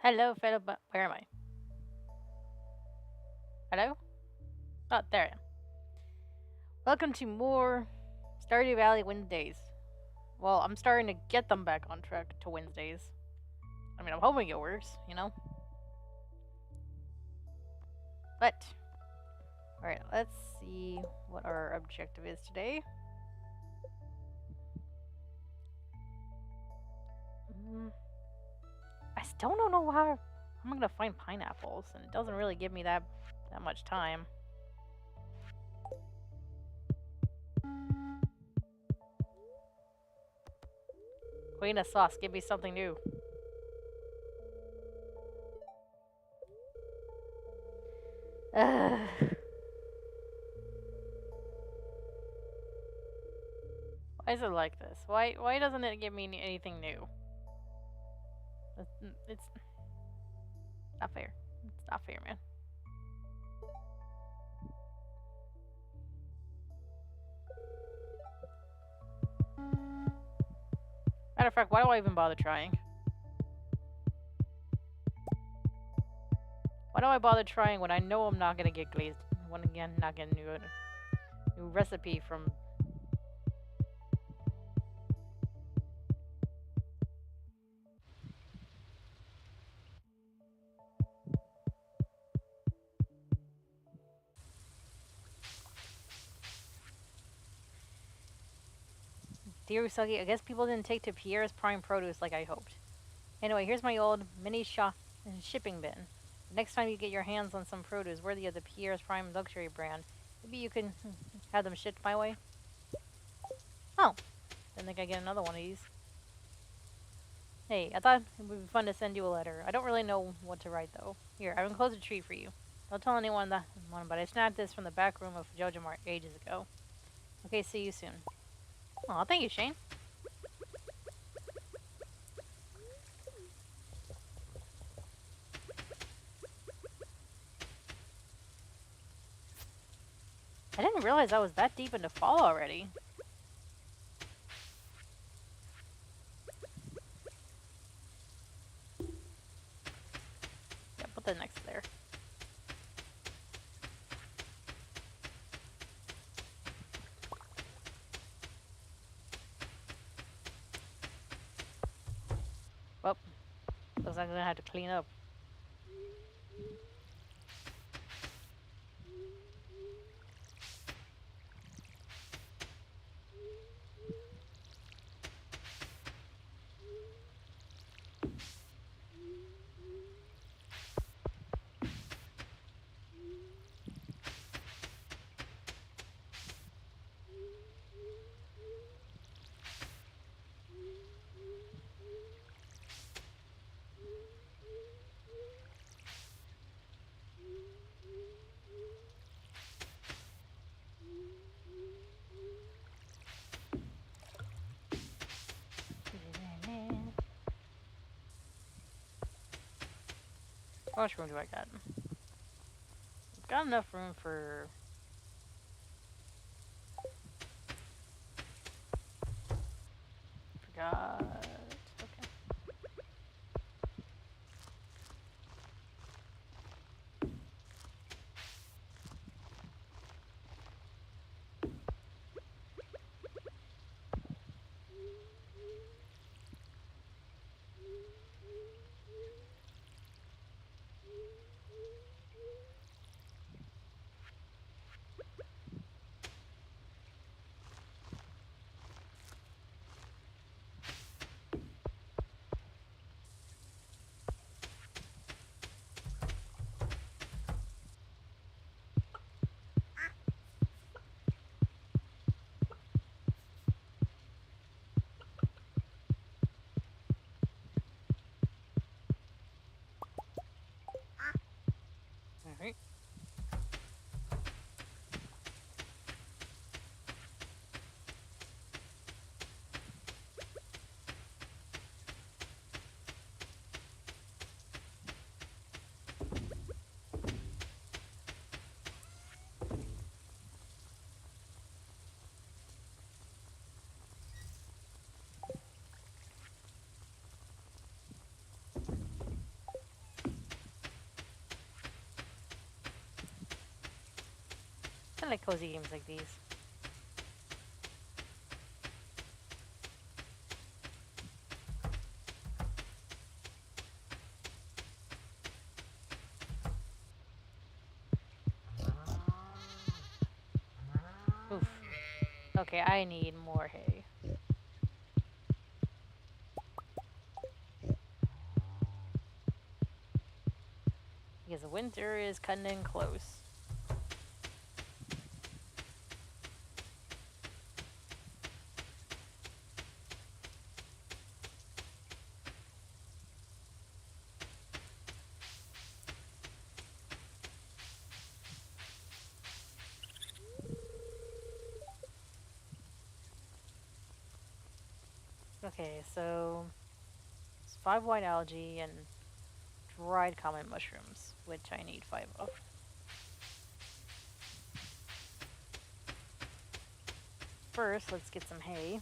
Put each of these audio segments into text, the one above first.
Hello, fellow. Where am I? Hello? Oh, there I am. Welcome to more Stardew Valley Wednesdays. Well, I'm starting to get them back on track to Wednesdays. I mean, I'm hoping it works. But, alright, let's see what our objective is today. I still don't know how I'm gonna find pineapples, and it doesn't really give me that much time. Queen of sauce, give me something new. Ugh. Why is it like this? Why doesn't it give me anything new? It's not fair. It's not fair, man. Matter of fact, why do I even bother trying? Why do I bother trying when I know I'm not gonna get glazed? When again, not getting new recipe from. Dear Usagi, I guess people didn't take to Pierre's prime produce like I hoped. Anyway, here's my old mini shop and shipping bin. Next time you get your hands on some produce worthy of the Pierre's Prime luxury brand, maybe you can have them shipped my way. Oh, didn't think I'd get another one of these. Hey, I thought it would be fun to send you a letter. I don't really know what to write though. Here, I've enclosed a treat for you. Don't tell anyone that one, but I snagged this from the back room of Jojo Mart ages ago. Okay, see you soon. Aw, thank you, Shane. I didn't realize I was that deep into fall already. Yeah, put that next to there. Well, looks like I'm gonna have to clean up. How much room do I got? Got enough room for. Forgot. Okay. like cozy games like these. Oof. Okay, I need more hay. Because the winter is cutting in close. Okay, so it's 5 white algae and dried common mushrooms, which I need 5 of. First, let's get some hay.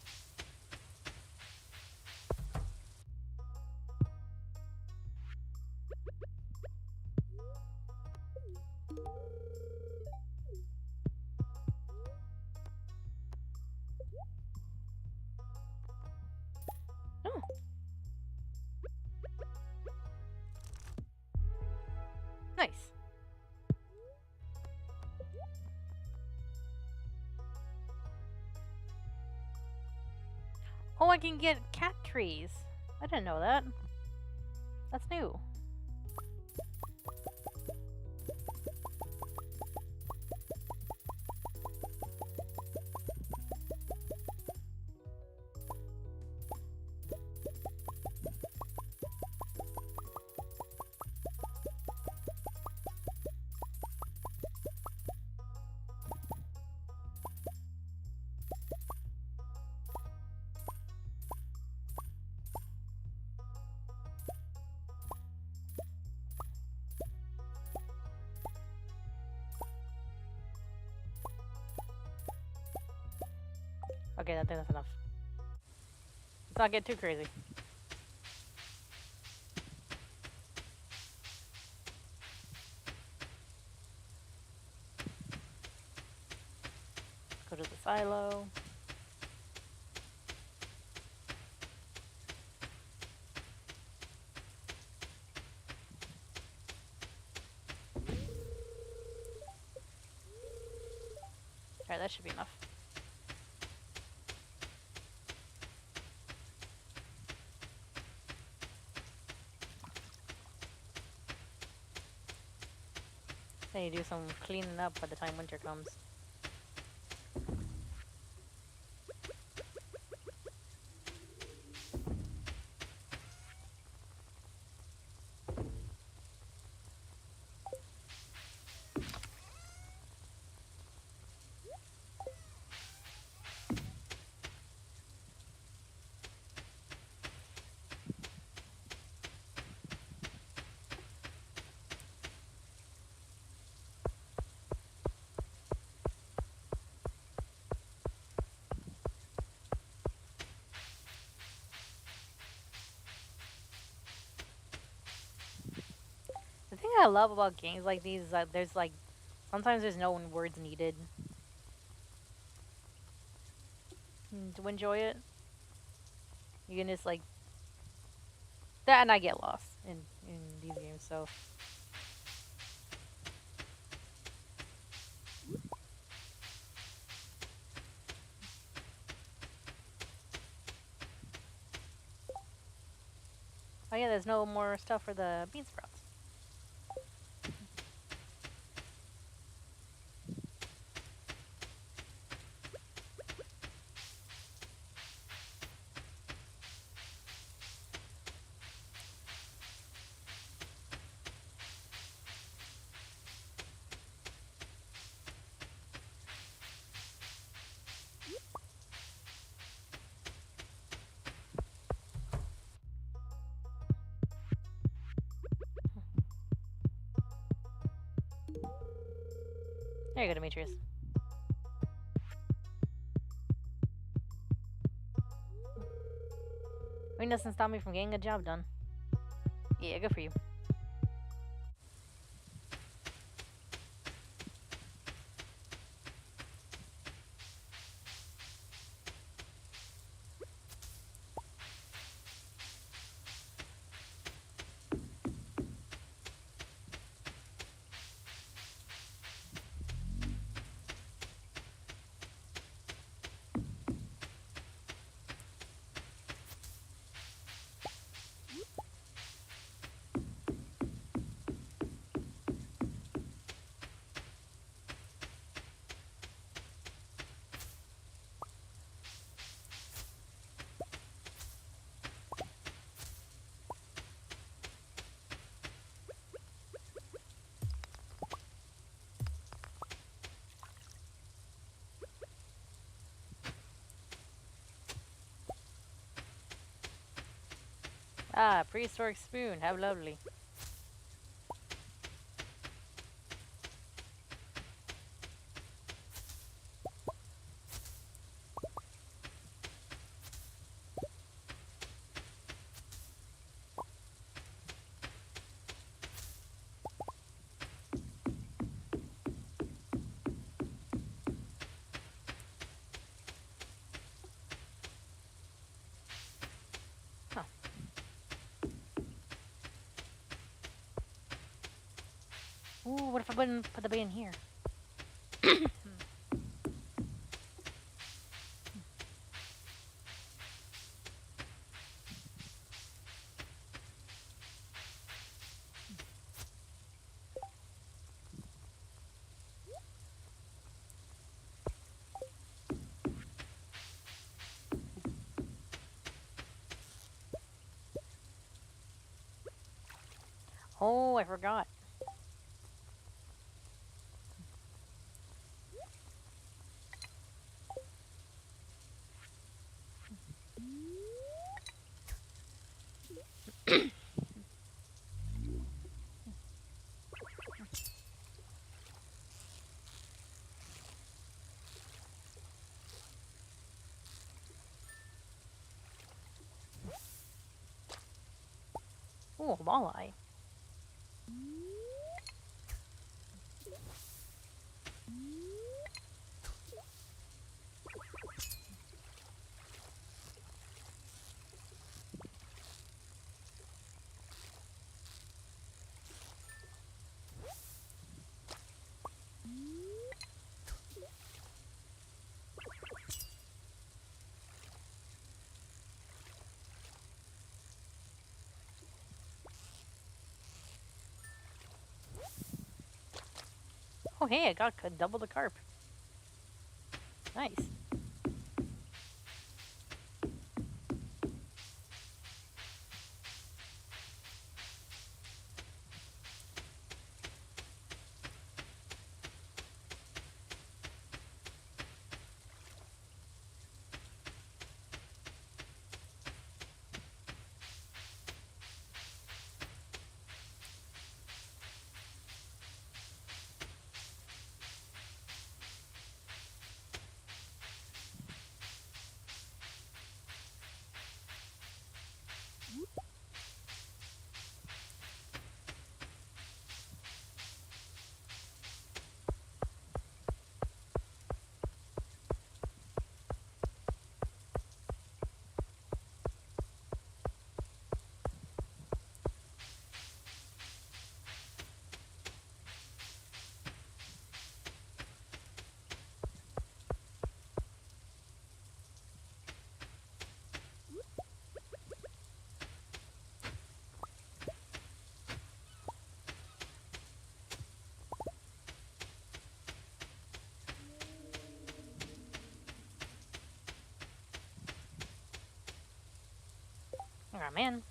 Oh. Nice. Oh, I can get cat trees. I didn't know that. That's new. Okay, I think that's enough. Let's not get too crazy. Go to the silo. Alright, that should be enough. Then you do some cleaning up by the time winter comes. The thing I love about games like these is that there's like, sometimes there's no words needed to enjoy it. You can just like, that and I get lost in these games, so. Oh yeah, there's no more stuff for the bean sprouts. There you go, Demetrius. I mean, doesn't stop me from getting a job done. Yeah, good for you. Ah, prehistoric spoon. How lovely. Huh. Ooh, what if I put the bait in here? Oh, I forgot. Ooh, walleye. Oh, hey, I got double the carp. Nice. Oh, man.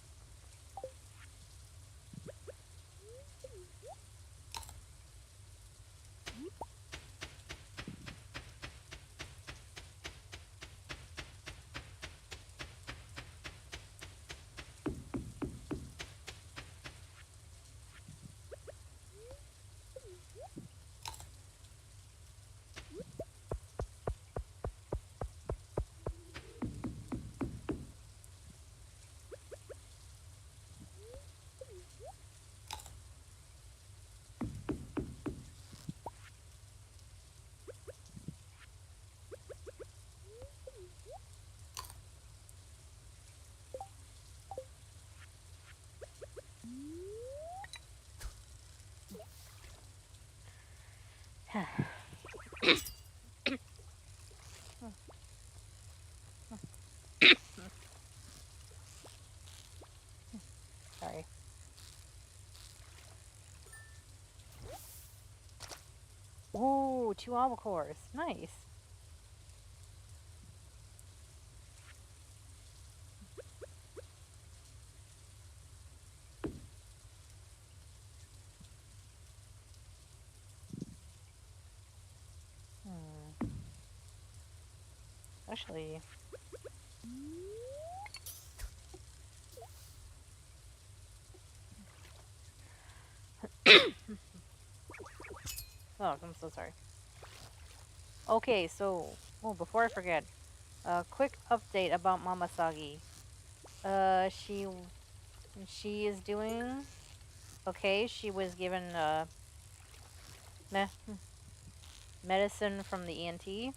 Sorry. Ooh, 2 albacores. Nice. Hmm. Actually, Oh, I'm so sorry. Okay, so, oh, before I forget, a quick update about Mama Sagi. She is doing okay. She was given me medicine from the ENT.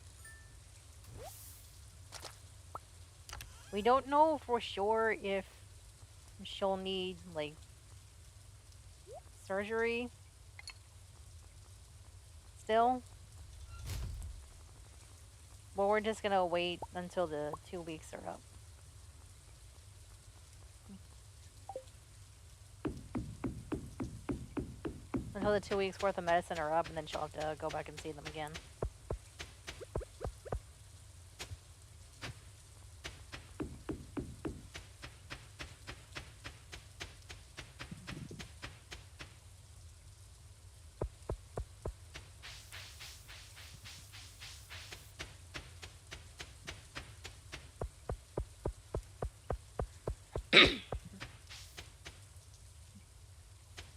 We don't know for sure if she'll need like surgery still, but we're just gonna wait until the 2 weeks are up. Until the 2 weeks worth of medicine are up, and then she'll have to go back and see them again.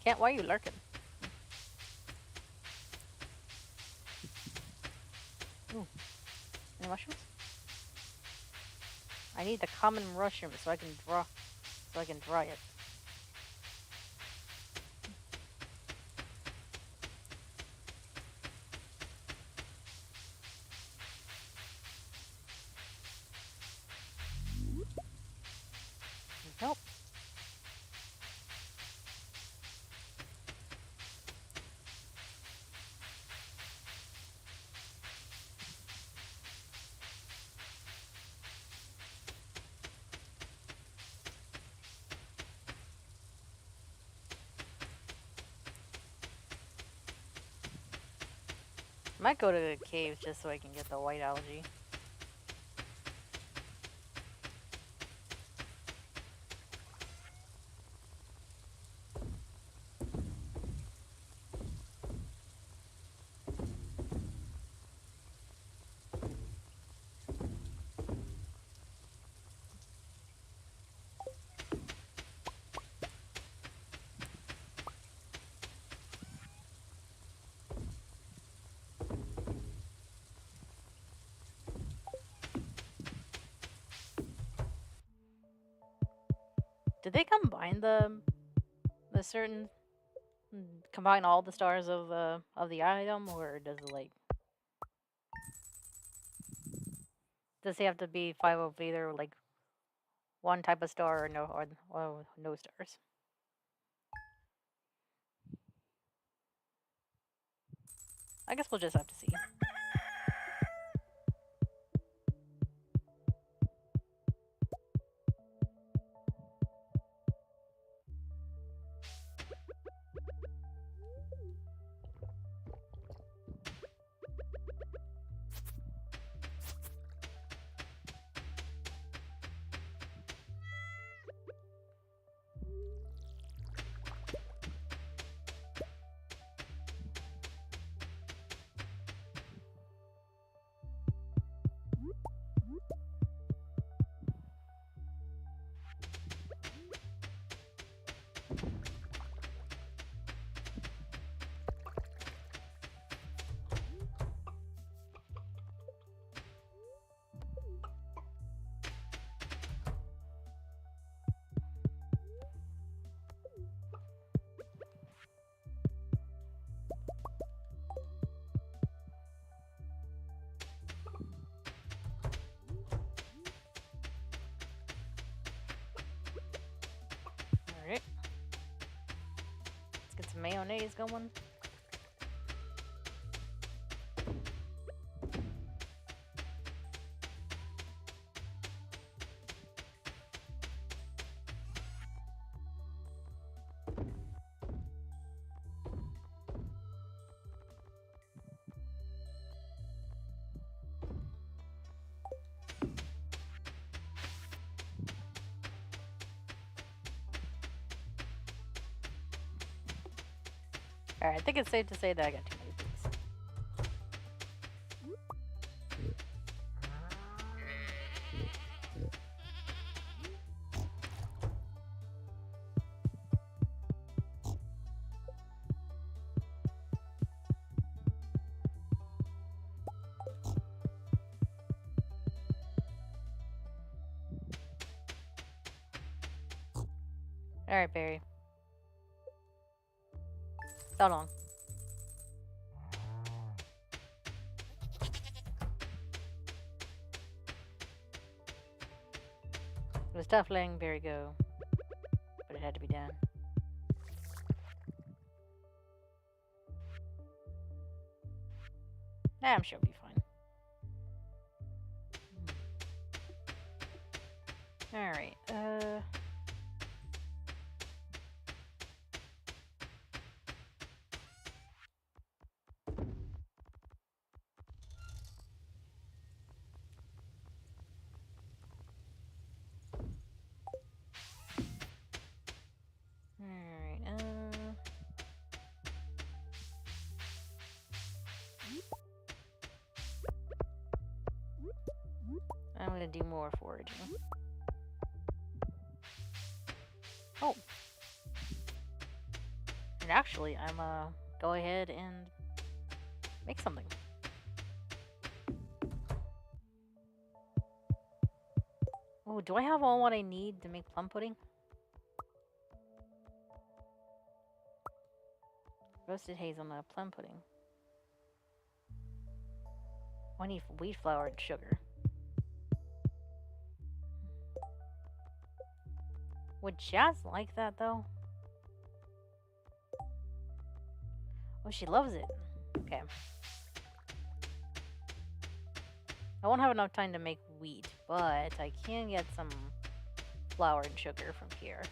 Can't, why are you lurking? Ooh, any mushrooms? I need the common mushroom so I can dry it. Nope. Might go to the caves just so I can get the white algae. Did they combine the certain combine all the stars of the item, or does it like does it have to be five of either like one type of star or no stars? I guess we'll just have to see. All right, let's get some mayonnaise going. All right, I think it's safe to say that I got too many things. Alright, Barry. So long. It was tough letting Barry go, but it had to be done. I'm sure it'll be fine. Alright, I'm gonna do more foraging. Oh. And actually, I'm go ahead and make something. Oh, do I have all what I need to make plum pudding? Roasted hazelnut plum pudding. Oh, I need wheat flour and sugar. Would Jazz like that, though? Oh, she loves it. Okay. I won't have enough time to make wheat, but I can get some flour and sugar from here.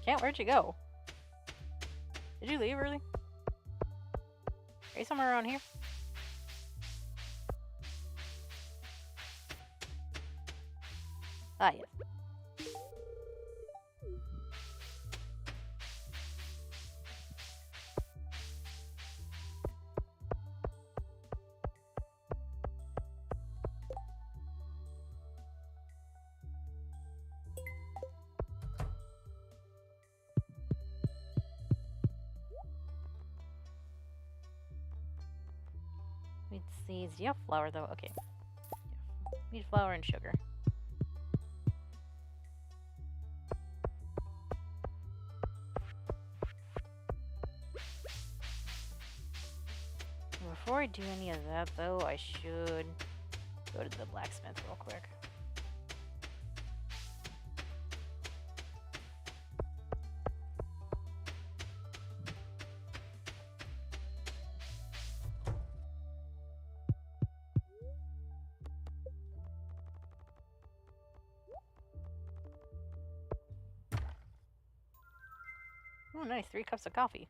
Kent, where'd you go? Did you leave early? Are you somewhere around here? Ah, yes. Wheat seeds. Do you have flour, though? Okay. Wheat flour and sugar. Before I do any of that, though, I should go to the blacksmith real quick. Oh, nice. 3 cups of coffee.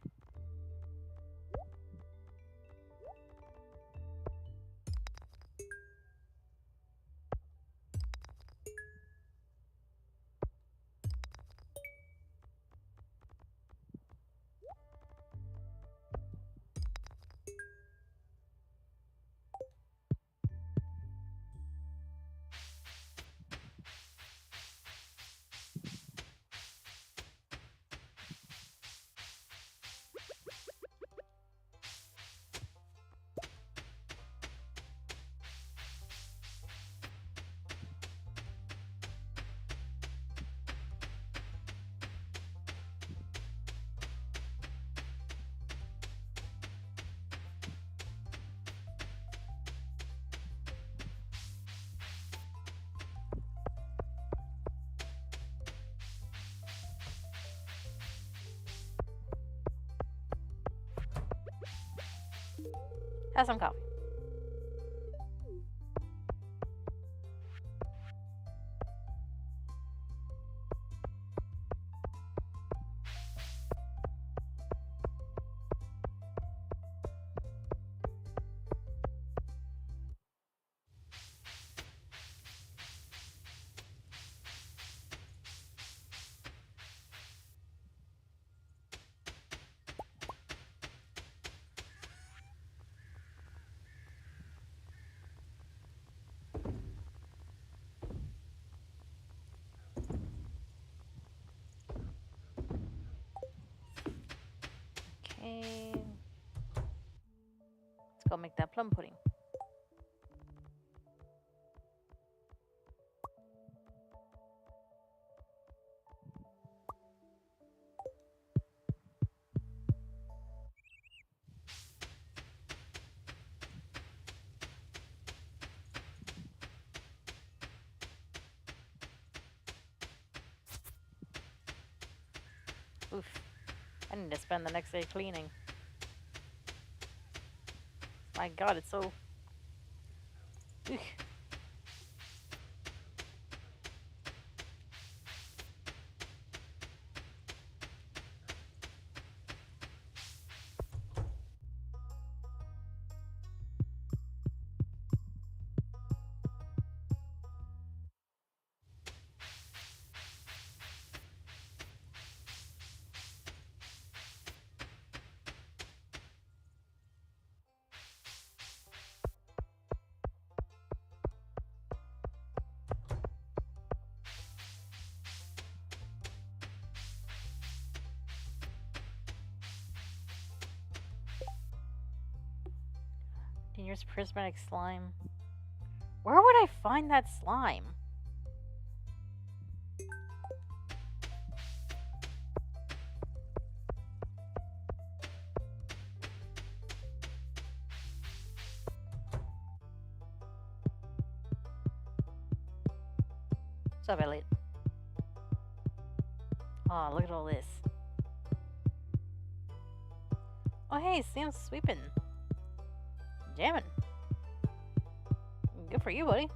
Have some coffee. go make that plum pudding. Oof. I need to spend the next day cleaning. My god, it's so... Eugh. Dangerous prismatic slime. Where would I find that slime? What's up, Elliot? Oh, look at all this. Oh, hey, Sam's sweeping. Jamming. Good for you, buddy.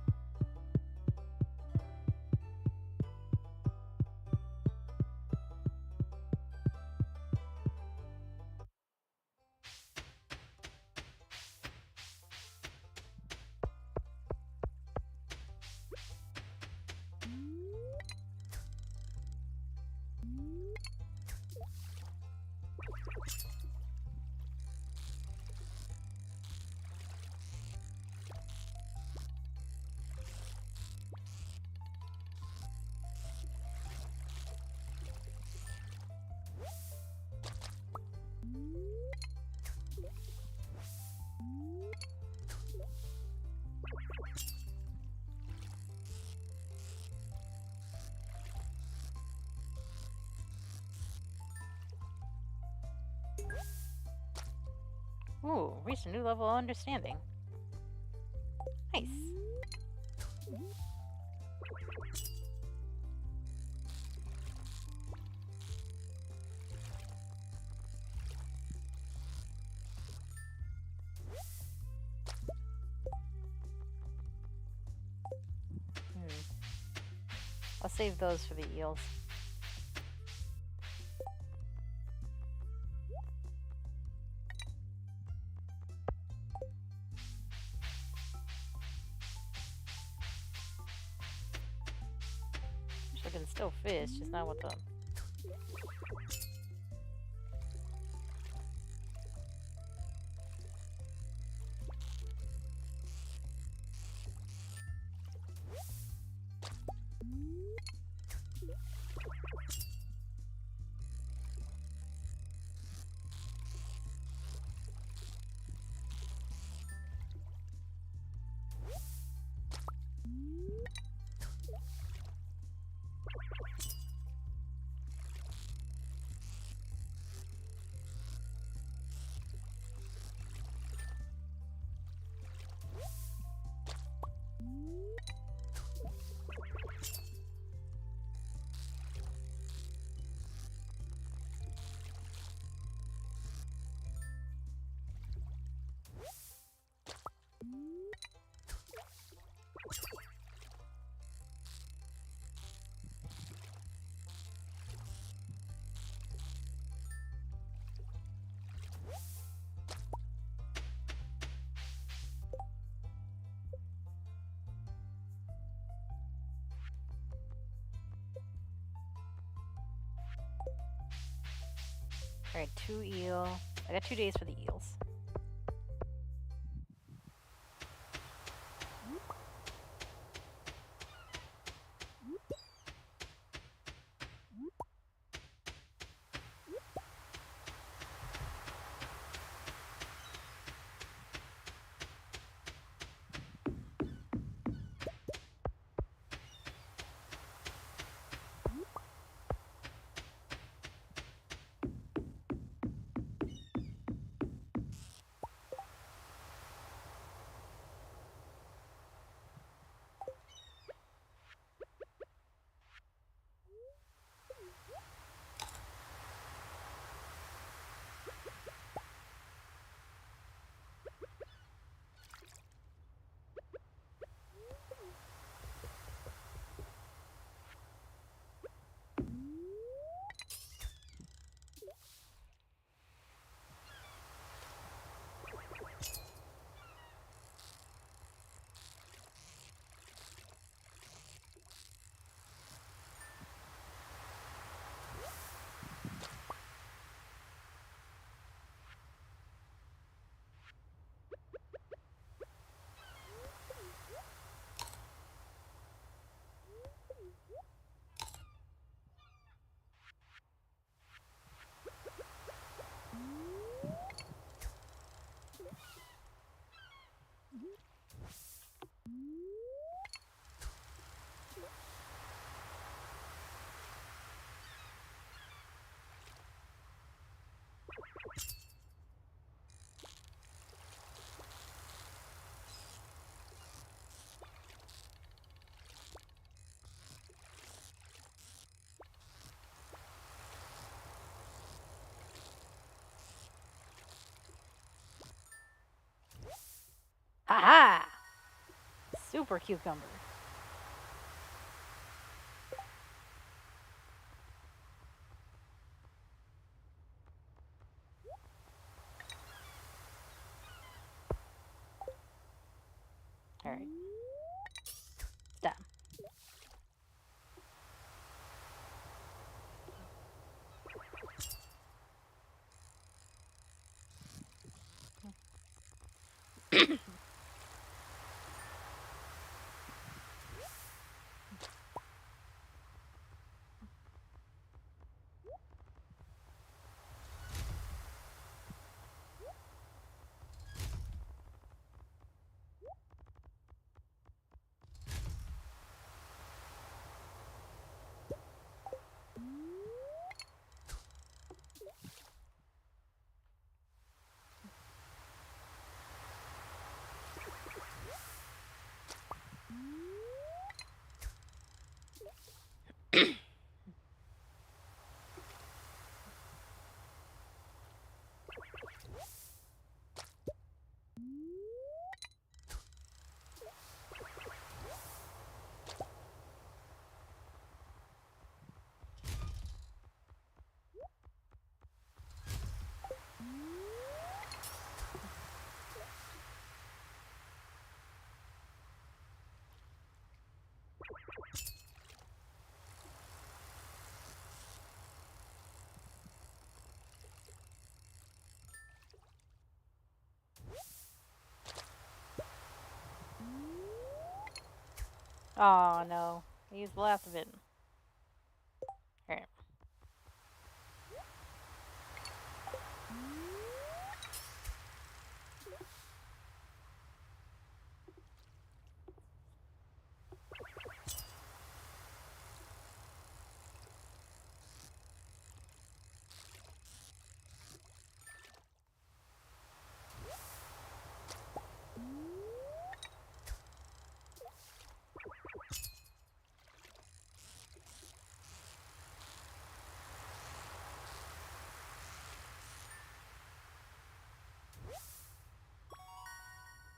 Ooh, reached a new level of understanding. Nice. I'll save those for the eels. I can still fish, just not with them. Alright, 2 eel. I got 2 days for the eels. Ha ha! Super cucumber. Alright. Stop. Oh no. I used the last of it. Alright.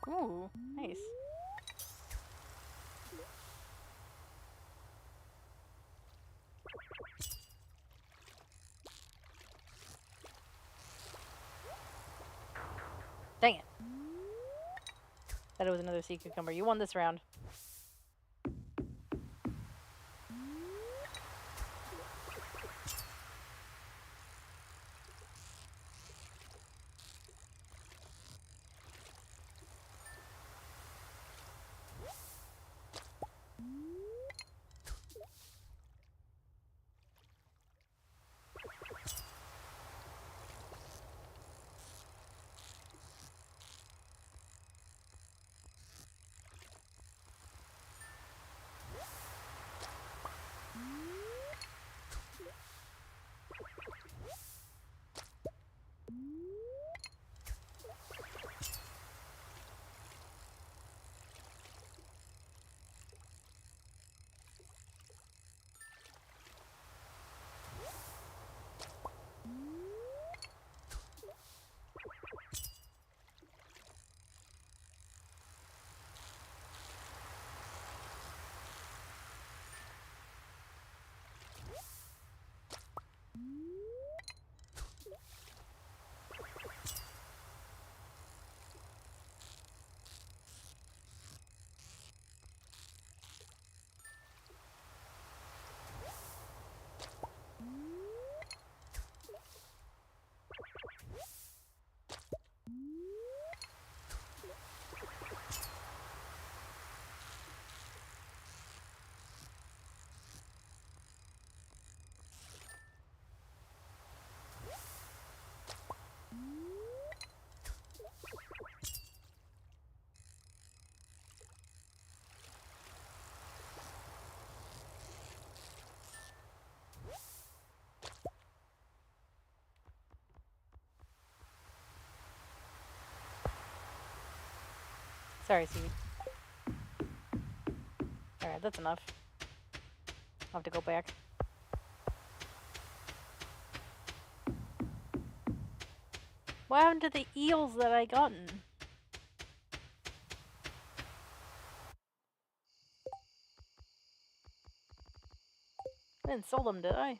Ooh, nice. Dang it. Thought it was another sea cucumber. You won this round. Sorry, seaweed. Alright, that's enough. I'll have to go back. What happened to the eels that I gotten? I didn't sell them, did I?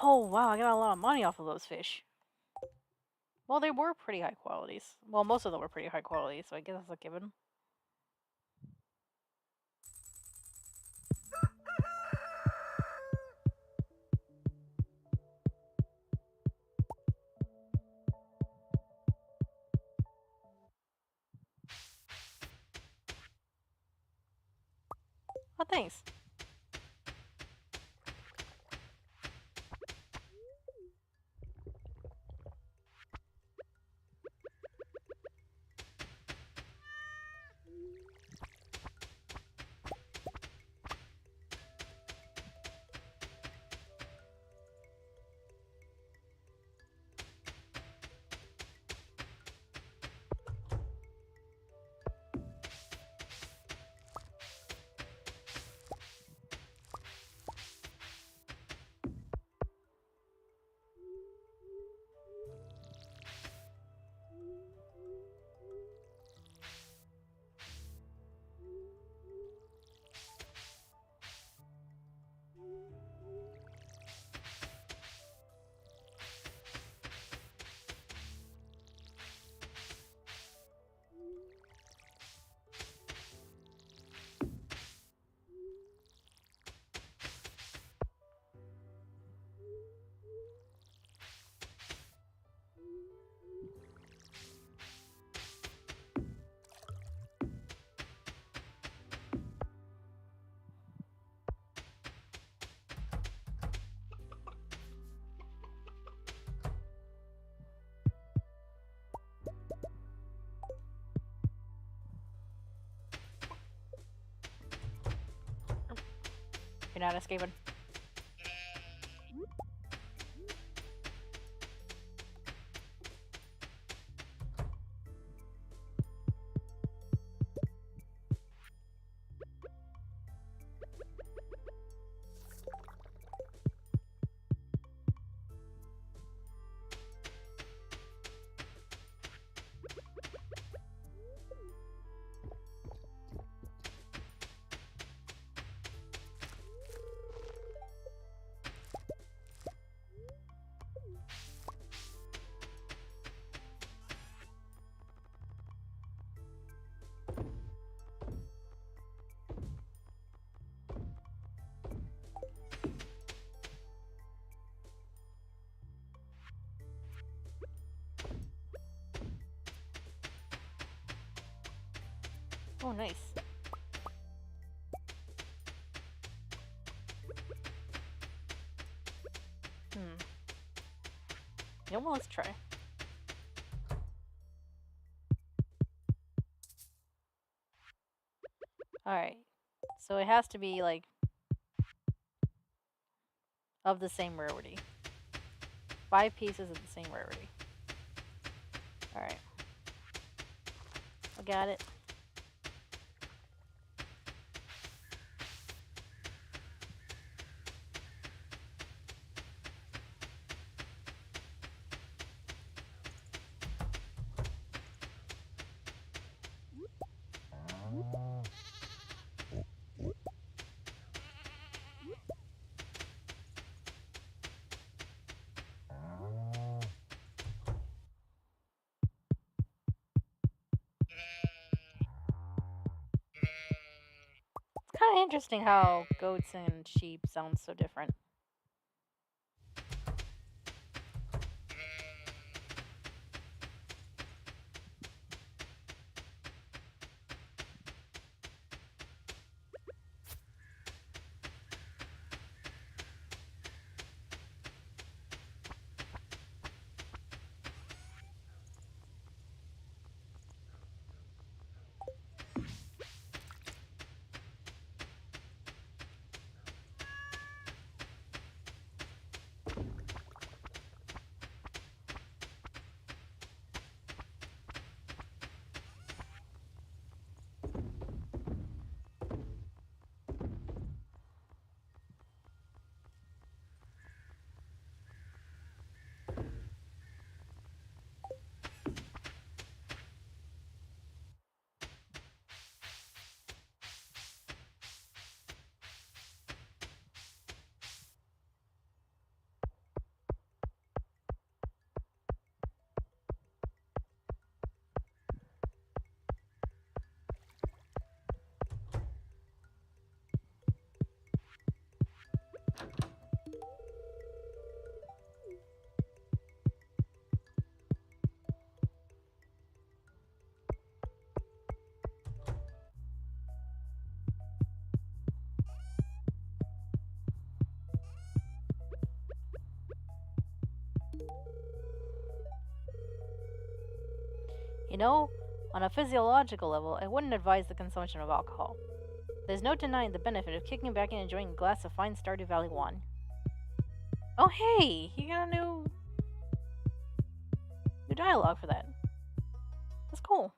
Oh, wow, I got a lot of money off of those fish. Well, they were pretty high qualities. Well, most of them were pretty high quality, so I guess that's a given. Oh, thanks. You're not escaping. Oh, nice. Yeah, well, let's try. Alright. So it has to be, like, of the same rarity. 5 pieces of the same rarity. Alright. I got it. interesting how goats and sheep sound so different. You know, on a physiological level, I wouldn't advise the consumption of alcohol. There's no denying the benefit of kicking back and enjoying a glass of fine Stardew Valley 1. Oh hey! You got a new dialogue for that. That's cool.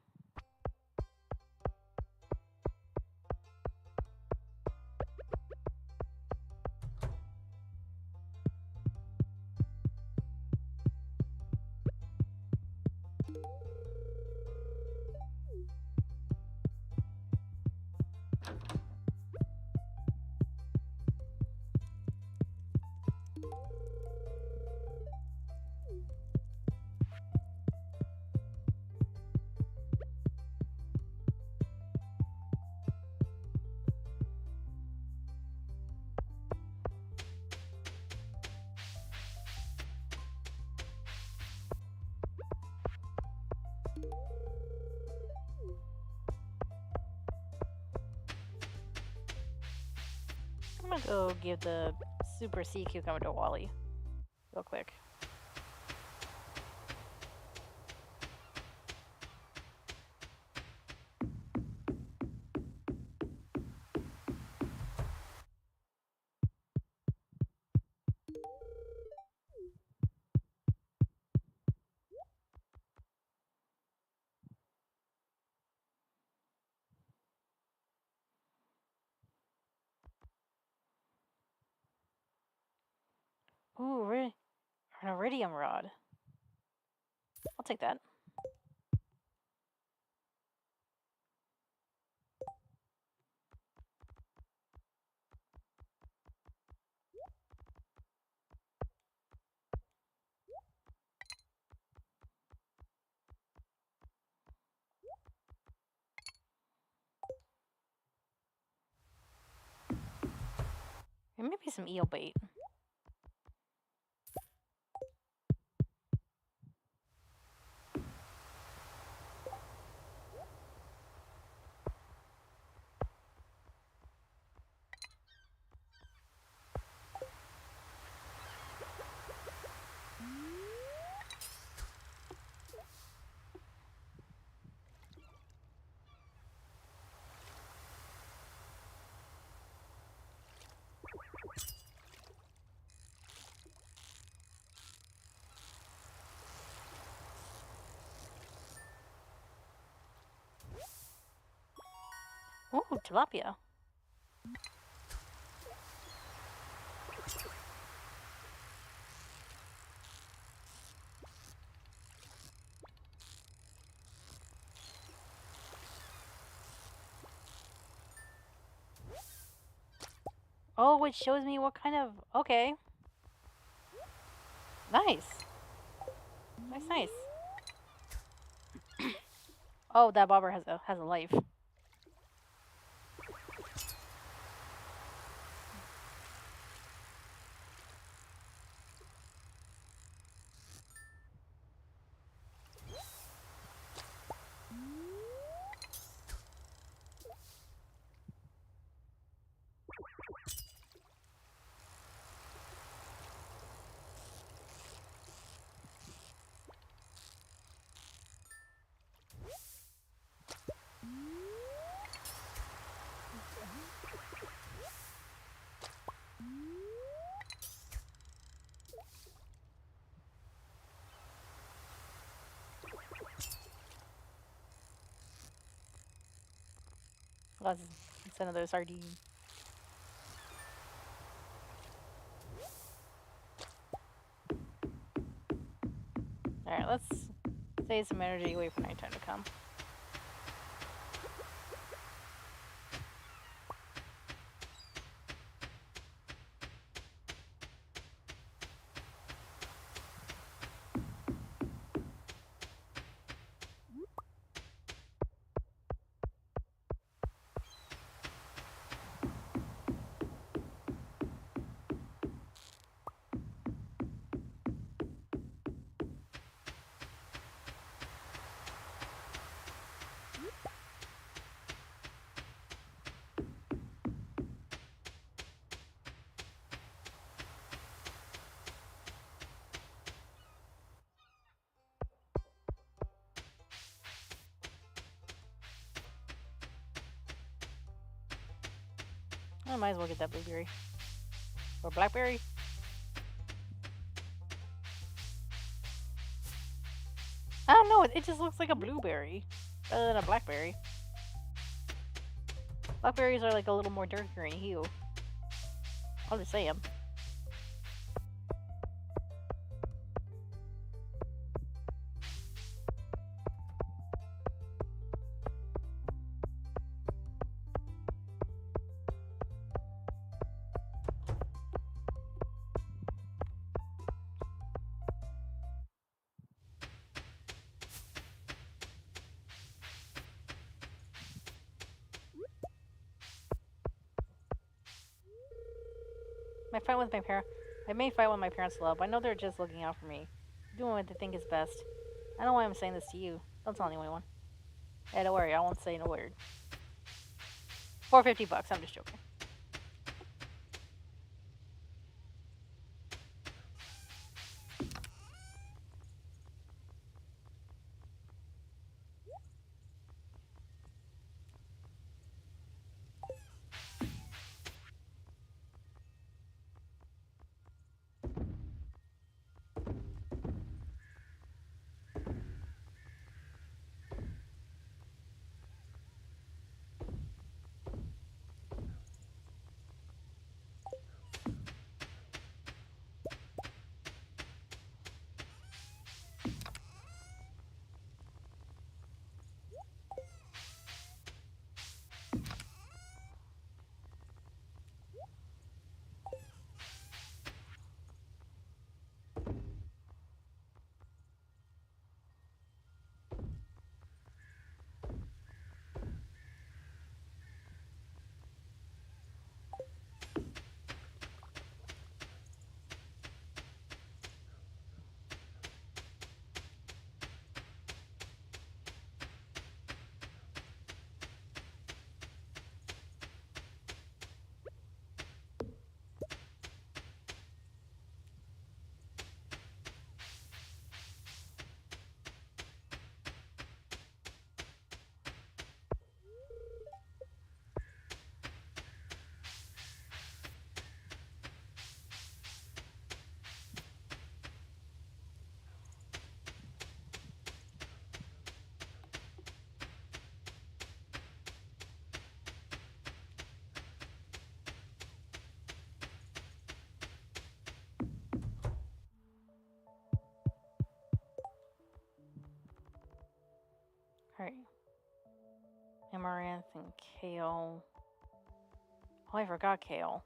I'm gonna go give the super sea cucumber to Wally. Real quick. Ooh, an iridium rod. I'll take that. And maybe some eel bait. Ooh, tilapia. Oh, which shows me what kind of... Okay. Nice. Nice. Oh, that bobber has a life. Oh, it's another sardine. Alright, let's save some energy, wait for nighttime to come. I might as well get that blueberry. Or blackberry? I don't know, it just looks like a blueberry rather than a blackberry. Blackberries are like a little more darker in hue. I'll just say them. I may fight with my parents love. I know they're just looking out for me, doing what they think is best. I know why I'm saying this to you. Don't tell anyone. Hey, don't worry, I won't say a word. $450. I'm just joking. Alright. Amaranth and kale. Oh, I forgot kale.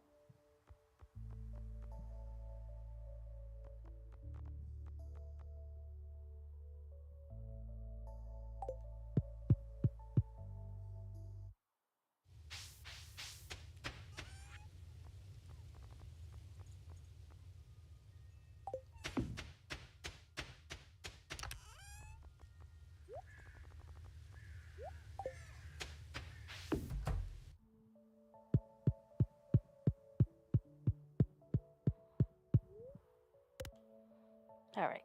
Alright.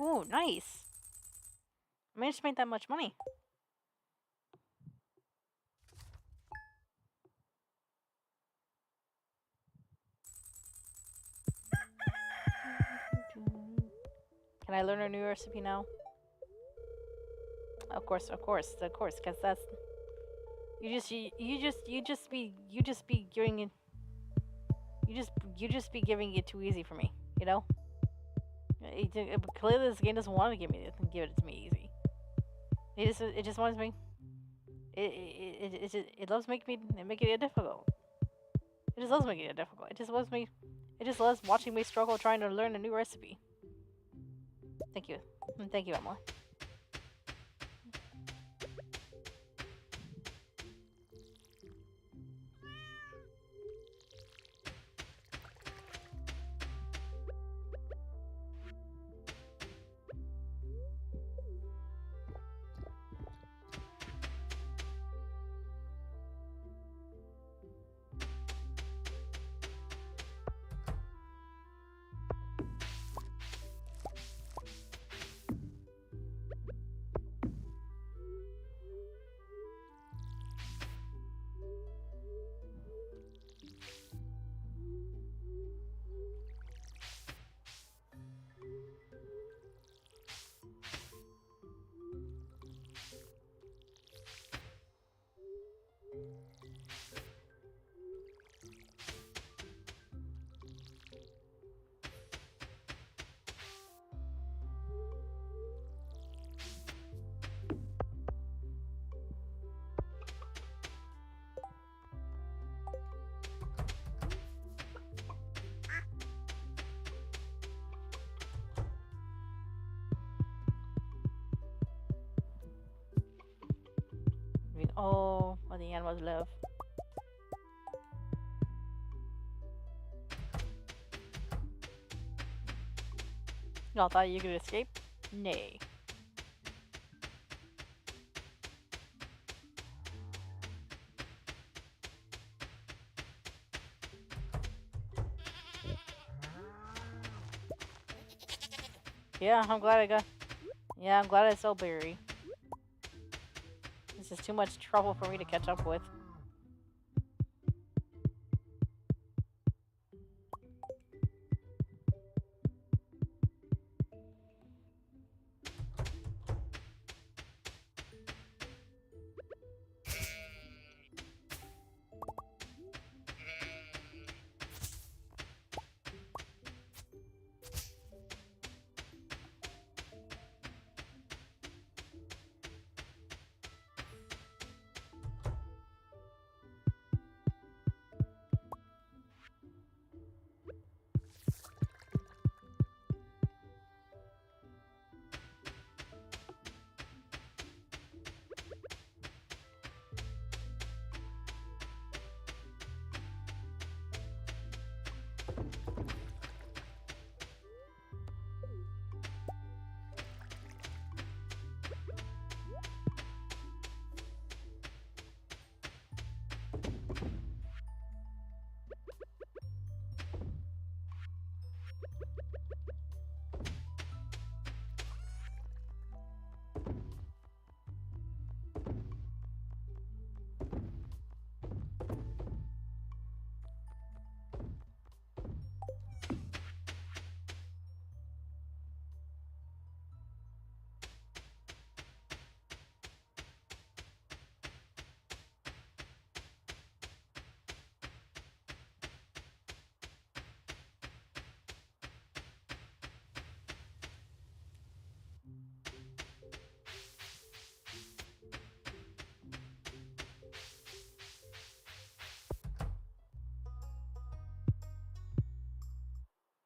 Ooh, nice. I managed to make that much money. Can I learn a new recipe now? Oh, of course, because that's you just be giving it you just be giving it too easy for me, you know. Clearly, this game doesn't want to give it to me easy. It just wants me. It loves making it difficult. It just loves making it difficult. It just loves watching me struggle trying to learn a new recipe. Thank you, thank you, Emily. I mean, oh, what the animals love. Y'all thought you could escape? Nay. Yeah, I'm glad I got. Yeah, I'm glad I saw Barry. This is too much trouble for me to catch up with.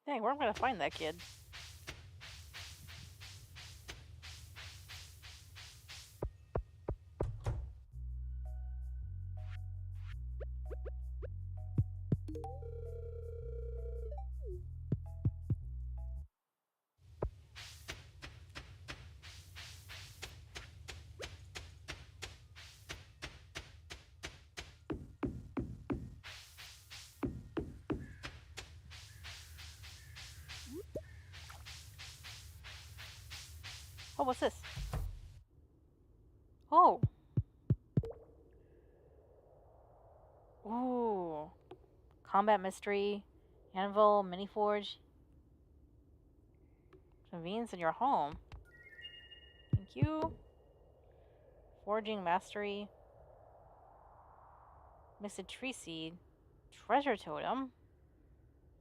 Dang, where am I gonna find that kid? Oh, what's this? Oh. Ooh. Combat mystery. Anvil, mini forge. Convenience in your home. Thank you. Foraging mastery. Mix a tree seed. Treasure totem.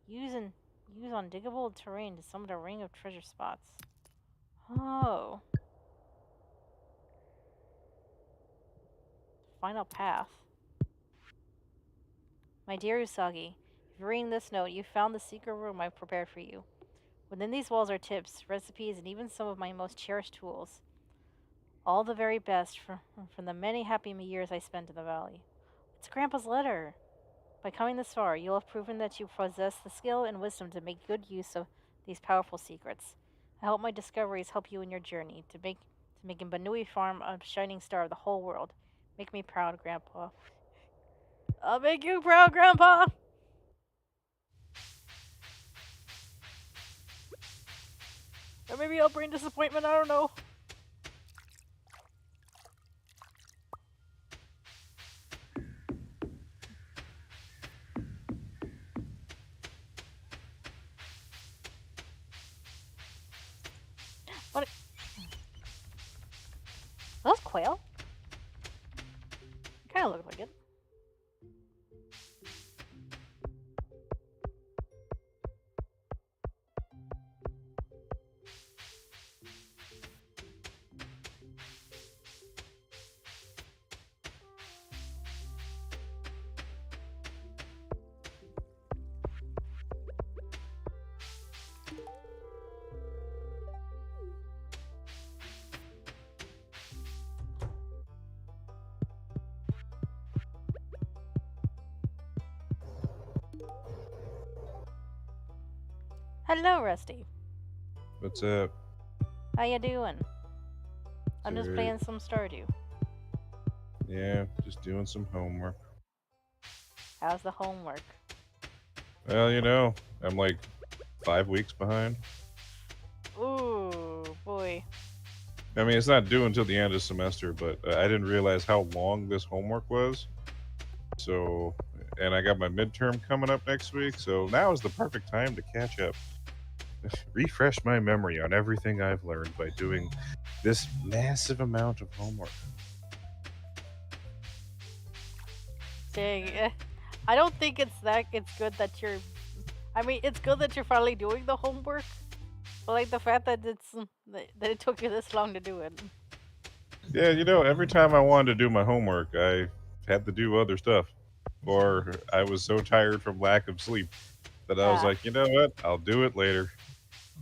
Use and use on diggable terrain to summon a ring of treasure spots. Oh. Final path. My dear Usagi, if you're reading this note, you found the secret room I've prepared for you. Within these walls are tips, recipes, and even some of my most cherished tools. All the very best from the many happy years I spent in the valley. It's Grandpa's letter. By coming this far, you'll have proven that you possess the skill and wisdom to make good use of these powerful secrets. I hope my discoveries help you in your journey to making Banui Farm a shining star of the whole world. Make me proud, Grandpa. I'll make you proud, Grandpa! Or maybe I'll bring disappointment, I don't know. What? Are those quail? It kind of looked like it. Hello, Rusty. What's up? How you doing? I'm just Sir? playing some Stardew. Yeah, just doing some homework. How's the homework? Well, I'm like 5 weeks behind. Ooh, boy. I mean, it's not due until the end of the semester, but I didn't realize how long this homework was. So, and I got my midterm coming up next week, so now is the perfect time to catch up. Refresh my memory on everything I've learned by doing this massive amount of homework. Dang. I don't think it's good that you're. I mean, it's good that you're finally doing the homework, but like the fact that that it took you this long to do it. Yeah, every time I wanted to do my homework, I had to do other stuff. Or I was so tired from lack of sleep that I was Ah, like, you know what? I'll do it later.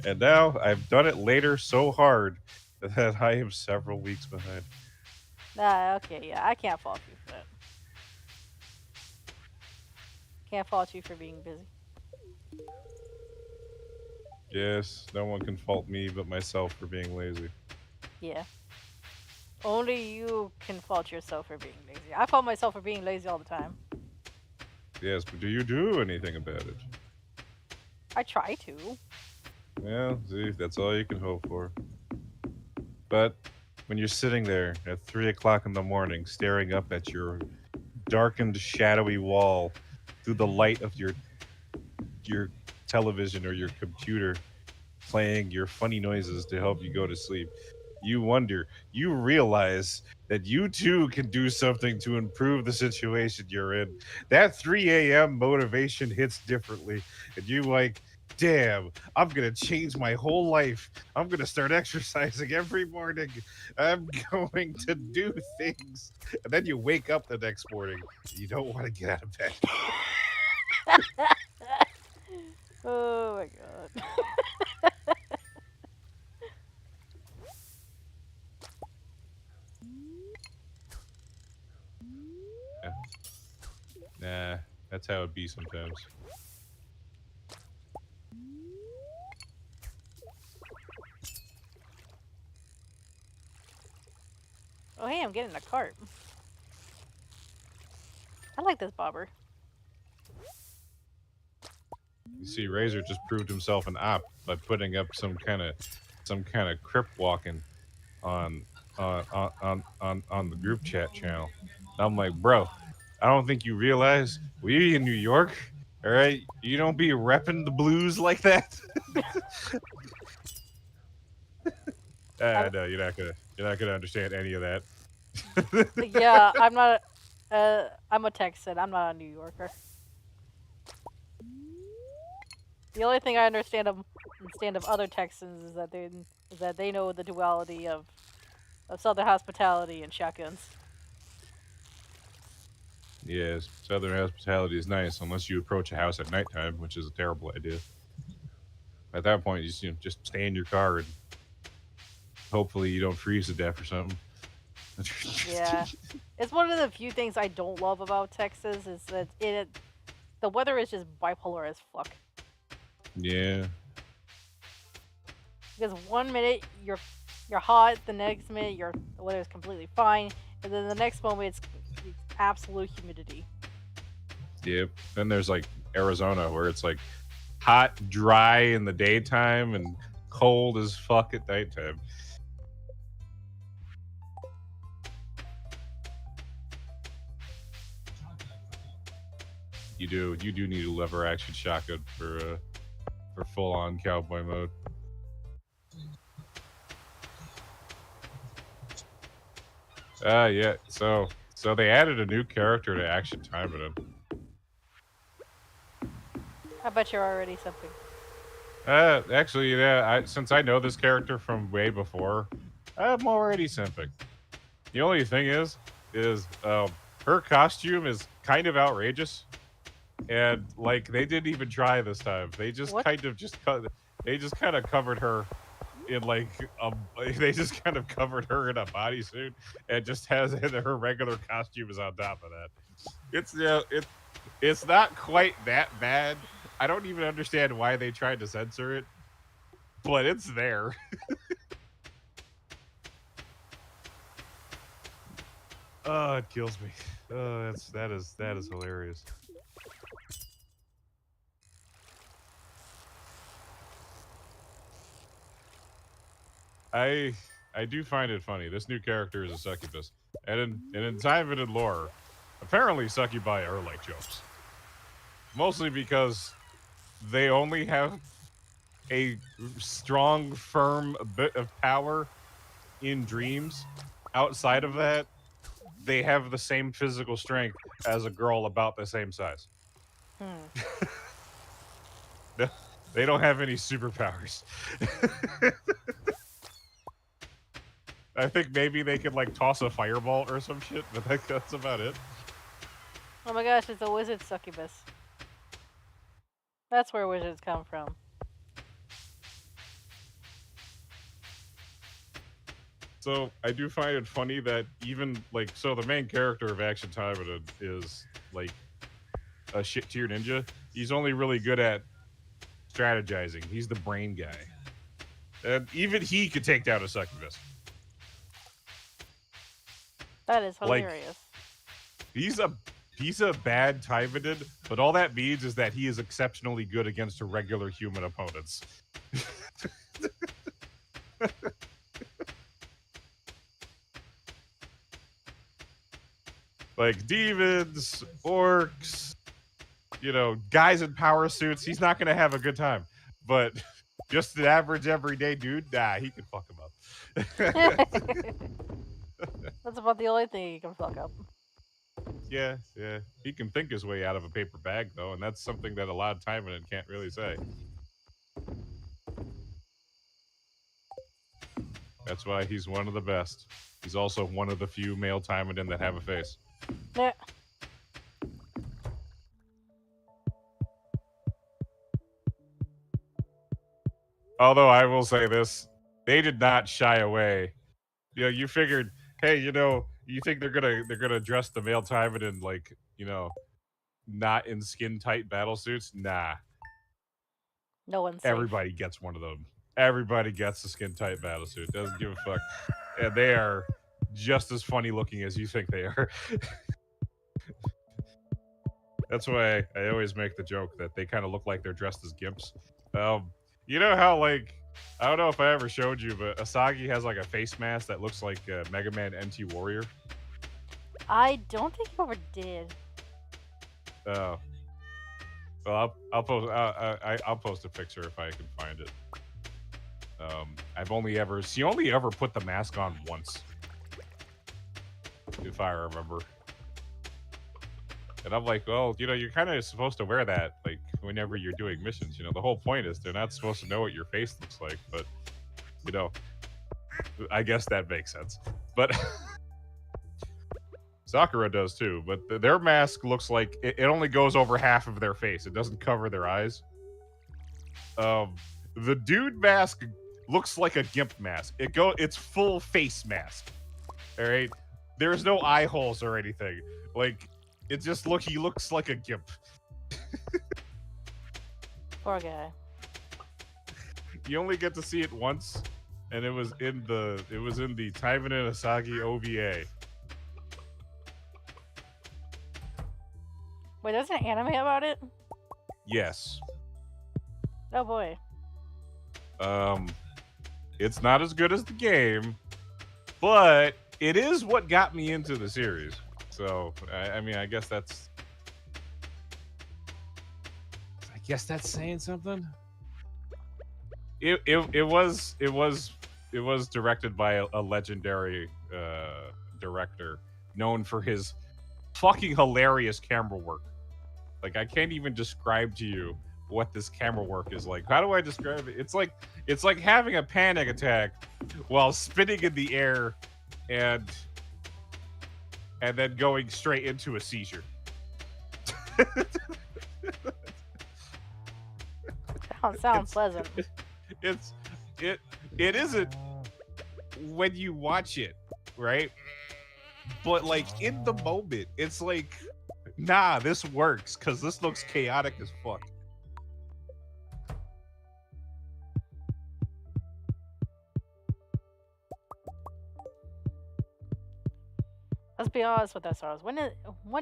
And now I've done it later so hard that I am several weeks behind. okay, yeah, I can't fault you for that. Can't fault you for being busy. Yes, no one can fault me but myself for being lazy. Yeah. Only you can fault yourself for being lazy. I fault myself for being lazy all the time. Yes, but do you do anything about it? I try to. Well, see, that's all you can hope for. But when you're sitting there at 3 o'clock in the morning staring up at your darkened, shadowy wall through the light of your television or your computer, playing your funny noises to help you go to sleep, you realize that you too can do something to improve the situation you're in. That 3 a.m. motivation hits differently, and you like, damn, I'm gonna change my whole life. I'm gonna start exercising every morning. I'm going to do things. And then you wake up the next morning, and you don't want to get out of bed. Oh my god. Yeah. Nah, that's how it be sometimes. Oh hey, I'm getting a cart. I like this bobber. You see, Razor just proved himself an op by putting up some kind of crypt walking on on the group chat channel. And I'm like, bro, I don't think you realize we in New York, all right? You don't be repping the blues like that. I, No, you're not gonna understand any of that. Yeah, I'm not. I'm a Texan. I'm not a New Yorker. The only thing I understand of other Texans is that they know the duality of Southern hospitality and shotguns. Yes, Southern hospitality is nice unless you approach a house at nighttime, which is a terrible idea. At that point, just stay in your car and hopefully you don't freeze to death or something. Yeah, it's one of the few things I don't love about Texas is that the weather is just bipolar as fuck. Yeah, Because one minute you're hot, the next minute the weather is completely fine, and then the next moment it's absolute humidity. yep. Then there's like Arizona where it's like hot, dry in the daytime and cold as fuck at nighttime. You do need a lever action shotgun for full on cowboy mode. Yeah. So they added a new character to Action Time in it. I bet you're already something. Actually, yeah. Since I know this character from way before, I'm already simping. The only thing is her costume is kind of outrageous, and like they didn't even try this time. They just What? kind of they just kind of covered her in like they just kind of covered her in a bodysuit and just has her regular costume is on top of that. It's not quite that bad. I don't even understand why they tried to censor it, but it's there. Oh, it kills me. Oh, that is hilarious. I I do find it funny. This new character is a succubus, and in time and in lore, apparently succubi are like jokes. Mostly because they only have a strong, firm bit of power in dreams. Outside of that, they have the same physical strength as a girl about the same size. Hmm. They don't have any superpowers. I think maybe they could like toss a fireball or some shit, but that's about it. Oh my gosh, it's a wizard succubus. That's where wizards come from. So I do find it funny that even like the main character of Action Time is like a shit tier ninja. He's only really good at strategizing. He's the brain guy, and even he could take down a succubus. That is Like hilarious. he's a he's a bad Tywin, but all that means is that he is exceptionally good against regular human opponents. Like demons, orcs, guys in power suits. He's not gonna have a good time. But just an average everyday dude, nah, he can fuck him up. That's about the only thing you can fuck up. Yeah, yeah. He can think his way out of a paper bag though, and that's something that a lot of time in it can't really say. That's why he's one of the best. He's also one of the few male Timonin that have a face. Yeah. Although I will say this, they did not shy away. You figured, hey, you think they're gonna dress the male Tywin in like, not in skin tight battle suits? Nah. No one's safe. Everybody gets one of them. Everybody gets the skin tight battle suit. Doesn't give a fuck. And they are just as funny looking as you think they are. That's why I always make the joke that they kind of look like they're dressed as gimps. You know how like I don't know if I ever showed you, but Asagi has like a face mask that looks like Mega Man NT Warrior. I don't think you ever did. Uh, well, I'll post a picture if I can find it. She only ever put the mask on once. if I remember. And I'm like, well, you're kind of supposed to wear that like whenever you're doing missions. The whole point is they're not supposed to know what your face looks like. But you know, I guess that makes sense. But Sakura does too. But their mask looks like it only goes over half of their face. It doesn't cover their eyes. The dude mask looks like a gimp mask. It's full face mask. All right, there's no eye holes or anything. Like he looks like a gimp. Poor guy. You only get to see it once, and it was in the Taiman and Asagi OVA. Wait, there's an anime about it? Yes. Oh boy. It's not as good as the game, but it is what got me into the series. So I mean, I guess that's saying something. It was directed by a legendary director known for his fucking hilarious camera work. Like, I can't even describe to you what this camera work is like. How do I describe it? It's like having a panic attack while spinning in the air and then going straight into a seizure. Sounds pleasant. It isn't when you watch it, right? But like in the moment, it's like, nah, this works because this looks chaotic as fuck. Let's be honest with ourselves. When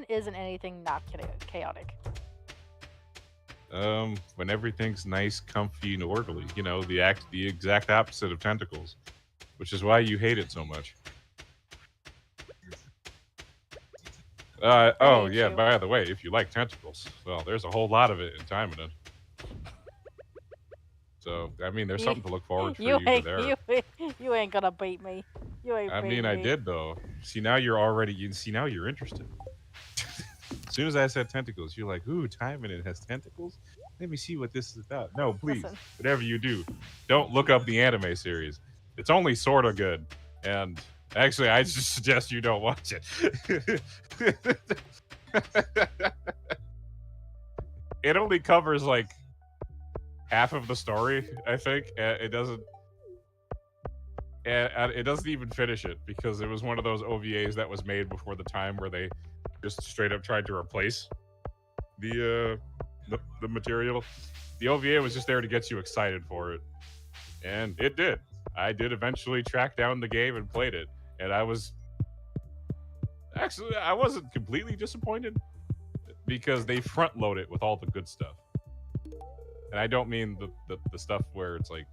isn't anything not chaotic? When everything's nice, comfy, and orderly. The exact opposite of tentacles, which is why you hate it so much. Oh yeah, by the way, if you like tentacles, well, there's a whole lot of it in Taiman. So, I mean, there's something to look forward for you there. You ain't gonna beat me. You ain't I mean, me. I did, though. See, now you're interested. As soon as I said tentacles, you're like, ooh, Taiman, it has tentacles? Let me see what this is about. No, please, Listen. whatever you do, don't look up the anime series. It's only sort of good. And actually, I just suggest you don't watch it. It only covers, like, half of the story, I think. It doesn't even finish it because it was one of those OVAs that was made before the time where they just straight up tried to replace the material. The OVA was just there to get you excited for it, and it did. I did eventually track down the game and played it, and I wasn't completely disappointed because they front load it with all the good stuff. And I don't mean the stuff where it's like,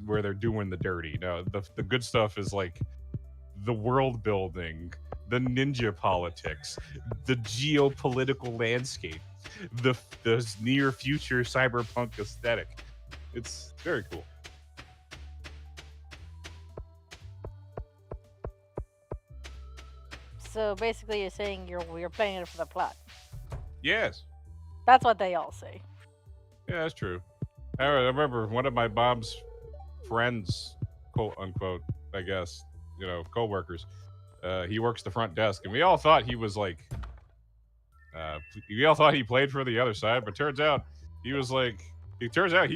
where they're doing the dirty. No, the good stuff is like the world building, the ninja politics, the geopolitical landscape, the near future cyberpunk aesthetic. It's very cool. So basically, you're saying you're playing it for the plot. Yes. That's what they all say. Yeah, that's true. I remember one of my mom's friends, quote unquote, I guess, co-workers. He works the front desk, and we all thought he was like, we all thought he played for the other side, but turns out he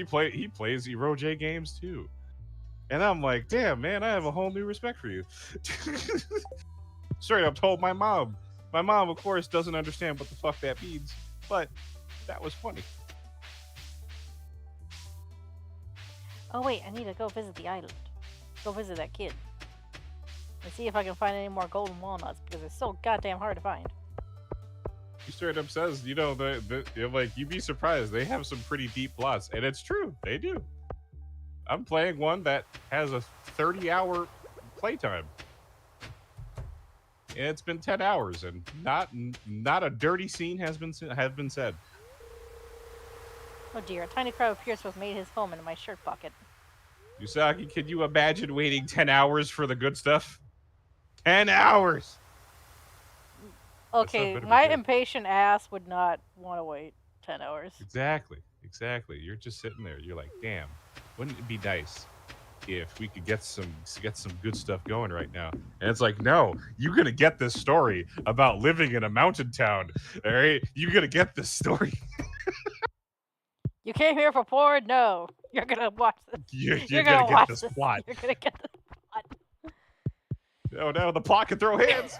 plays Zero J games too. And I'm like, damn, man, I have a whole new respect for you. Straight up told my mom. My mom, of course, doesn't understand what the fuck that means, but that was funny. Oh wait, I need to go visit the island. Go visit that kid. And see if I can find any more golden walnuts, because it's so goddamn hard to find. He straight up says, you'd be surprised. They have some pretty deep plots, and it's true. They do. I'm playing one that has a 30-hour playtime. And it's been 10 hours, and not a dirty scene has been said. Oh dear, a tiny crab appears to have made his home in my shirt pocket. Usagi, can you imagine waiting 10 hours for the good stuff? 10 hours. That's not Okay, bit of a my joke. impatient ass would not want to wait 10 hours. Exactly. Exactly. You're just sitting there. You're like, damn, wouldn't it be nice if we could get some good stuff going right now? And it's like, no, you're gonna get this story about living in a mountain town. All right, you're gonna get this story. You came here for porn? No. You're gonna watch this. You're You're gonna gonna get watch this this. plot. You're gonna get this plot. Oh no, the plot can throw hands.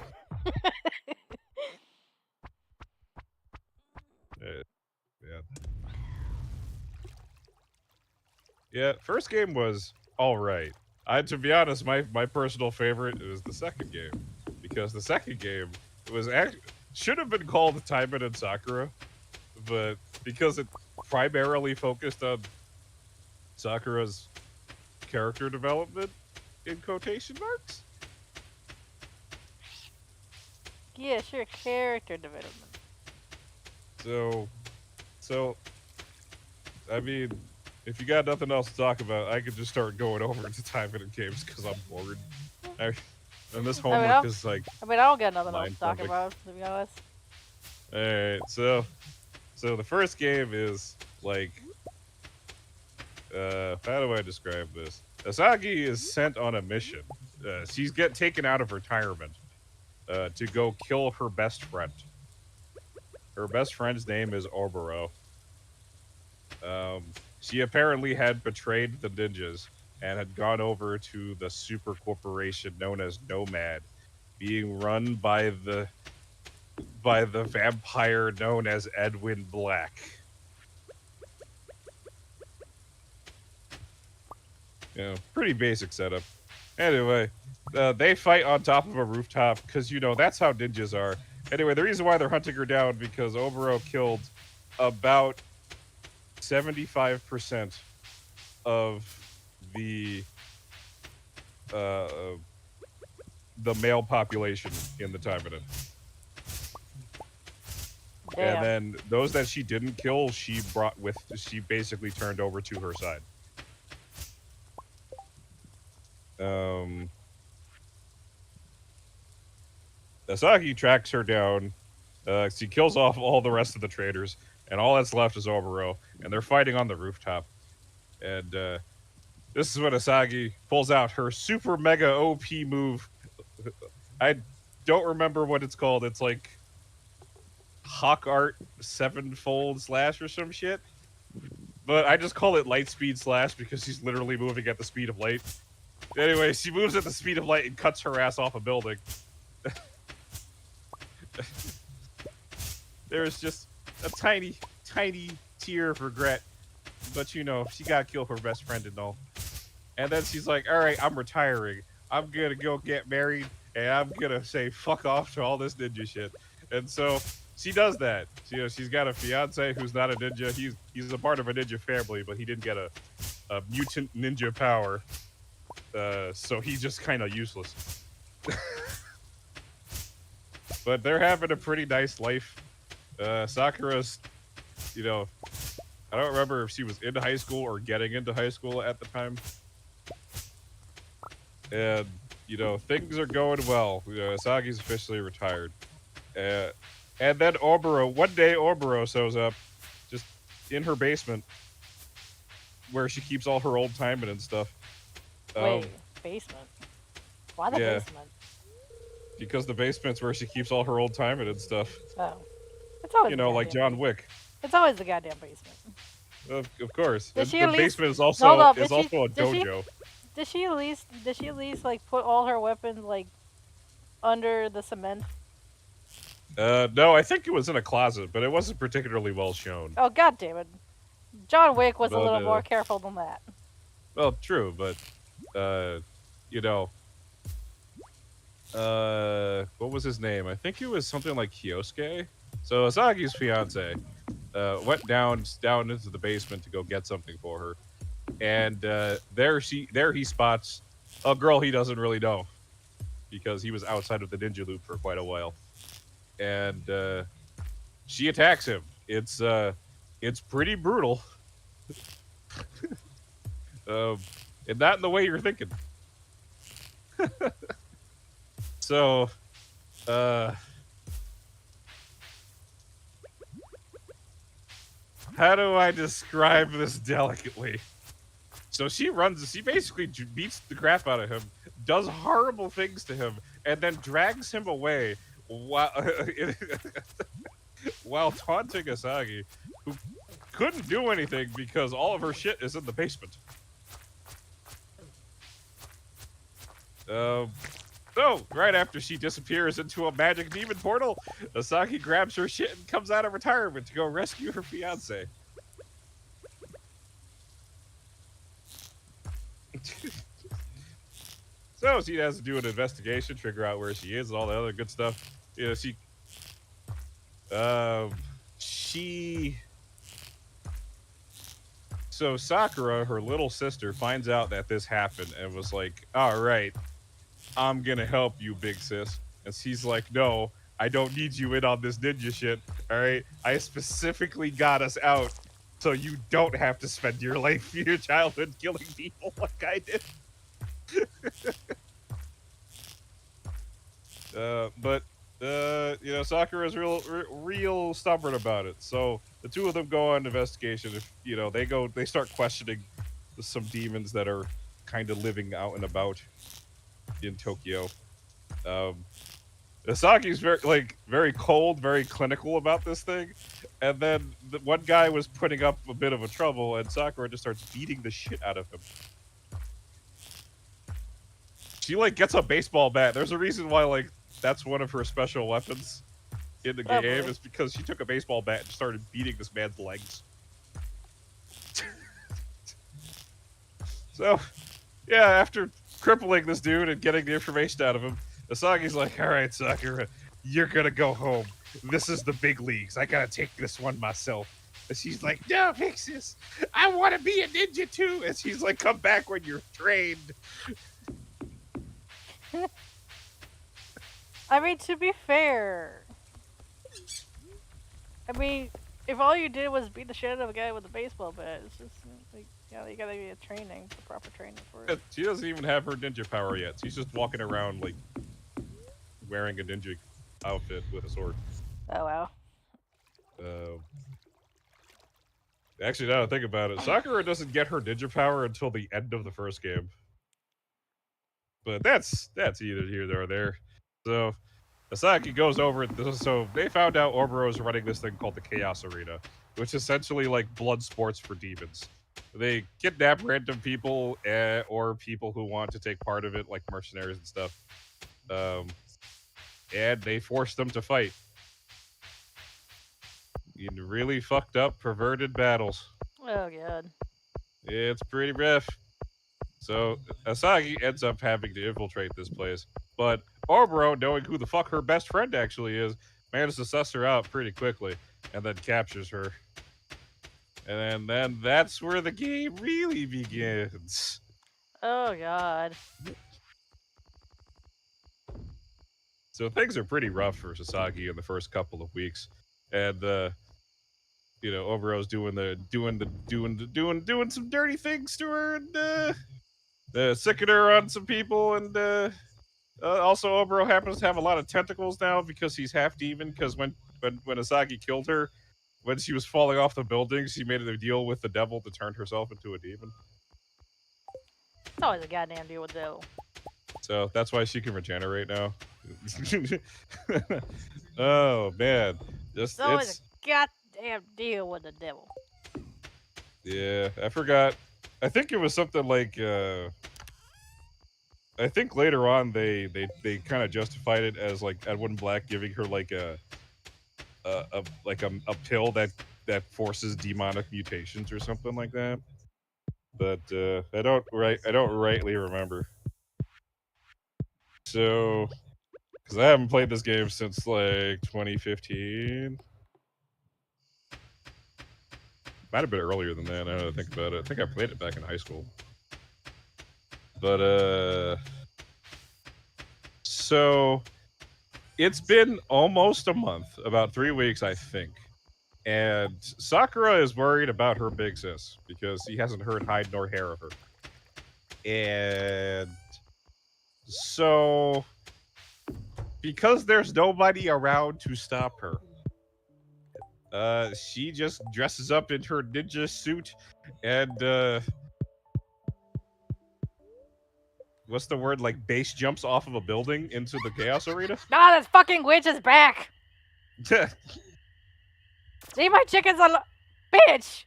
Uh, yeah, yeah. First game was all right. To be honest, my personal favorite is the second game because the second game was actually should have been called Taiman and Sakura, but because it primarily focused on Sakura's character development in quotation marks. Yeah, sure, character development. So, so I mean, if you got nothing else to talk about, I could just start going over to Taiman and games because I'm bored. I, and this homework is like I don't got nothing else mind to talk thumping. about, to be honest. All right, so the first game is like, how do I describe this? Asagi is sent on a mission. She's get taken out of retirement to go kill her best friend. Her best friend's name is Oboro. She apparently had betrayed the ninjas and had gone over to the super corporation known as Nomad, being run by the vampire known as Edwin Black. Pretty basic setup. Anyway, they fight on top of a rooftop because that's how ninjas are. Anyway, the reason why they're hunting her down because Oboro killed about 75% of the uh, the male population in the Taimadan. Damn. And then those that she didn't kill, she basically turned over to her side. Asagi tracks her down. She kills off all the rest of the traders, and all that's left is Oboro, and they're fighting on the rooftop. And this is when Asagi pulls out her super mega OP move. I don't remember what it's called. It's like Hawk Art Sevenfold Slash or some shit. But I just call it Light Speed Slash because she's literally moving at the speed of light. Anyway, she moves at the speed of light and cuts her ass off a building. There's just a tiny, tiny tear of regret. But she gotta kill her best friend and all. And then she's like, alright, I'm retiring. I'm gonna go get married and I'm gonna say fuck off to all this ninja shit. And so she does that. She's got a fiance who's not a ninja. He's a part of a ninja family, but he didn't get a mutant ninja power. So he's just kind of useless. But they're having a pretty nice life. Sakura's, I don't remember if she was in high school or getting into high school at the time. And, things are going well. Asagi's officially retired. And then one day Oboro shows up just in her basement where she keeps all her old timing and stuff. Wait, basement? Why the basement? Because the basement's where she keeps all her old timing and stuff. Oh. It's always Like John Wick. It's always the goddamn basement. Of course. Did she the at least, basement is also hold up, a dojo. Did she at least like put all her weapons like under the cement? No, I think it was in a closet, but it wasn't particularly well shown. Oh god damn it. John Wick was a little more careful than that. Well, true, but what was his name? I think it was something like Kyosuke. So Asagi's fiance went down into the basement to go get something for her, and there he spots a girl he doesn't really know because he was outside of the ninja loop for quite a while, and she attacks him. It's pretty brutal, and not in the way you're thinking. So, how do I describe this delicately? So she basically beats the crap out of him, does horrible things to him, and then drags him away while, while taunting Asagi, who couldn't do anything because all of her shit is in the basement. Um, so, right after she disappears into a magic demon portal, Asagi grabs her shit and comes out of retirement to go rescue her fiance. So she has to do an investigation, figure out where she is, and all the other good stuff. You know, she. So Sakura, her little sister, finds out that this happened and was like, "All right, I'm gonna help you, big sis." And she's like, "No, I don't need you in on this ninja shit. All right, I specifically got us out so you don't have to spend your life, your childhood, killing people like I did." But you know, Sakura is real stubborn about it. So the two of them go on an investigation. If you know, they start questioning some demons that are kind of living out and about in Tokyo. Um, Asagi's very cold, very clinical about this thing, and then the one guy was putting up a bit of a trouble, and Sakura just starts beating the shit out of him. She like gets a baseball bat. There's a reason why like that's one of her special weapons in the game is because she took a baseball bat and started beating this man's legs. So, yeah, after crippling this dude and getting the information out of him, Asagi's like, "All right, Sakura, you're gonna go home. This is the big leagues. I gotta take this one myself." And she's like, "No, Vixis, I want to be a ninja too." And she's like, "Come back when you're trained." I mean, to be fair, I mean, if all you did was beat the shit out of a guy with a baseball bat, it's just like, yeah, you gotta get training, the proper training for it. She doesn't even have her ninja power yet. She's just walking around like wearing a ninja outfit with a sword. Oh wow. Uh, Actually, now that I think about it, Sakura doesn't get her ninja power until the end of the first game. But that's either here nor there. So Asaki goes over. So they found out Oboro is running this thing called the Chaos Arena, which is essentially like blood sports for demons. They kidnap random people or people who want to take part of it, like mercenaries and stuff, and they force them to fight in really fucked up, perverted battles. Oh god. It's pretty rough. So Asagi ends up having to infiltrate this place, but Oboro, knowing who the fuck her best friend actually is, manages to suss her out pretty quickly and then captures her. And then that's where the game really begins. Oh god. So things are pretty rough for Sasagi in the first couple of weeks, and you know, Oboro's doing some dirty things to her, and sicking her on some people, and also Oboro happens to have a lot of tentacles now because he's half demon. Because when Asagi killed her, when she was falling off the building, she made a deal with the devil to turn herself into a demon. It's always a goddamn deal with the devil. So that's why she can regenerate now. Oh man, It's always a goddamn deal with the devil. Yeah, I forgot. I think it was something like I think later on they kind of justified it as like Edwin Black giving her like a pill that forces demonic mutations or something like that. But I don't rightly remember. So because I haven't played this game since like 2015. Might have been earlier than that. Now that I think about it, I think I played it back in high school. But so it's been almost a month, about 3 weeks, I think. And Sakura is worried about her big sis because he hasn't heard hide nor hair of her. And so because there's nobody around to stop her, she just dresses up in her ninja suit and what's the word? Like base jumps off of a building into the chaos arena. Ah, this fucking witch is back! Leave my chickens alone! Bitch!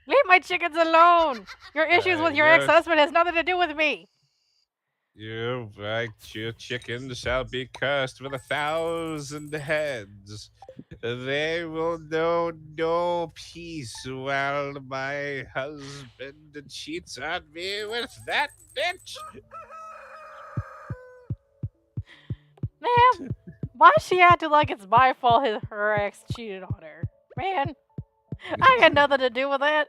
Leave my chickens alone! Your issues with your ex-husband has nothing to do with me! You like your chickens shall be cursed with 1,000 heads. They will know no peace while my husband cheats on me with that bitch. Ma'am, why she acting like it's my fault her ex cheated on her? Man, I had nothing to do with that.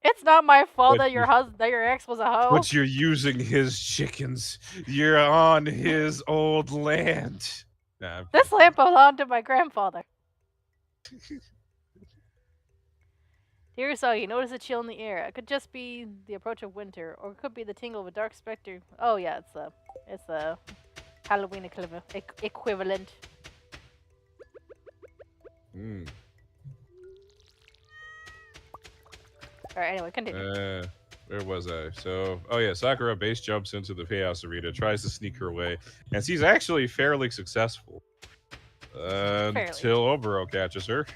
It's not my fault that your ex was a hoe. But you're using his chickens. You're on his old land. Nah, this lamp belonged to my grandfather. Dear Soggy, notice a chill in the air. It could just be the approach of winter, or it could be the tingle of a dark specter. Oh yeah, it's the Halloween equivalent. Hmm. Alright, anyway, continue. Where was I? So, oh yeah, Sakura base jumps into the chaos arena, tries to sneak her way, and she's actually fairly successful. Until Oboro catches her.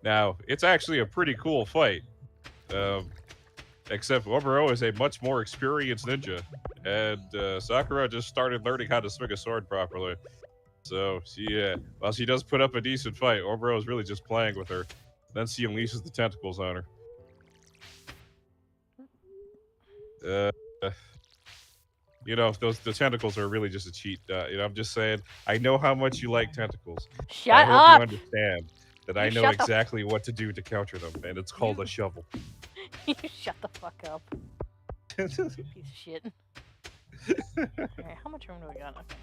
Now, it's actually a pretty cool fight. Except Oboro is a much more experienced ninja, and Sakura just started learning how to swing a sword properly. So, while she does put up a decent fight, Oboro is really just playing with her. Then she unleashes the tentacles on her. The tentacles are really just a cheat. I'm just saying, I know how much you like tentacles. Shut I hope up! you understand that I know exactly what to do to counter them, and it's called a shovel. You shut the fuck up. Piece of shit. Alright, how much room do we got? Okay.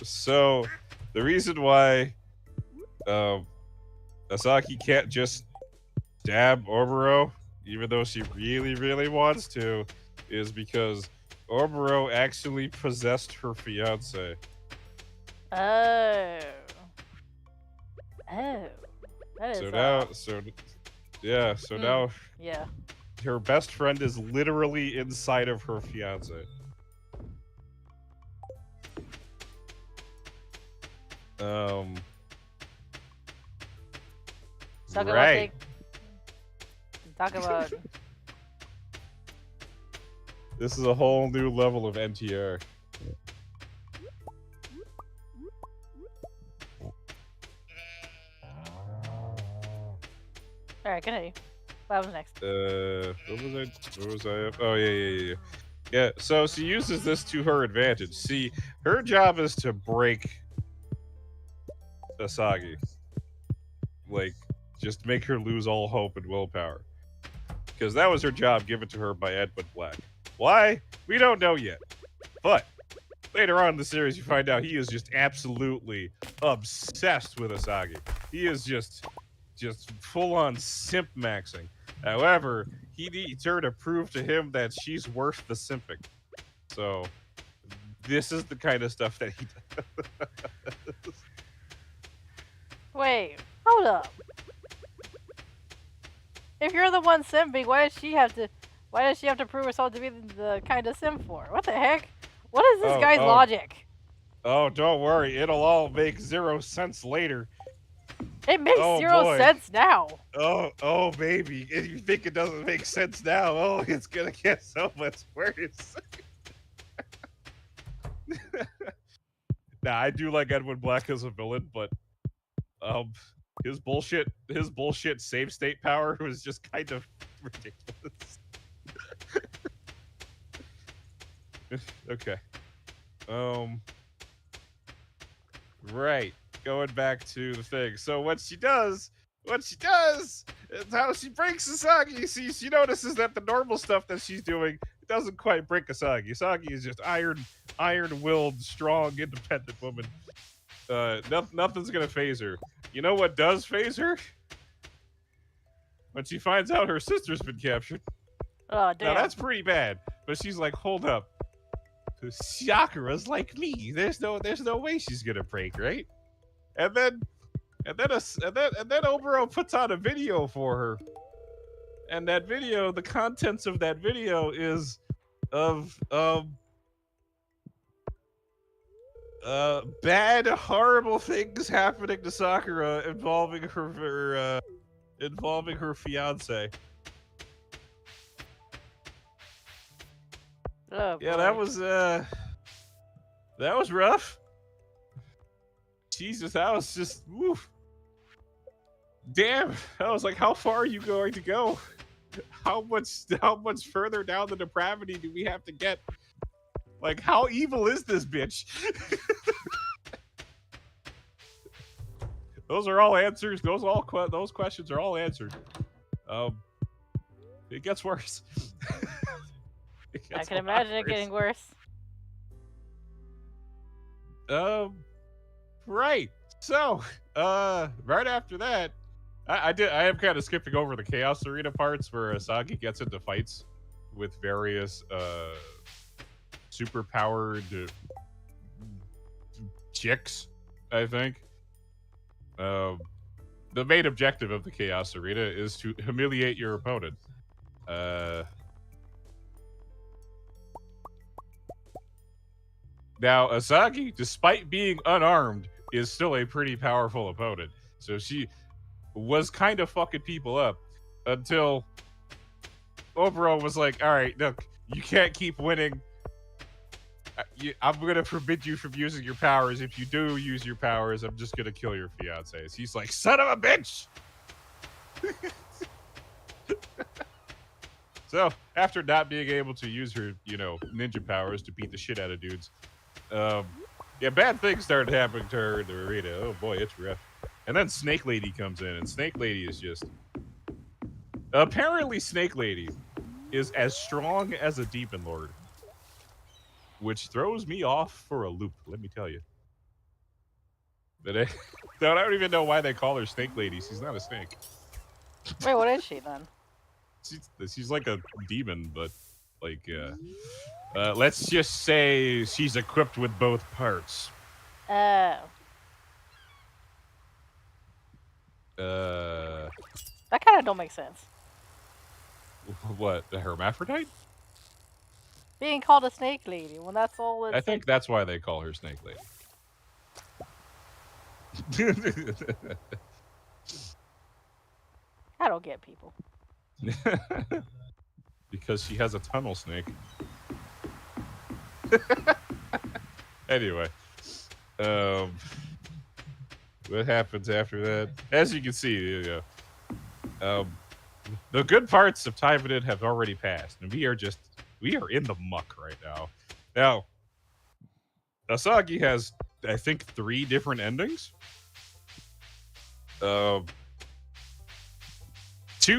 So the reason why Asaki can't just stab Oboro, even though she really, really wants to, is because Oboro actually possessed her fiance. Oh. That is now yeah. Her best friend is literally inside of her fiance. Talk about This is a whole new level of NTR. Alright, continue. What was next? What was I? Oh, yeah. Yeah, so she uses this to her advantage. See, her job is to break Asagi. Like, just make her lose all hope and willpower. Because that was her job given to her by Edwin Black. Why? We don't know yet. But later on in the series, you find out he is just absolutely obsessed with Asagi. He is just full-on simp maxing. However, he needs her to prove to him that she's worth the simping. So, this is the kind of stuff that he does. Wait, hold up. If you're the one simping, why does she have to prove herself to be the kind of simp for? What the heck? What is this guy's logic? Oh, don't worry. It'll all make 0 sense later. It makes 0 sense now. Oh, baby. If you think it doesn't make sense now, oh, it's gonna get so much worse. Now, I do like Edwin Black as a villain, but his bullshit save state power was just kind of ridiculous. Okay. Right. Going back to the thing. So what she does is how she breaks Asagi. See, she notices that the normal stuff that she's doing doesn't quite break Asagi. Asagi is just iron-willed, strong, independent woman. Nothing's gonna phase her. You know what does phase her? when she finds out her sister's been captured. Oh, Now damn. that's pretty bad. But she's like, hold up. Sakura's like me. There's no way she's gonna break, right? And then Obero puts on a video for her. And that video, the contents of that video is of bad, horrible things happening to Sakura involving her fiance. Oh, Yeah, boy. that was rough. Jesus, that was just woof. Damn, I was like, how far are you going to go? How much further down the depravity do we have to get? Like, how evil is this bitch? Those are all answers. Those questions are all answered. It gets worse. I can imagine it getting worse. Right. So, right after that, I am kind of skipping over the Chaos Arena parts where Asagi gets into fights with various superpowered chicks, I think. The main objective of the Chaos Arena is to humiliate your opponent. Now, Asagi, despite being unarmed, is still a pretty powerful opponent. So she was kind of fucking people up until Obero was like, all right, look, you can't keep winning. I'm going to forbid you from using your powers. If you do use your powers, I'm just going to kill your fiance. So he's like, son of a bitch! So, after not being able to use her, ninja powers to beat the shit out of dudes, bad things started happening to her in the arena. Oh boy, it's rough. And then Snake Lady comes in, and Snake Lady is just... Apparently, Snake Lady is as strong as a Demon Lord. Which throws me off for a loop, let me tell you. But I don't even know why they call her Snake Lady. She's not a snake. Wait, what is she then? She's like a demon, but like, let's just say she's equipped with both parts. Oh. That kind of don't make sense. What, the hermaphrodite? Being called a snake lady when that's all it's... I think that's why they call her Snake Lady. I don't get people. Because she has a tunnel snake. Anyway. What happens after that? As you can see, the good parts of Taivanin have already passed, and we are in the muck right now. Now, Asagi has, I think, 3 different endings. 2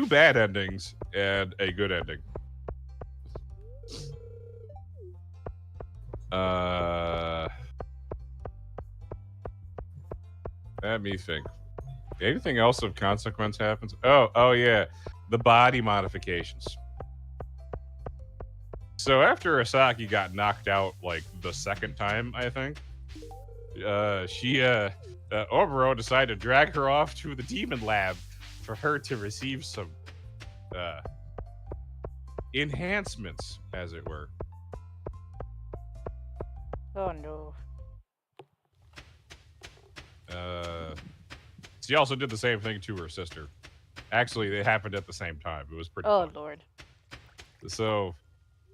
bad endings and a good ending. Let me think. Anything else of consequence happens? Oh yeah, the body modifications. So after Asaki got knocked out like the second time, I think, Obero decided to drag her off to the demon lab for her to receive some enhancements, as it were. Oh no. She also did the same thing to her sister. Actually, it happened at the same time. It was pretty Oh fun. Lord. So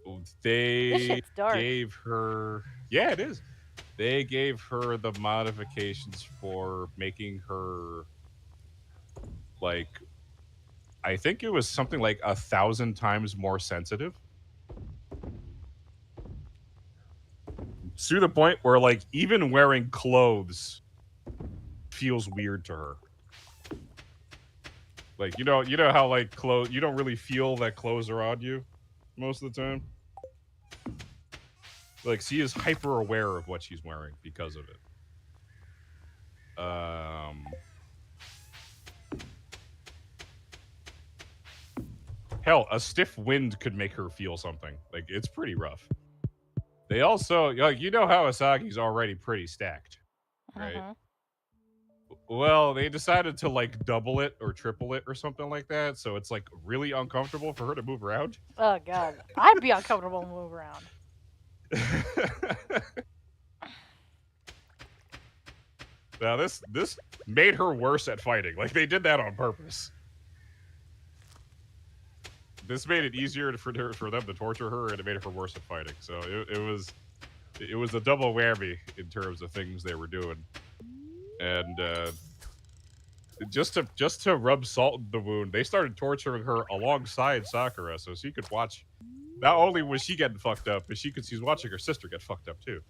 This they shit's dark. gave her... Yeah, it is. They gave her the modifications for making her, like, I think it was something like 1,000 times more sensitive. To the point where, like, even wearing clothes feels weird to her. Like, you know how, like, clothes, you don't really feel that clothes are on you most of the time? Like, she is hyper aware of what she's wearing because of it. Hell, a stiff wind could make her feel something. Like, it's pretty rough. They also, like, you know how Asagi's already pretty stacked, right? Mm-hmm. Well, they decided to like double it or triple it or something like that, so it's like really uncomfortable for her to move around. Oh god, I'd be uncomfortable to move around. Now this made her worse at fighting. Like they did that on purpose. This made it easier for them to torture her, and it made her worse at fighting. So it was a double whammy in terms of things they were doing, and just to rub salt in the wound, they started torturing her alongside Sakura, so she could watch. Not only was she getting fucked up, but she's watching her sister get fucked up too.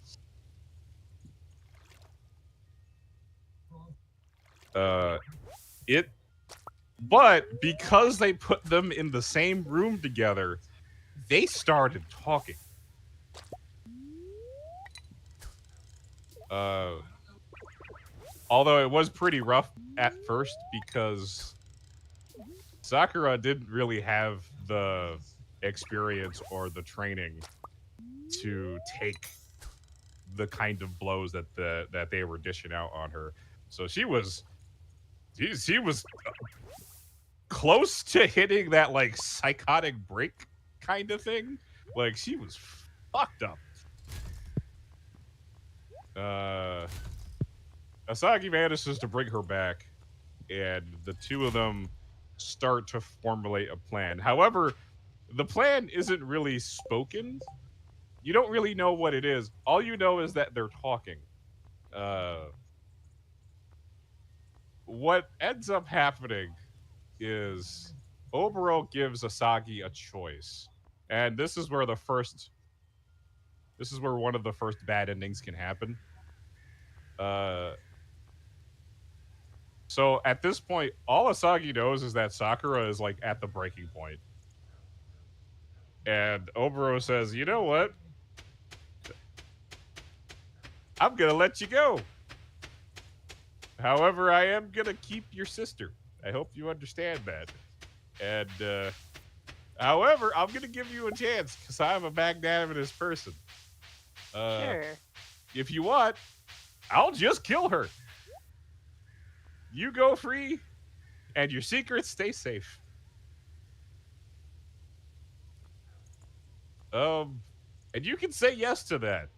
It But because they put them in the same room together, they started talking. Although it was pretty rough at first because Sakura didn't really have the experience or the training to take the kind of blows that they were dishing out on her. So she was close to hitting that like psychotic break kind of thing. Like she was fucked up. Asagi manages to bring her back, and the two of them start to formulate a plan. However, the plan isn't really spoken. You don't really know what it is. All you know is that they're talking. What ends up happening is Oboro gives Asagi a choice. And this is where one of the first bad endings can happen. So at this point, all Asagi knows is that Sakura is like at the breaking point. And Oboro says, "You know what? I'm going to let you go. However, I am going to keep your sister. I hope you understand that. And however, I'm going to give you a chance because I'm a magnanimous person. Sure. If you want, I'll just kill her. You go free, and your secrets stay safe." And you can say yes to that.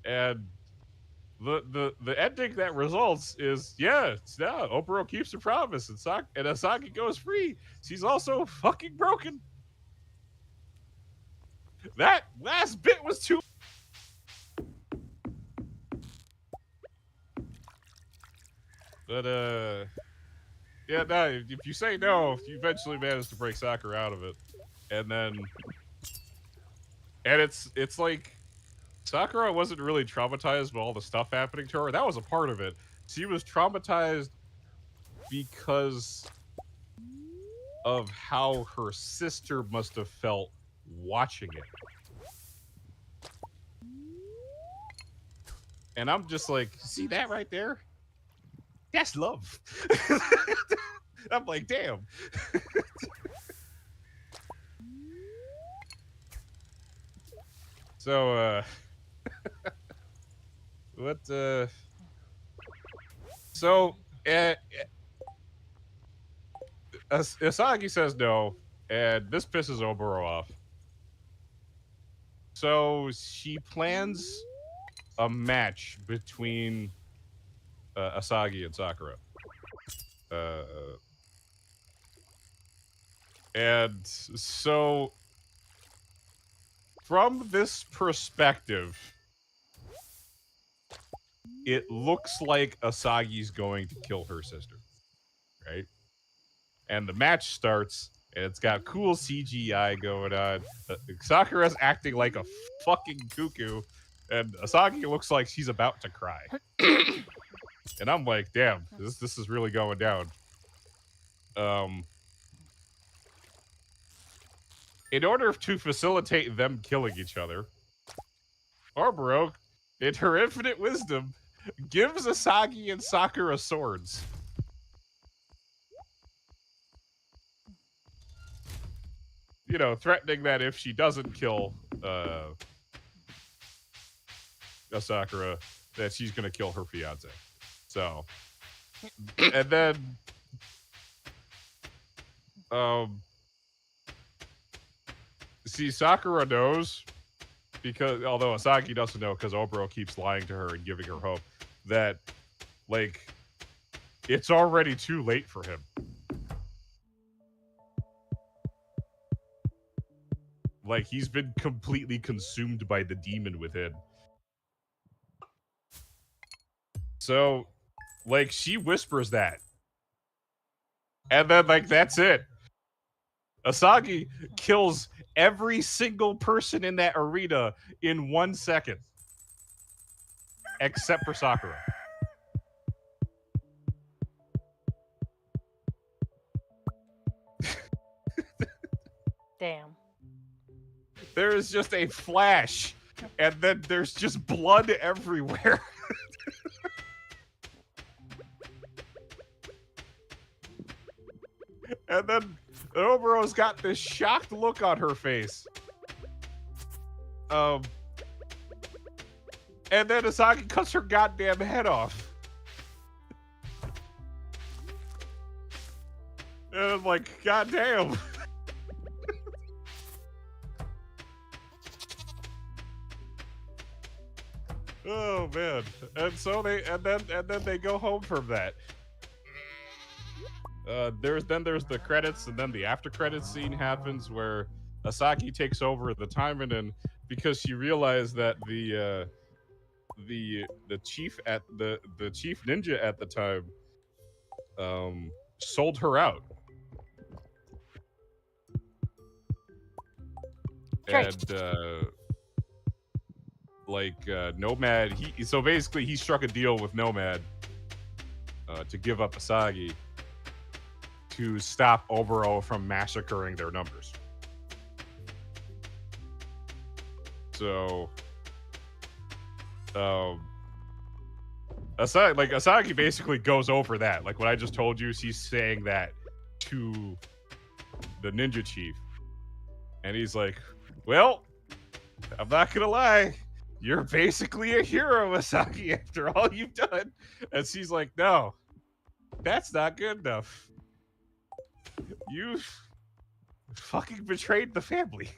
And the ending that results is Oboro keeps her promise, and Asagi goes free. She's also fucking broken. That last bit was too. But yeah, no. If you say no, you eventually manage to break Sakura out of it, and it's like Sakura wasn't really traumatized by all the stuff happening to her. That was a part of it. She was traumatized because of how her sister must have felt watching it. And I'm just like, see that right there? That's love. I'm like, damn. So, what, so, Asagi says no, and this pisses Oboro off. So she plans a match between Asagi and Sakura. And so, from this perspective, it looks like Asagi's going to kill her sister, right? And the match starts, and it's got cool CGI going on. Sakura's acting like a fucking cuckoo, and Asagi looks like she's about to cry. And I'm like, damn, this is really going down. In order to facilitate them killing each other, Oboro, in her infinite wisdom, gives Asagi and Sakura swords. threatening that if she doesn't kill Sakura, that she's gonna kill her fiance. So, and then, see, Sakura knows because although Asagi doesn't know because Oboro keeps lying to her and giving her hope that, like, it's already too late for him. Like, he's been completely consumed by the demon within. So, like, she whispers that. And then, like, that's it. Asagi kills every single person in that arena in 1 second. Except for Sakura. Damn. There is just a flash, and then there's just blood everywhere. And then Obero's got this shocked look on her face. And then Asagi cuts her goddamn head off. And I'm like, goddamn. Oh man. And so then they go home from that. There's the credits, and then the after credits scene happens where Asagi takes over the timing, and because she realized that the chief at the chief ninja at the time sold her out. Right. And Nomad, so basically he struck a deal with Nomad to give up Asagi to stop Oboro from massacring their numbers. So, Asagi basically goes over that. Like what I just told you, she's saying that to the ninja chief. And he's like, well, I'm not gonna lie, you're basically a hero, Asagi, after all you've done. And she's like, no, that's not good enough. You fucking betrayed the family.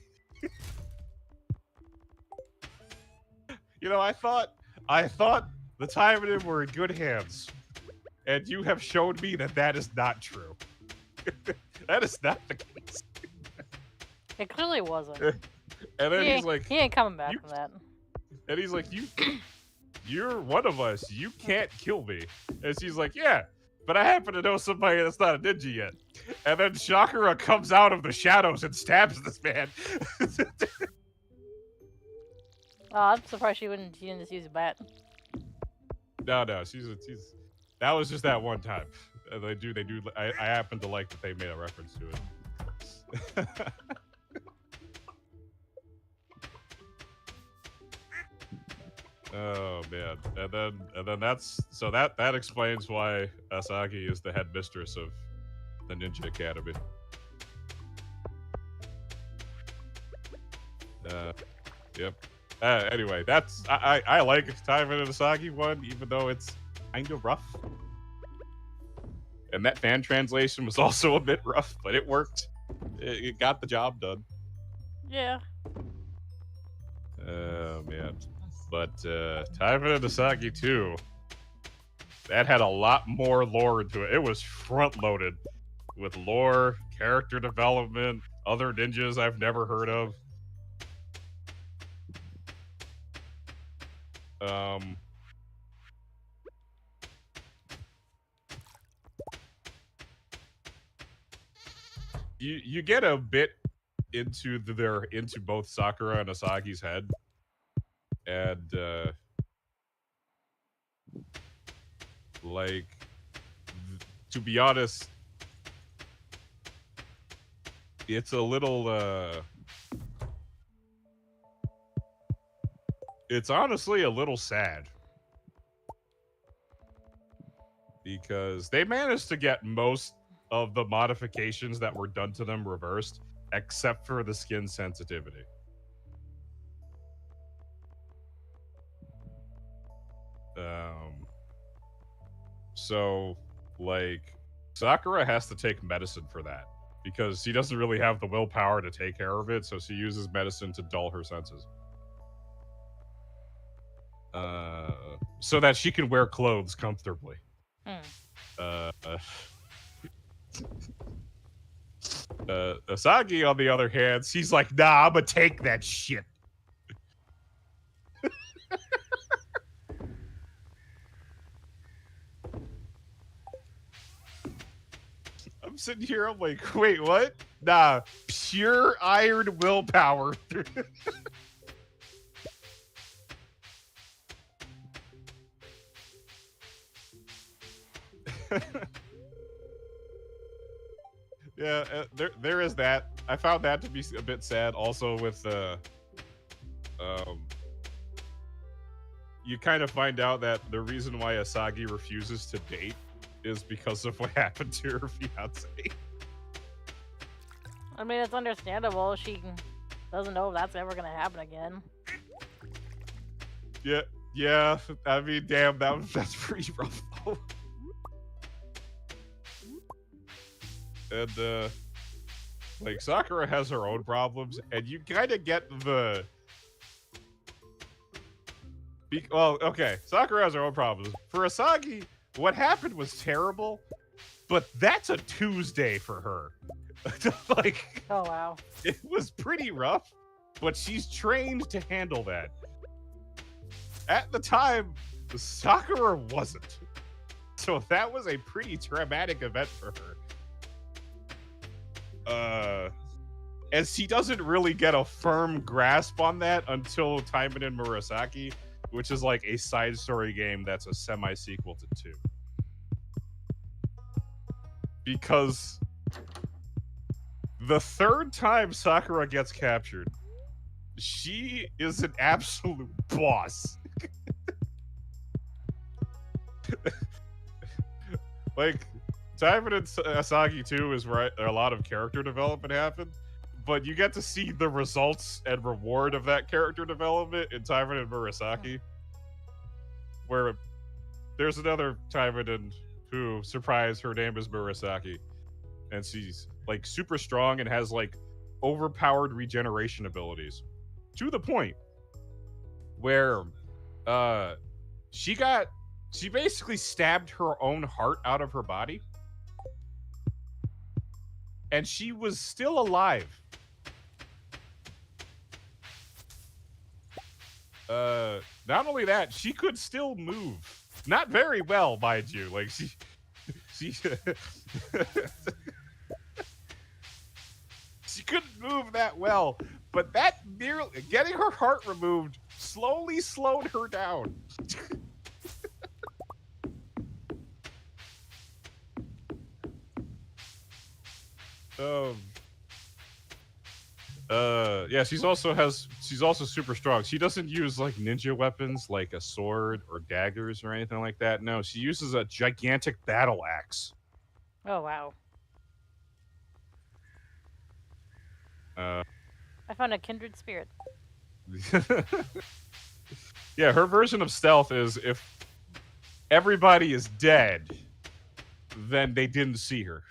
I thought the time and him were in good hands. And you have showed me that is not true. That is not the case. It clearly wasn't. And then he's like, he ain't coming back from that. And he's like, you're one of us. You can't kill me. And she's like, yeah, but I happen to know somebody that's not a ninja yet. And then Sakura comes out of the shadows and stabs this man. Oh, I'm surprised she didn't just use a bat. No, she's that was just that one time. They do. I happen to like that they made a reference to it. Oh man, and then that explains why Asagi is the headmistress of the Ninja Academy. Yep. Anyway, I like Time in Asagi one, even though it's kind of rough. And that fan translation was also a bit rough, but it worked. It got the job done. Yeah. Oh man. But Time in Asagi 2, that had a lot more lore into it. It was front loaded with lore, character development, other ninjas I've never heard of. You get a bit into both Sakura and Asagi's head, and to be honest, it's a little it's honestly a little sad because they managed to get most of the modifications that were done to them reversed, except for the skin sensitivity. So, like, Sakura has to take medicine for that because she doesn't really have the willpower to take care of it, so she uses medicine to dull her senses. So that she can wear clothes comfortably. Asagi, on the other hand, she's like, nah, I'ma take that shit. I'm sitting here, I'm like, wait, what? Nah, pure iron willpower. Yeah, there is that. I found that to be a bit sad. Also, with you kind of find out that the reason why Asagi refuses to date is because of what happened to her fiance. I mean, it's understandable. She doesn't know if that's ever gonna happen again. Yeah. I mean, damn, that's pretty rough though. And like Sakura has her own problems, and you kind of get the. Well, okay, Sakura has her own problems. For Asagi, what happened was terrible, but that's a Tuesday for her. Like, Oh wow. it was pretty rough, but she's trained to handle that. At the time, Sakura wasn't. So that was a pretty traumatic event for her. And she doesn't really get a firm grasp on that until Taiman and Murasaki, which is like a side story game that's a semi-sequel to 2. Because the third time Sakura gets captured, she is an absolute boss. Like, Taiman and Asagi 2 is where a lot of character development happened, but you get to see the results and reward of that character development in Taiman and Murasaki, where there's another Taiman who, surprise, her name is Murasaki, and she's like super strong and has like overpowered regeneration abilities, to the point where she basically stabbed her own heart out of her body, and she was still alive. Not only that, she could still move. Not very well, mind you. Like, she she couldn't move that well, but that merely getting her heart removed slowly slowed her down. Yeah, she's also super strong. She doesn't use like ninja weapons like a sword or daggers or anything like that. No, she uses a gigantic battle axe. Oh wow. I found a kindred spirit. Yeah, her version of stealth is if everybody is dead, then they didn't see her.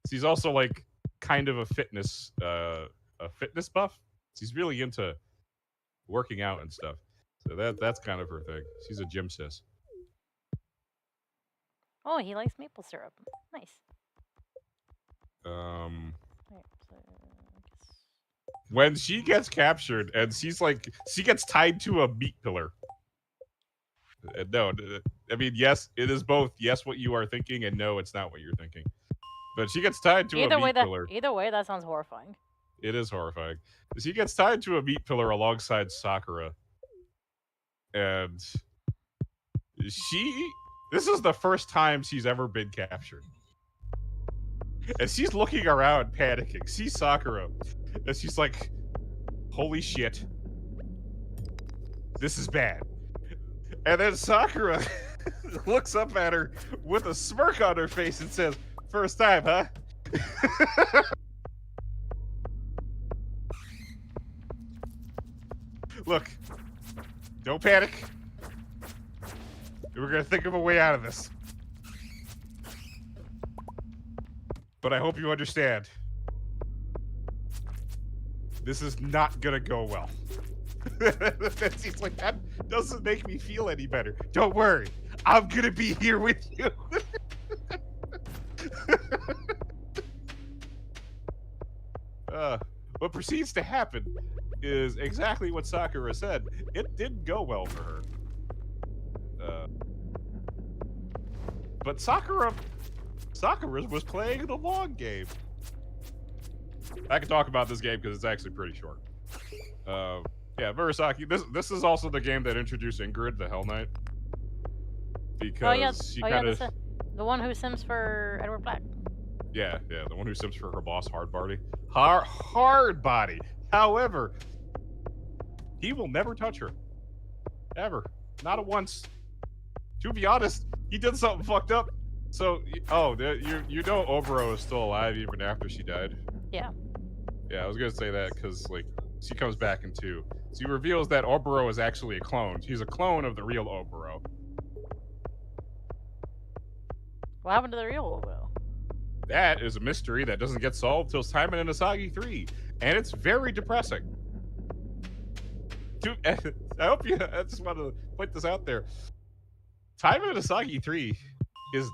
She's also like kind of a fitness buff. She's really into working out and stuff. So that's kind of her thing. She's a gym sis. Oh, he likes maple syrup. Nice. Um, Right, so I guess... when she gets captured and she gets tied to a meat pillar. No, I mean, yes, it is both. Yes, what you are thinking, and no, it's not what you're thinking. But she gets tied to a meat pillar. Either way, that sounds horrifying. It is horrifying. She gets tied to a meat pillar alongside Sakura. And this is the first time she's ever been captured. And she's looking around, panicking. Sees Sakura. And she's like, holy shit. This is bad. And then Sakura looks up at her with a smirk on her face and says, first time, huh? Look, don't panic. We're gonna think of a way out of this. But I hope you understand. This is not gonna go well. That seems like that doesn't make me feel any better. Don't worry. I'm gonna be here with you. What proceeds to happen is exactly what Sakura said. It didn't go well for her. But Sakura was playing the long game. I can talk about this game because it's actually pretty short. Yeah, Murasaki. This is also the game that introduced Ingrid, the Hell Knight. Because she kind of the one who sims for Edward Black. Yeah, the one who sims for her boss, Hard Body. Hard Body. However, he will never touch her, ever, not at once. To be honest, he did something fucked up. So, you know, Oboro is still alive even after she died. Yeah. Yeah, I was gonna say that because like she comes back in 2. She reveals that Oboro is actually a clone. She's a clone of the real Oboro. What happened to the real Oboro? That is a mystery that doesn't get solved till Simon and Asagi 3, and it's very depressing. I just want to point this out there. Simon and Asagi 3 is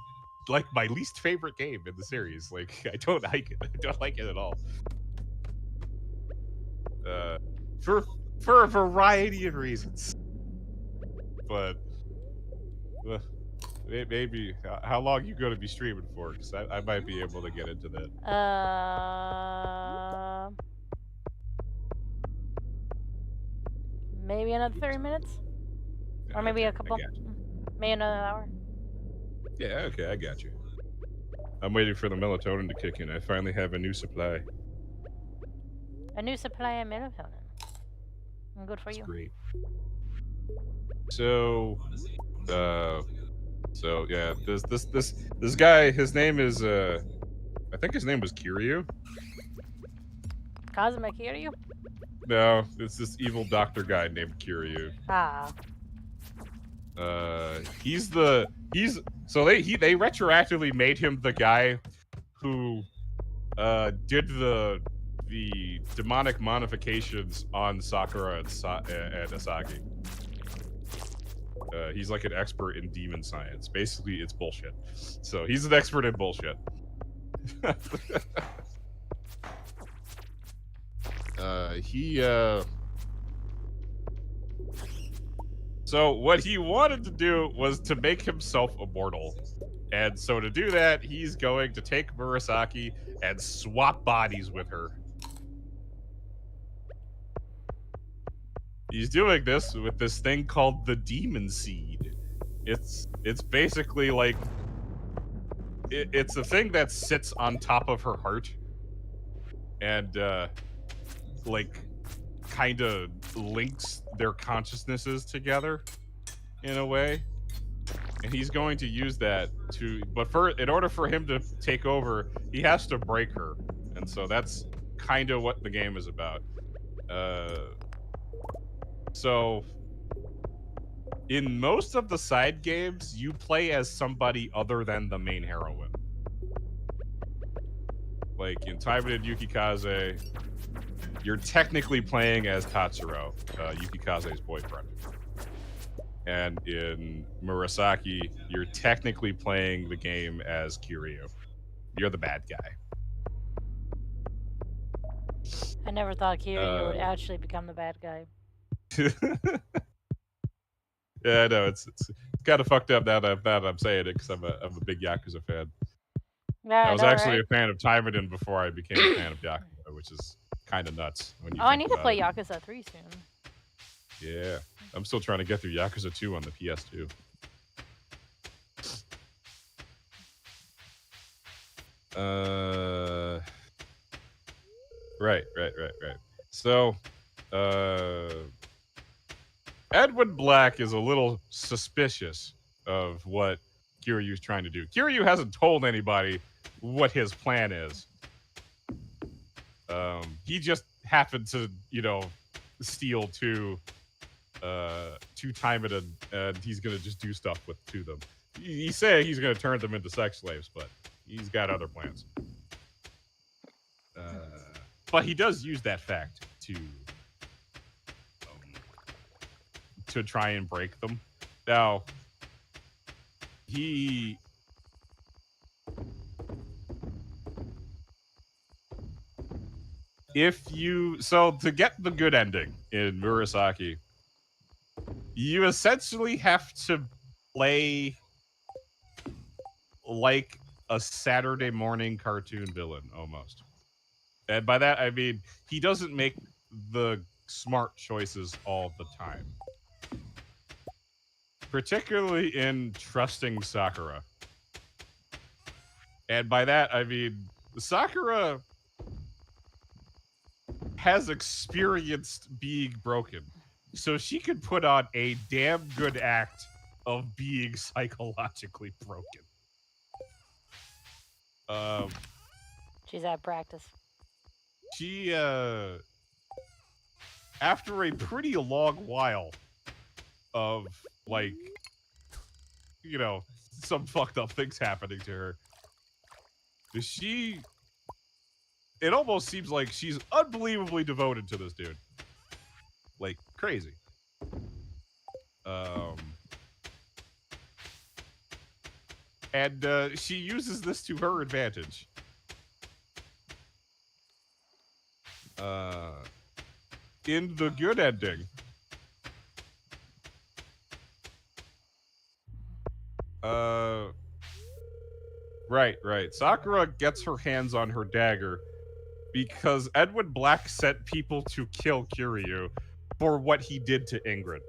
like my least favorite game in the series. Like, I don't like it. I don't like it at all. For a variety of reasons. But maybe how long you going to be streaming for? Because I might be able to get into that. Maybe another 30 minutes, or maybe a couple. Maybe another hour. Yeah, okay, I got you. I'm waiting for the melatonin to kick in. I finally have a new supply. A new supply of melatonin. Good for you. Great. So yeah, this guy, his name is I think his name was Kiryu. Kazuma Kiryu? No, it's this evil doctor guy named Kiryu. Ah. They retroactively made him the guy who did the demonic modifications on Sakura and Asagi. He's like an expert in demon science. Basically, it's bullshit. So he's an expert in bullshit. So what he wanted to do was to make himself immortal. And so to do that, he's going to take Murasaki and swap bodies with her. He's doing this with this thing called the Demon Seed. It's basically like it's a thing that sits on top of her heart and like kind of links their consciousnesses together in a way. And he's going to use that in order for him to take over, he has to break her. And so that's kind of what the game is about. So in most of the side games, you play as somebody other than the main heroine. Like in Taiba and Yukikaze, you're technically playing as Tatsuro, Yukikaze's boyfriend. And in Murasaki, you're technically playing the game as Kiryu. You're the bad guy. I never thought Kiryu would actually become the bad guy. Yeah, I know it's kind of fucked up now that I'm saying it because I'm a big Yakuza fan. Yeah, I was actually a fan of Taimadan before I became a fan of Yakuza, which is kind of nuts. When you I need to play Yakuza 3 soon. Yeah, I'm still trying to get through Yakuza 2 on the PS2. Right. So, Edwin Black is a little suspicious of what Kiryu's trying to do. Kiryu hasn't told anybody what his plan is. He just happened to, steal two time it, and he's gonna just do stuff to them. He's saying he's gonna turn them into sex slaves, but he's got other plans. But he does use that fact to try and break them. Now, to get the good ending in Murasaki, you essentially have to play like a Saturday morning cartoon villain, almost. And by that, I mean, he doesn't make the smart choices all the time. Particularly in trusting Sakura. And by that, I mean, Sakura has experienced being broken. So she could put on a damn good act of being psychologically broken. She's at practice. She, after a pretty long while of, like, some fucked up things happening to her, it almost seems like she's unbelievably devoted to this dude. Like, crazy. And she uses this to her advantage. In the good ending, right. Sakura gets her hands on her dagger because Edwin Black sent people to kill Kiryu for what he did to Ingrid.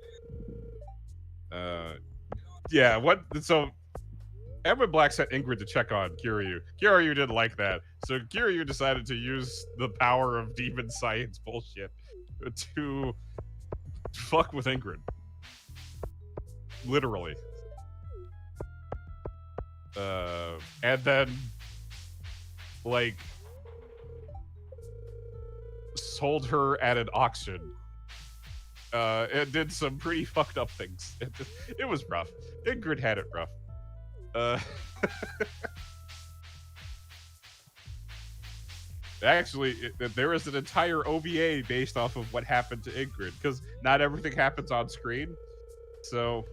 So Edwin Black sent Ingrid to check on Kiryu. Kiryu didn't like that, so Kiryu decided to use the power of demon science bullshit to fuck with Ingrid. Literally. And then, like, sold her at an auction. And did some pretty fucked up things. It was rough. Ingrid had it rough. Actually, there is an entire OVA based off of what happened to Ingrid, because not everything happens on screen. So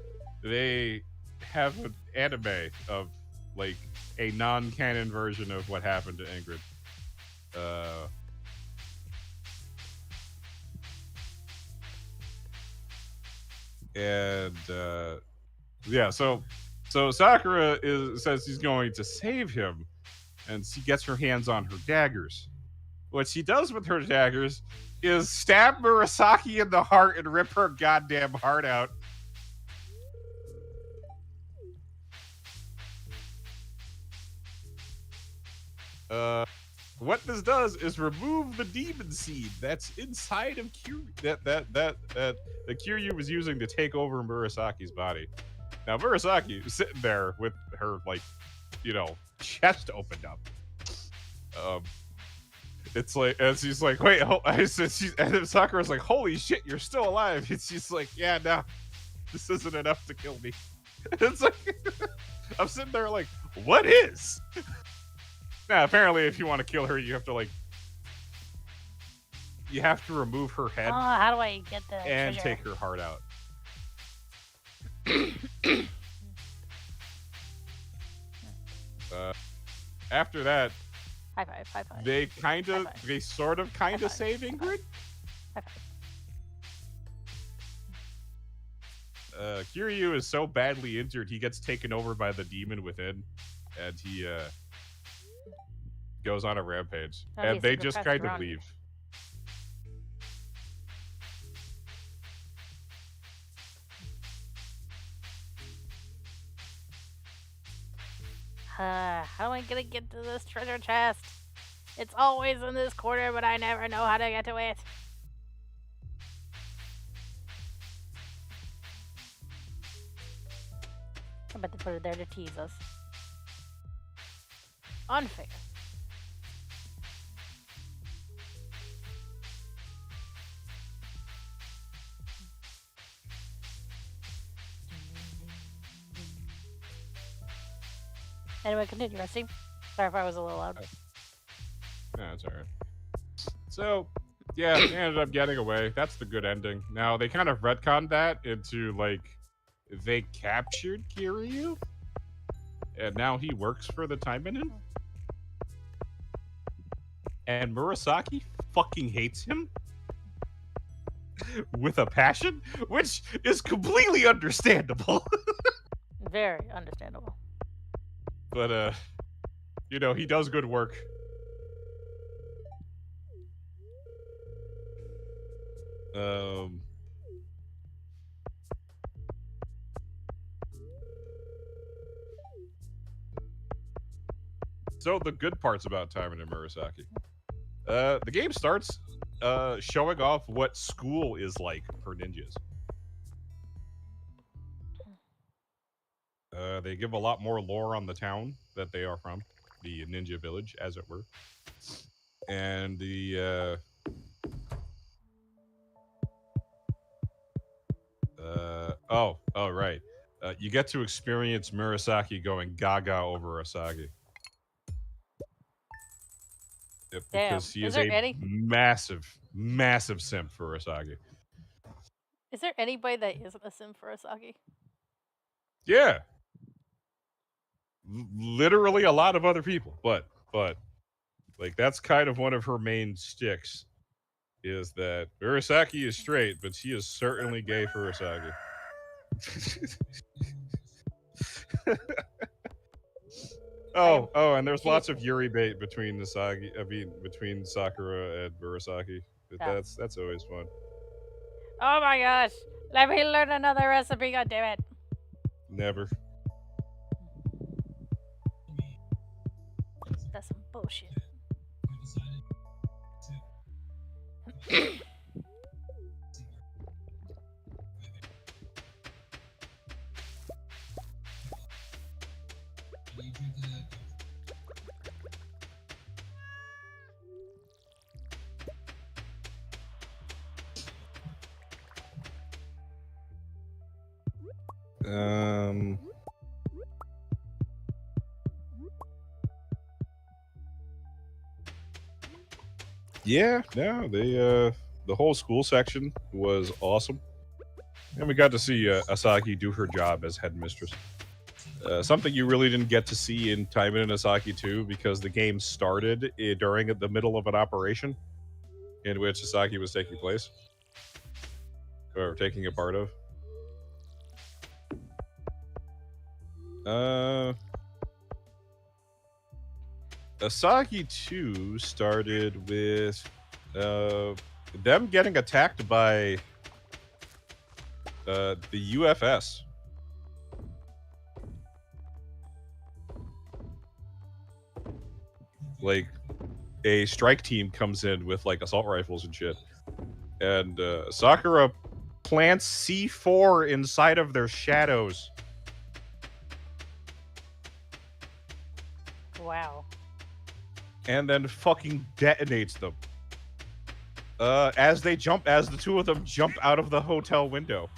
they have an anime of, like, a non-canon version of what happened to Ingrid. So Sakura says she's going to save him, and she gets her hands on her daggers. What she does with her daggers is stab Murasaki in the heart and rip her goddamn heart out. What this does is remove the demon seed that's inside of Kiryu, that Kiryu was using to take over Murasaki's body. Now Murasaki is sitting there with her, like, chest opened up. It's like, and she's like, wait, and Sakura's like, holy shit, you're still alive. And she's like, yeah, no, this isn't enough to kill me. It's like, I'm sitting there like, what is? Now, apparently, if you want to kill her, you have to remove her head. Oh, how do I get the and treasure? take her heart out. After that, High five. they sort of High five. save Ingrid. High five. Kiryu is so badly injured, he gets taken over by the demon within, and he goes on a rampage. Oh, And he's they super just fast kind of around. leave. How am I gonna get to this treasure chest? It's always in this corner, but I never know how to get to it. I bet they put it there to tease us. Unfair. Anyway, continue, Rusty. Sorry if I was a little loud. Yeah, that's alright. So, yeah, they ended up getting away. That's the good ending. Now, they kind of retconned that into, like, they captured Kiryu, and now he works for the Taimanin. And Murasaki fucking hates him with a passion, which is completely understandable. Very understandable. But, you know, he does good work. So the good parts about Taiman and Murasaki. The game starts showing off what school is like for ninjas. They give a lot more lore on the town that they are from, the ninja village, as it were. And the right. You get to experience Murasaki going gaga over Asagi. Yep, Damn. because he Is is there a any? massive, massive simp for Asagi. Is there anybody that isn't a sim for Asagi? Yeah. Literally a lot of other people, but like that's kind of one of her main sticks is that Murasaki is straight, but she is certainly gay for Asagi. And there's lots of Yuri bait between between Sakura and Murasaki. Yeah. That's always fun. Oh my gosh! Let me learn another recipe, goddammit! Never. That's some bullshit. Yeah, no, the whole school section was awesome. And we got to see Asaki do her job as headmistress. Something you really didn't get to see in Taiman and Asaki 2 because the game started during the middle of an operation in which Asaki was taking place. Or taking a part of. Asagi 2 started with them getting attacked by the UFS. Like, a strike team comes in with, like, assault rifles and shit. And Sakura plants C4 inside of their shadows. Wow. And then fucking detonates them. As the two of them jump out of the hotel window.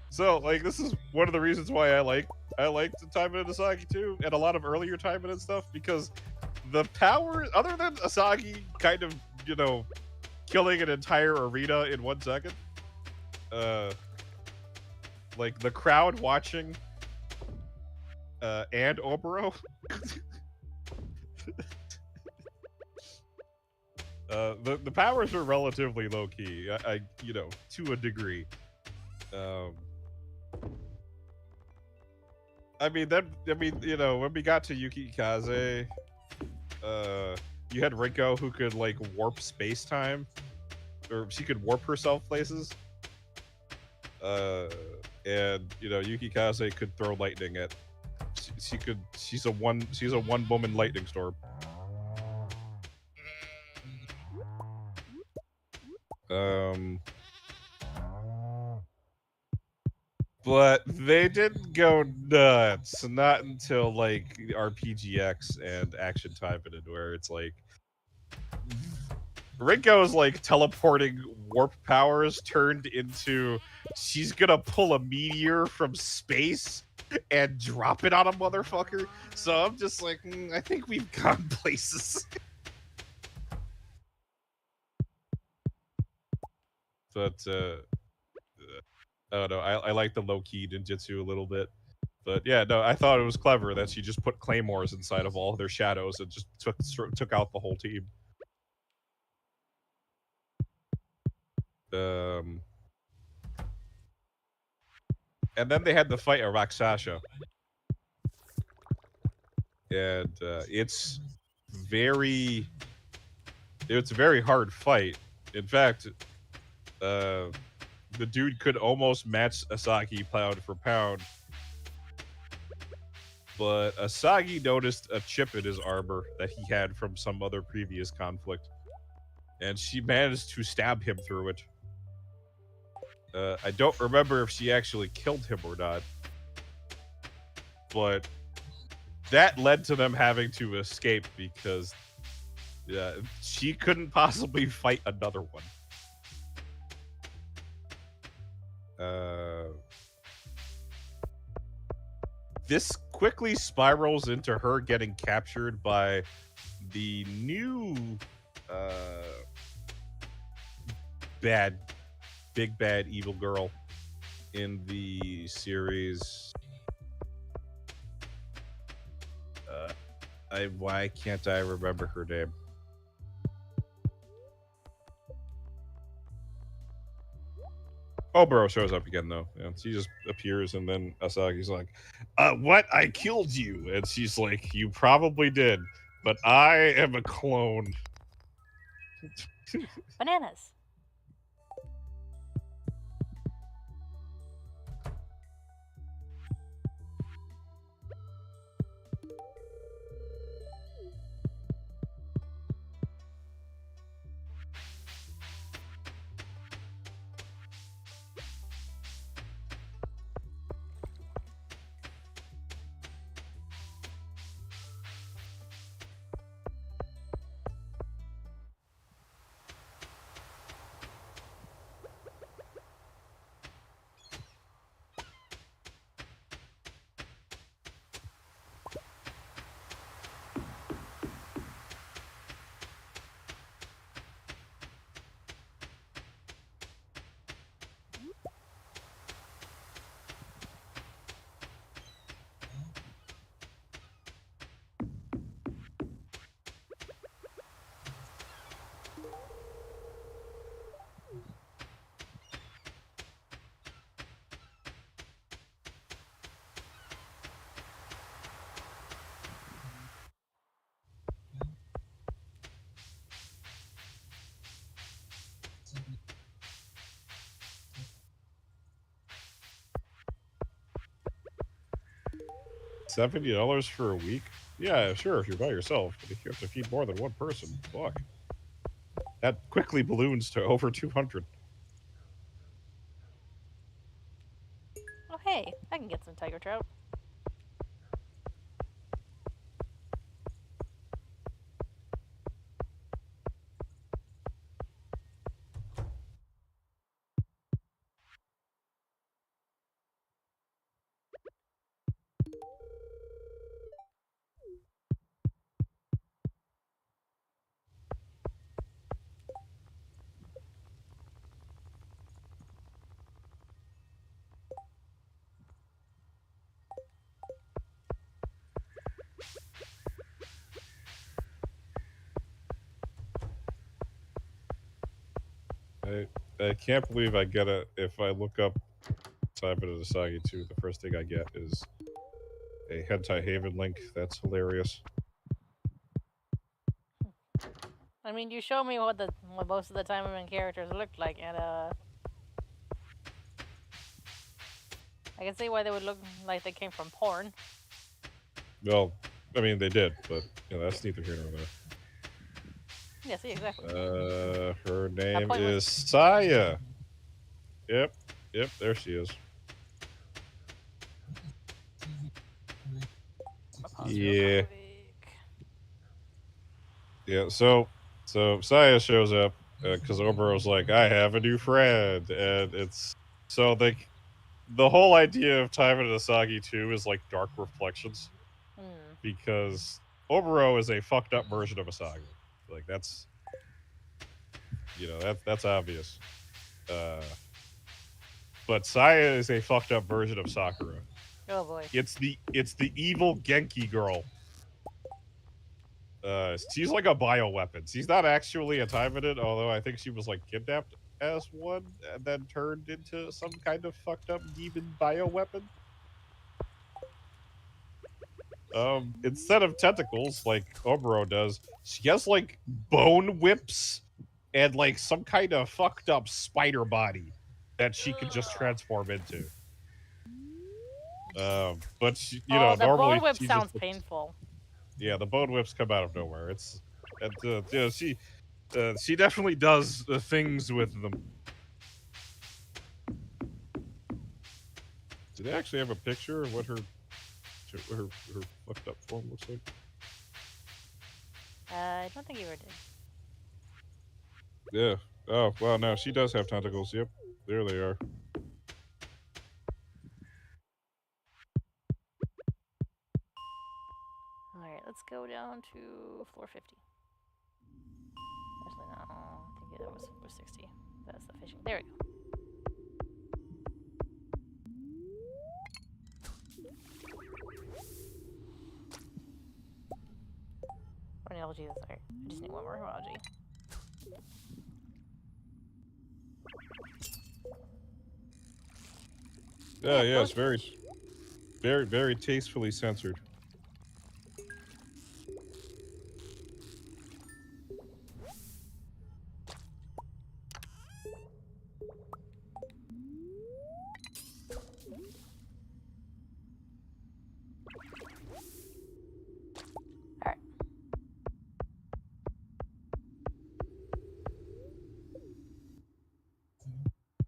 So, like, this is one of the reasons why I like the Taiman and Asagi too, and a lot of earlier Taiman and stuff, because the power, other than Asagi kind of, you know, killing an entire arena in 1 second, like, the crowd watching and Oboro the powers are relatively low key, I you know, to a degree. I mean, you know, when we got to Yuki Kaze, you had Rinko who could, like, warp space-time, or she could warp herself places. And, you know, Yuki Kaze could throw lightning at. She's a one-woman lightning storm. But they didn't go nuts. Not until like RPGX and Action Time, where it's like Rinko's like teleporting warp powers turned into she's gonna pull a meteor from space and drop it on a motherfucker. So I'm just like, I think we've gone places. But I don't know. I like the low key ninjutsu a little bit. But yeah, no, I thought it was clever that she just put claymores inside of all their shadows and just took out the whole team. Um, and then they had the fight at Raksasha, and it's a very hard fight. In fact, the dude could almost match Asagi pound for pound, but Asagi noticed a chip in his armor that he had from some other previous conflict, and she managed to stab him through it. I don't remember if she actually killed him or not, but that led to them having to escape because she couldn't possibly fight another one. This quickly spirals into her getting captured by the new bad, big bad evil girl in the series. Why can't I remember her name? Oboro shows up again though. And she just appears, and then Asagi's like, "What? I killed you?" And she's like, "You probably did, but I am a clone." Bananas. $70 for a week? Yeah, sure, if you're by yourself, but if you have to feed more than one person, fuck. That quickly balloons to over 200. Oh hey, I can get some tiger trout. I can't believe I get it. If I look up Cyber to Asagi 2, the first thing I get is a Hentai Haven link. That's hilarious. I mean, you show me what most of the time women characters looked like, and I can see why they would look like they came from porn. Well, I mean, they did, but that's neither here nor there. Yeah, see, exactly. Her name point is was- Saya. Yep, there she is. Pause Yeah. real quick. Yeah, so Saya shows up because Obero's like, I have a new friend, and it's so the whole idea of Time and Asagi 2 is like dark reflections Hmm. because Obero is a fucked up version of Asagi. Like that's that's obvious. Uh, but Saya is a fucked up version of Sakura. Oh boy. It's the evil Genki girl. She's like a bioweapon. She's not actually a Taimanin, although I think she was like kidnapped as one and then turned into some kind of fucked up demon bioweapon. Instead of tentacles like Obero does, she has like bone whips and like some kind of fucked up spider body that she could just transform into. But she, Oh, the bone normally whip she just sounds painful. yeah, the bone whips come out of nowhere. She definitely does things with them. Do they actually have a picture of what her fucked up form looks like? I don't think you ever did. Yeah. Oh, well, no, she does have tentacles. Yep. There they are. Alright, let's go down to floor 50. Actually, no. I think that was floor 60. That's the fishing. There we go. One algae is alright. I just need one more algae. Yeah, Yeah, yes, very, postage. very, very tastefully censored. Alright.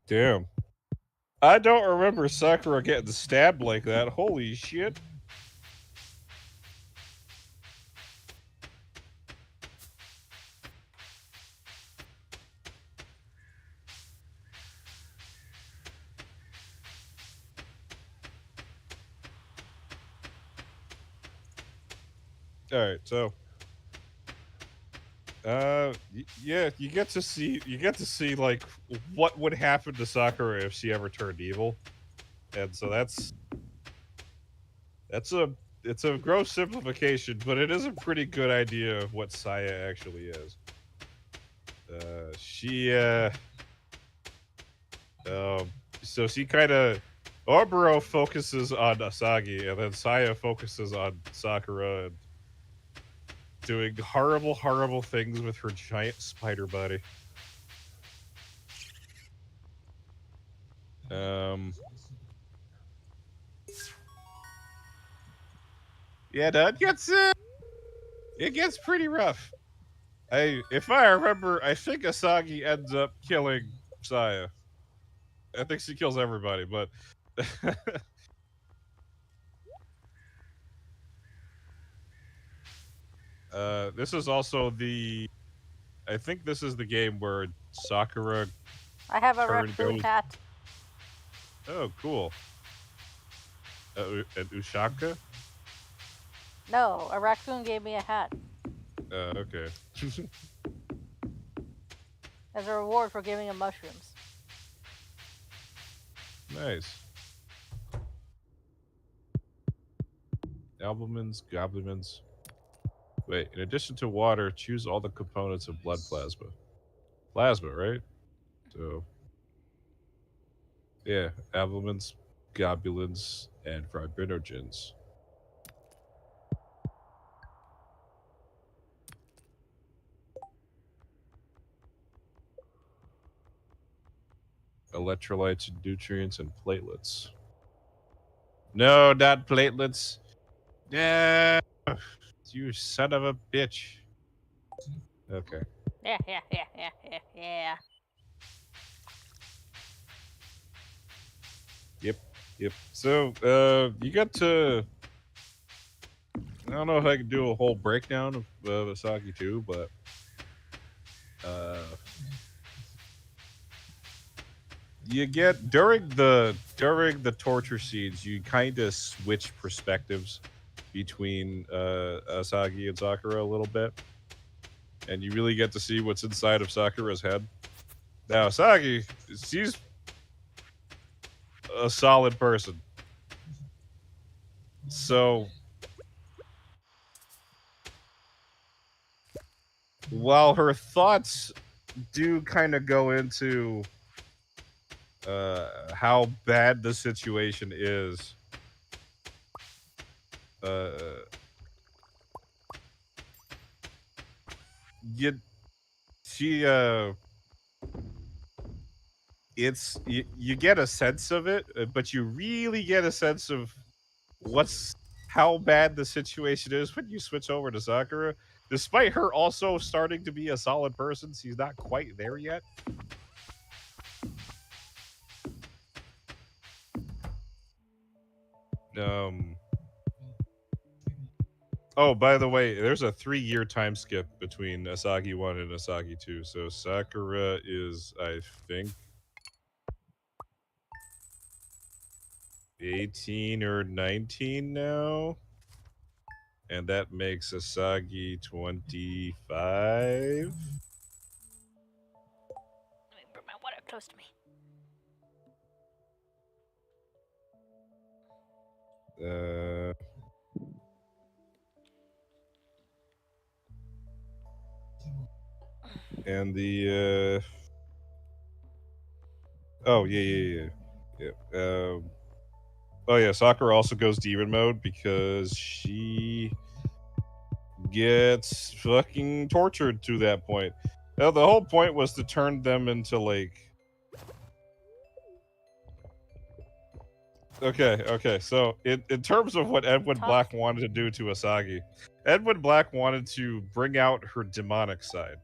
Damn. I don't remember Sakura getting stabbed like that. Holy shit. All right, so yeah, you get to see like what would happen to Sakura if she ever turned evil. And so that's a it's a gross simplification, but it is a pretty good idea of what Saya actually is. She um so she kind of Obero focuses on Asagi, and then Saya focuses on Sakura and doing horrible, horrible things with her giant spider body. Um, yeah, no, it gets pretty rough. If I remember, I think Asagi ends up killing Saya. I think she kills everybody, but this is also I think this is the game where Sakura I have a turn raccoon goes. hat. Oh, cool. An Ushaka. No, a raccoon gave me a hat Okay. as a reward for giving him mushrooms. Nice. Albumins, Goblimins. Wait, in addition to water, choose all the components of blood plasma. Plasma, right? So, yeah, albumins, globulins, and fibrinogens. Electrolytes and nutrients and platelets. No, not platelets. Yeah, you son of a bitch. Okay. Yeah. Yep. Yep. So, you got to. don't know if I can do a whole breakdown of Asagi 2, but you get during the torture scenes, you kind of switch perspectives between Asagi and Sakura a little bit, and you really get to see what's inside of Sakura's head. Now, Asagi, she's a solid person, so while her thoughts do kind of go into how bad the situation is, you she it's you get a sense of it, but you really get a sense of how bad the situation is when you switch over to Sakura. Despite her also starting to be a solid person, she's not quite there yet. Oh, by the way, there's a 3-year time skip between Asagi 1 and Asagi 2. So Sakura is, I think, 18 or 19 now. And that makes Asagi 25. Let me put my water close to me. And the oh yeah. Oh yeah, Sakura also goes demon mode because she gets fucking tortured to that point. Now, the whole point was to turn them into like. Okay. So, in terms of what Edwin Black wanted to do to Asagi, Edwin Black wanted to bring out her demonic side.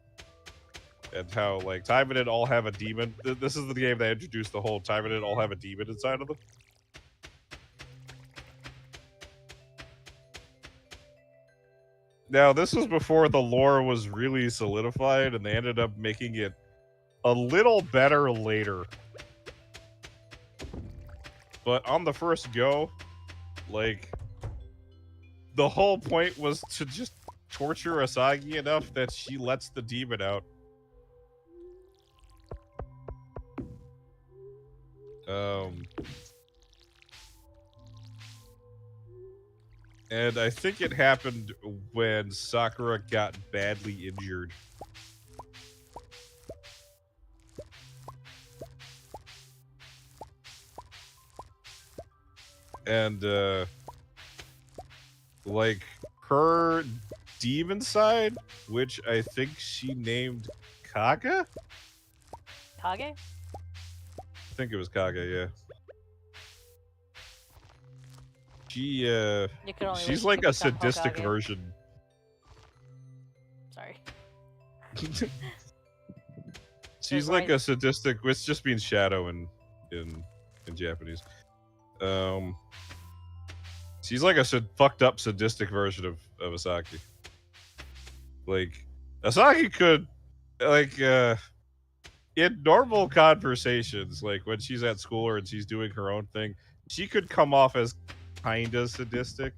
And how, like, Time and It all have a demon. This is the game that introduced the whole Time and It all have a demon inside of them. Now, this was before the lore was really solidified, and they ended up making it a little better later. But on the first go, like, the whole point was to just torture Asagi enough that she lets the demon out. And I think it happened when Sakura got badly injured. And, like, her demon side, which I think she named Kaga? Kage? I think it was Kaga, yeah. She's like a sadistic version. Sorry. She's like a sadistic, which just means shadow in Japanese. She's like a fucked up sadistic version of Asagi. Like, Asagi could, like, in normal conversations, like when she's at school or and she's doing her own thing, she could come off as kinda sadistic,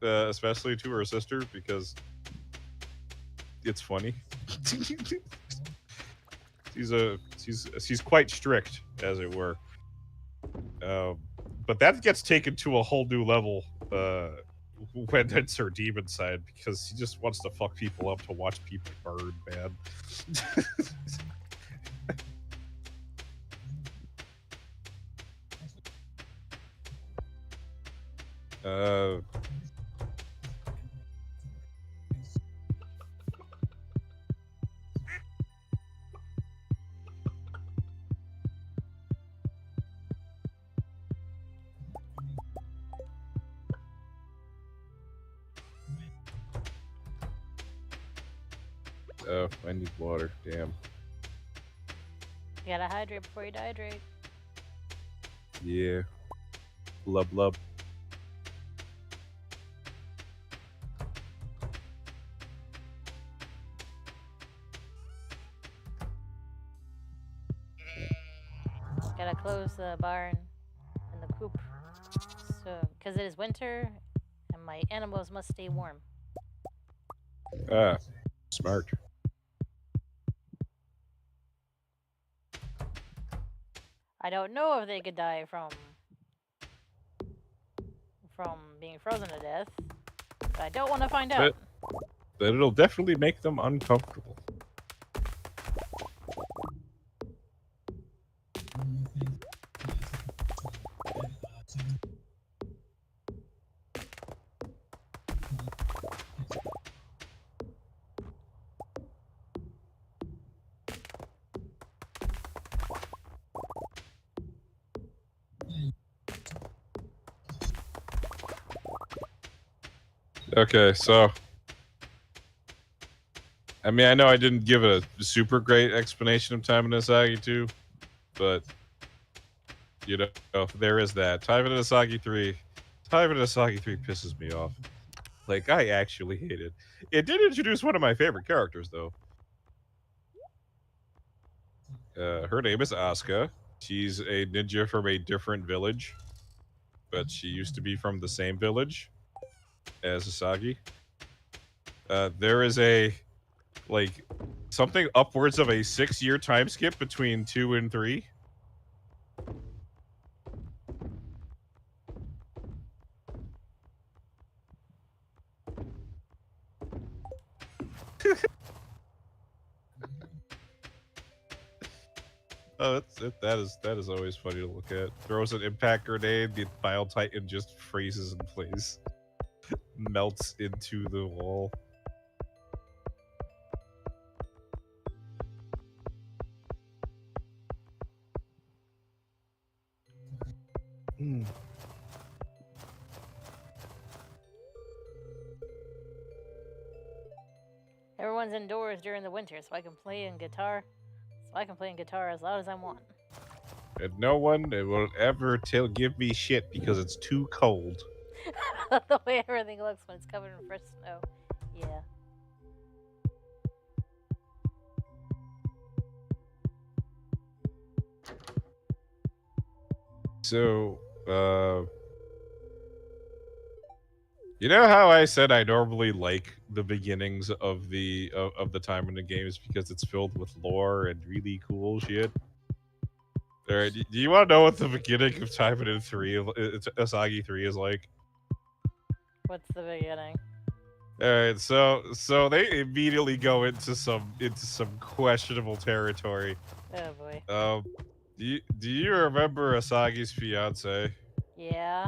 especially to her sister, because it's funny. she's quite strict, as it were. But that gets taken to a whole new level when it's her demon side, because she just wants to fuck people up to watch people burn, man. Oh, I need water. Damn. You gotta hydrate before you dehydrate. Yeah. Lub. Gotta close the barn and the coop. So, because it is winter and my animals must stay warm. Ah, smart. I don't know if they could die from being frozen to death, but I don't want to find out. But it'll definitely make them uncomfortable. Okay, so I mean, I know I didn't give a super great explanation of Time in Asagi 2, but you know, there is that. Time in Asagi 3. Time in Asagi 3 pisses me off. Like, I actually hate it. It did introduce one of my favorite characters, though. Her name is Asuka. She's a ninja from a different village, but she used to be from the same village as Asagi. There is a, like, something upwards of a 6-year time skip between 2 and 3. Oh, that is always funny to look at. Throws an impact grenade, the Bile Titan just freezes in place, melts into the wall. Hmm. Everyone's indoors during the winter, so I can play in guitar. So I can play in guitar as loud as I want. And no one will ever give me shit because it's too cold. The way everything looks when it's covered in fresh snow. Yeah. So, you know how I said I normally like the beginnings of the time in the games because it's filled with lore and really cool shit. All right, do you want to know what the beginning of Time in 3, Asagi 3 is like? What's the beginning? All right, so they immediately go into some questionable territory. Oh boy. Do you remember Asagi's fiance? Yeah.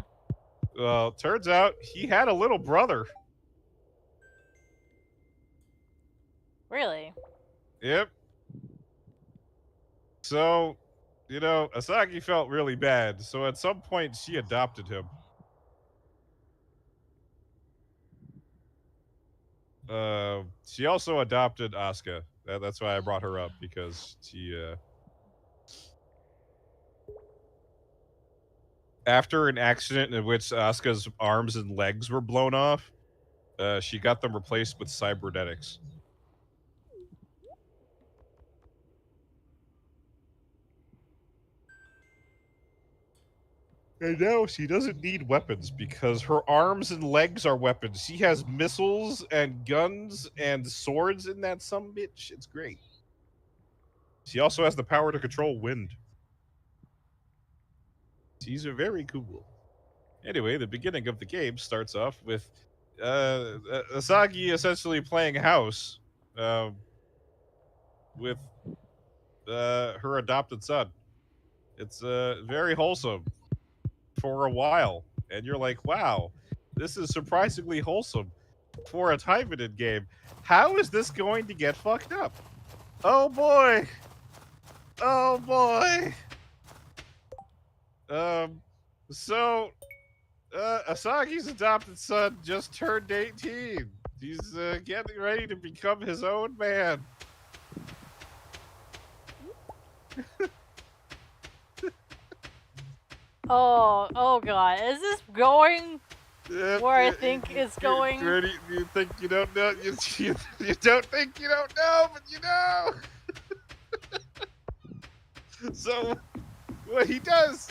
Well, turns out he had a little brother. Really? Yep. So, you know, Asagi felt really bad. So at some point, she adopted him. She also adopted Asuka. That's why I brought her up because she. After an accident in which Asuka's arms and legs were blown off, she got them replaced with cybernetics. And now she doesn't need weapons because her arms and legs are weapons. She has missiles and guns and swords in that sumbitch. It's great. She also has the power to control wind. She's very cool. Anyway, the beginning of the game starts off with Asagi essentially playing house with her adopted son. It's very wholesome for a while. And you're like, wow, this is surprisingly wholesome for a Typhonid game. How is this going to get fucked up? Oh boy. Oh boy. So Asagi's adopted son just turned 18. He's getting ready to become his own man. Oh god. Is this going where I think it's going? You think you don't know? You don't think you don't know, but you know. So what he does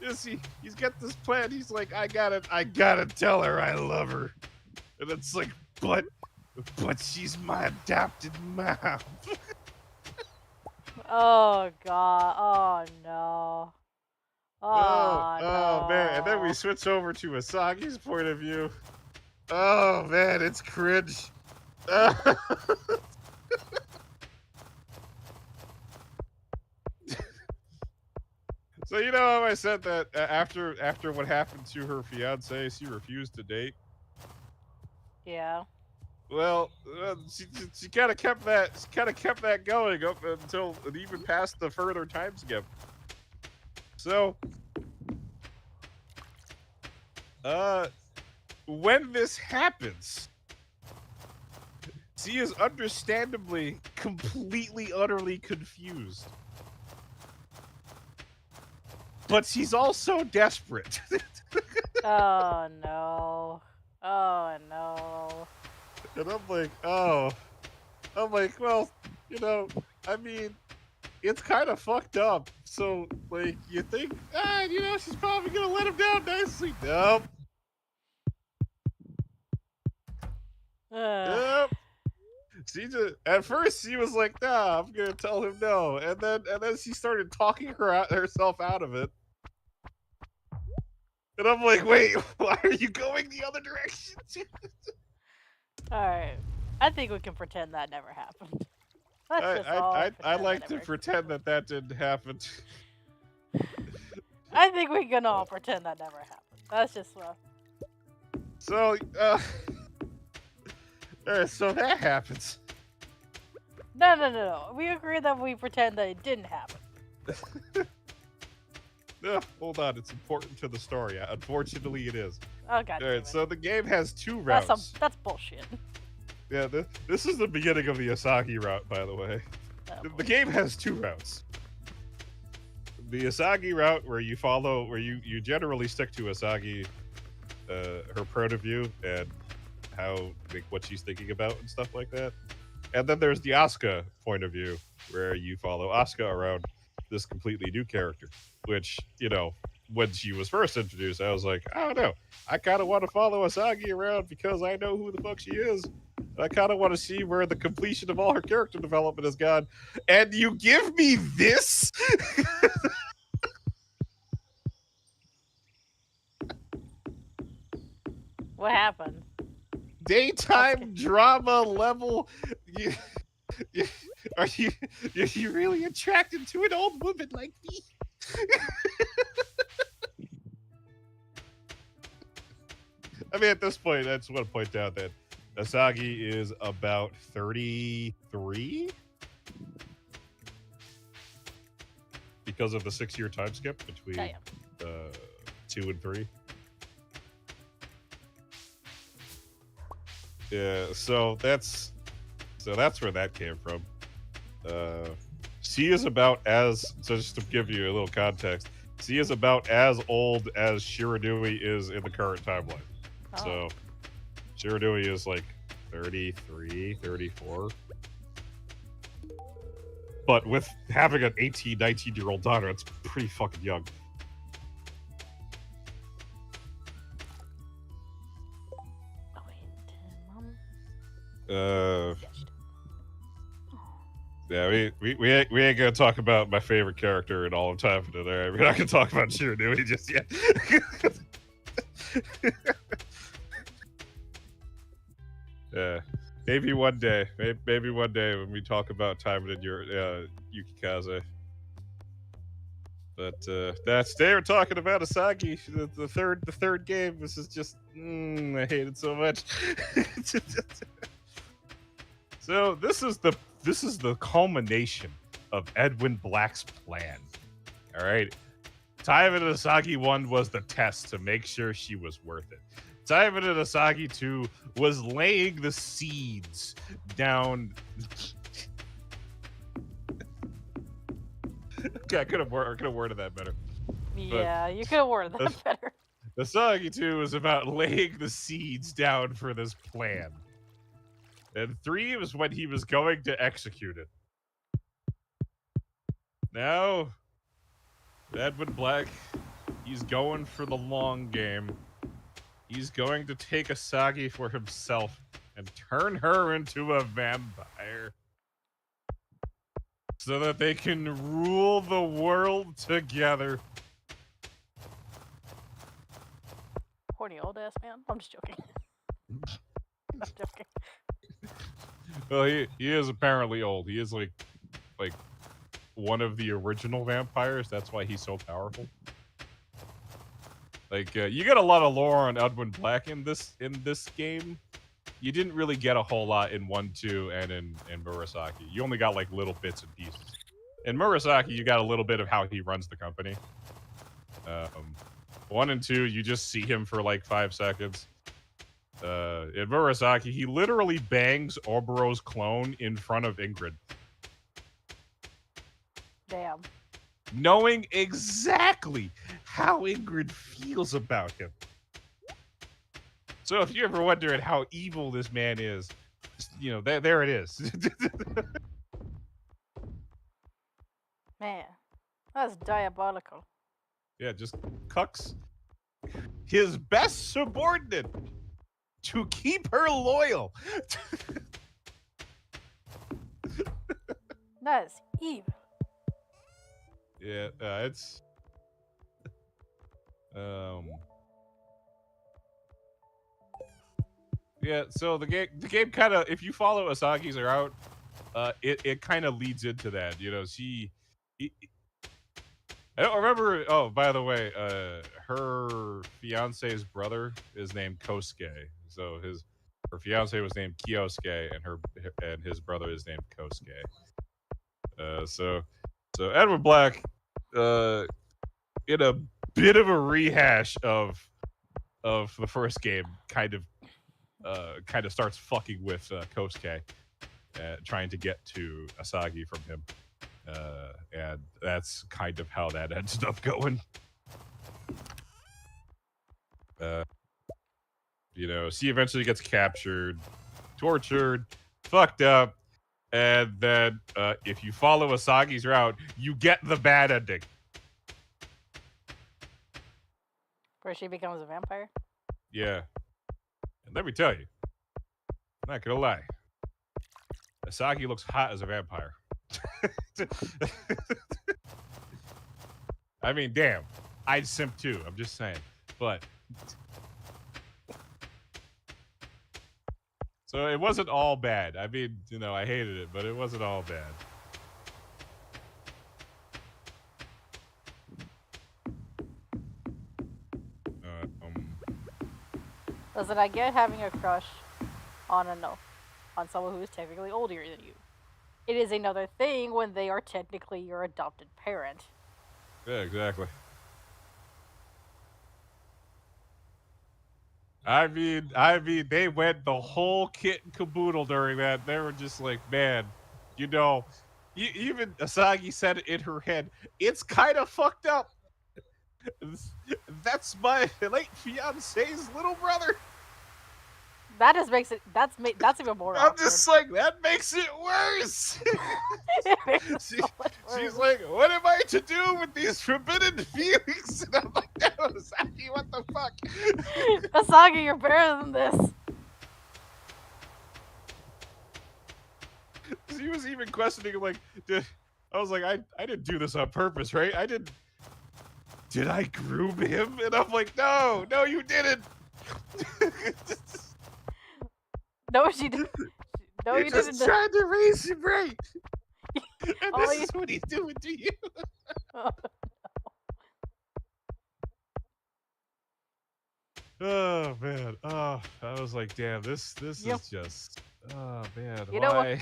is he's got this plan. He's like, I gotta tell her I love her, and it's like, but she's my adopted mom. Oh god. Oh no. Oh Oh man, and then we no. switch over to Asagi's point of view. Oh man, it's cringe. So you know how I said that after what happened to her fiance, she refused to date. Yeah. Well, she kind of kept that going up until it even past the further time skip. So, when this happens, she is understandably completely, utterly confused. But she's also desperate. Oh no. Oh no. And I'm like, well, you know, I mean, it's kind of fucked up. So, like, you think, you know, she's probably gonna let him down nicely. Nope. Ugh. Nope. She just, at first she was like, nah, I'm gonna tell him no. And then she started talking herself out of it. And I'm like, wait, why are you going the other direction? Alright. I think we can pretend that never happened. Let's just all I pretend like that to never pretend that didn't happen. I think we can all pretend that never happened. That's just So, so that happens. No. We agree that we pretend that it didn't happen. No, hold on, it's important to the story. Unfortunately, it is. Oh god. All right, so the game has 2 routes. That's bullshit. Yeah, this is the beginning of the Asagi route, by the way. Oh, The game has 2 routes. The Asagi route, where you generally stick to Asagi, her point of view and how, like, what she's thinking about and stuff like that. And then there's the Asuka point of view, where you follow Asuka around this completely new character, which, you know, when she was first introduced, I was like, I don't know. I kind of want to follow Asagi around because I know who the fuck she is. I kind of want to see where the completion of all her character development has gone. And you give me this? what happened? Daytime drama level. Are you really attracted to an old woman like me? I mean, at this point, I just want to point out that Asagi is about 33 because of the 6-year time skip between 2 and 3. Yeah, so that's where that came from. She is about as, so just to give you a little context, she is about as old as Shiranui is in the current timeline. Oh. So Shiranui is like 33, 34. But with having an 18, 19-year-old daughter, it's pretty fucking young. Oh, wait, Mom? Yeah, we ain't gonna talk about my favorite character in all of time today. We're not gonna talk about Shiranui just yet. Yeah, maybe one day. Maybe one day when we talk about time in your Yukikaze. But that's today we're talking about Asagi, the third game. This is just I hate it so much. So this is the culmination of Edwin Black's plan. All right, Time in Asagi 1 was the test to make sure she was worth it. Time in Asagi 2 was laying the seeds down. Okay, I could have worded that better. Yeah, you could have worded that better. Asagi 2 is about laying the seeds down for this plan. And 3 was when he was going to execute it. Now, Edwin Black, he's going for the long game. He's going to take Asagi for himself and turn her into a vampire so that they can rule the world together. Horny old ass man. I'm just joking. I'm joking. Well, he is apparently old. He is like one of the original vampires. That's why he's so powerful. Like you get a lot of lore on Edwin Black in this game. You didn't really get a whole lot in 1, 2, and in Murasaki. You only got like little bits and pieces. In Murasaki, you got a little bit of how he runs the company. 1 and 2, you just see him for like 5 seconds. In Murasaki, he literally bangs Obero's clone in front of Ingrid. Damn. Knowing exactly how Ingrid feels about him. So if you're ever wondering how evil this man is, you know, there it is. Man, that's diabolical. Yeah, just cucks his best subordinate to keep her loyal. That's evil. Yeah, it's yeah, so the game kind of, if you follow Asagi's route, it kind of leads into that. You know, I don't remember. Oh, by the way, her fiance's brother is named Kosuke. So her fiance was named Kyosuke, and his brother is named Kosuke. So Edward Black, in a bit of a rehash of the first game, kind of starts fucking with Kosuke, trying to get to Asagi from him. And that's kind of how that ended up going. You know, she eventually gets captured, tortured, fucked up, and then if you follow Asagi's route, you get the bad ending. Where she becomes a vampire? Yeah. And let me tell you, I'm not gonna lie, Asagi looks hot as a vampire. I mean, damn, I'd simp too. I'm just saying, but so it wasn't all bad. I mean, you know, I hated it, but it wasn't all bad. Listen, I get having a crush on someone who is technically older than you. It is another thing when they are technically your adopted parent. Yeah, exactly. I mean, they went the whole kit and caboodle during that. They were just like, man, you know, even Asagi said it in her head, it's kind of fucked up. That's my late fiance's little brother. That just makes it. That's even more. I'm awkward. just like, that makes it worse. It makes it so much worse. She's like, what am I to do with these forbidden feelings? And I'm like, no, Asagi, what the fuck? Asagi, you're better than this. She was even questioning, like, I was like, I didn't do this on purpose, right? Did I groom him? And I'm like, no, you didn't. No, she didn't. No, you just didn't. Trying to raise him right. And Oh, this is what he's doing to you. Oh man. Oh, I was like, damn, this Yep. is just. Oh man. You know why?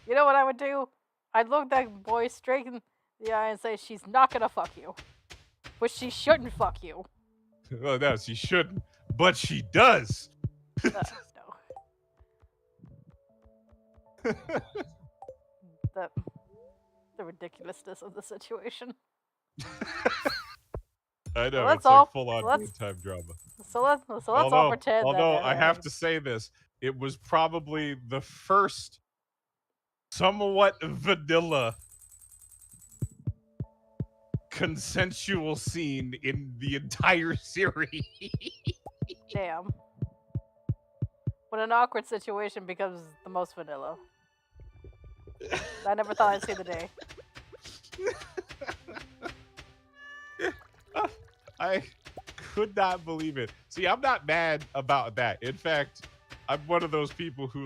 You know what I would do? I'd look that boy straight in the eye and say, she's not gonna fuck you. But she shouldn't fuck you. Well, no, she shouldn't, but she does. No. The ridiculousness of the situation. I know, let's it's all- like full-on let's- time drama. So let's all pretend Although that I have to say this, it was probably the first somewhat vanilla consensual scene in the entire series. Damn. When an awkward situation becomes the most vanilla. I never thought I'd see the day. I could not believe it. See, I'm not mad about that. In fact, I'm one of those people who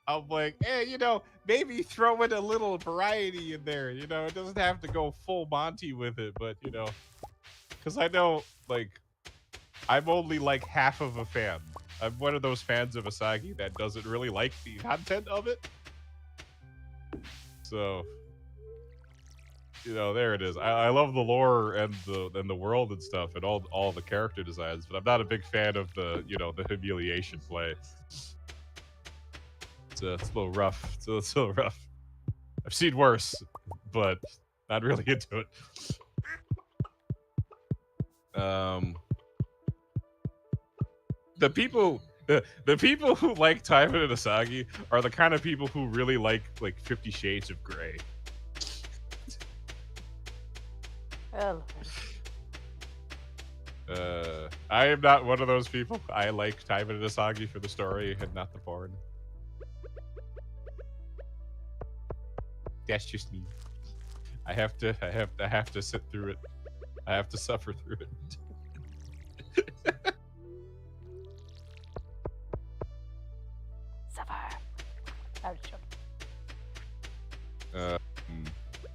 I'm like, hey, maybe throw in a little variety in there. It doesn't have to go full Monty with it, but because I know, I'm only half of a fan. I'm one of those fans of Asagi that doesn't really like the content of it. So, there it is. I love the lore and the world and stuff and all the character designs, but I'm not a big fan of the the humiliation play. It's a little rough. It's a little rough. I've seen worse, but not really into it. The people who like Taiman and Asagi are the kind of people who really like 50 Shades of Grey. Oh, I am not one of those people. I like Taiman and Asagi for the story and not the porn. That's just me. I have to sit through it. I have to suffer through it. suffer. I was joking.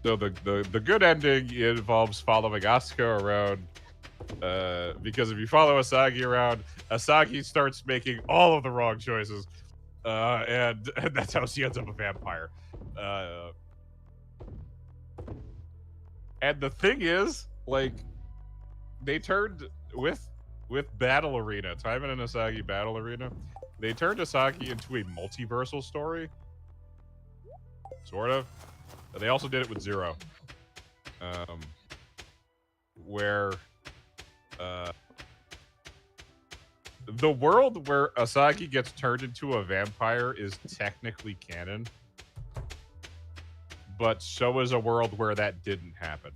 So the good ending involves following Asuka around. Because if you follow Asagi around, Asagi starts making all of the wrong choices, and that's how she ends up a vampire. And the thing is, they turned with Battle Arena, Taiman and Asagi Battle Arena, they turned Asagi into a multiversal story, sort of. They also did it with Zero, where the world where Asagi gets turned into a vampire is technically canon, but so is a world where that didn't happen.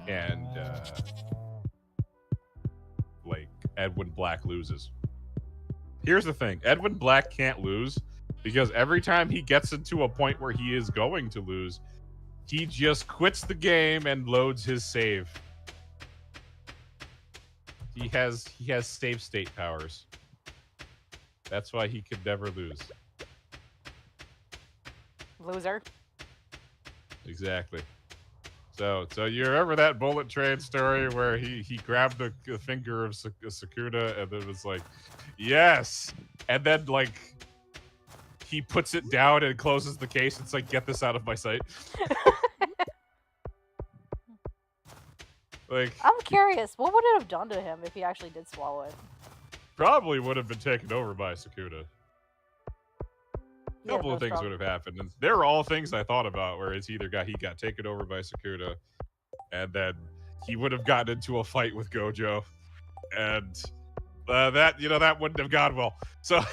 And Edwin Black loses. Here's the thing. Edwin Black can't lose because every time he gets into a point where he is going to lose, he just quits the game and loads his save. He has save state powers. That's why he could never lose. Loser. Exactly. So you remember that Bullet Train story where he grabbed the finger of Sakuna and then was like, yes, and then he puts it down and closes the case. It's like, get this out of my sight. I'm curious, what would it have done to him if he actually did swallow it? Probably would have been taken over by Sakuna. A couple of things would have happened, and there were all things I thought about. Where it's either he got taken over by Sakuna, and then he would have gotten into a fight with Gojo, and that wouldn't have gone well. So,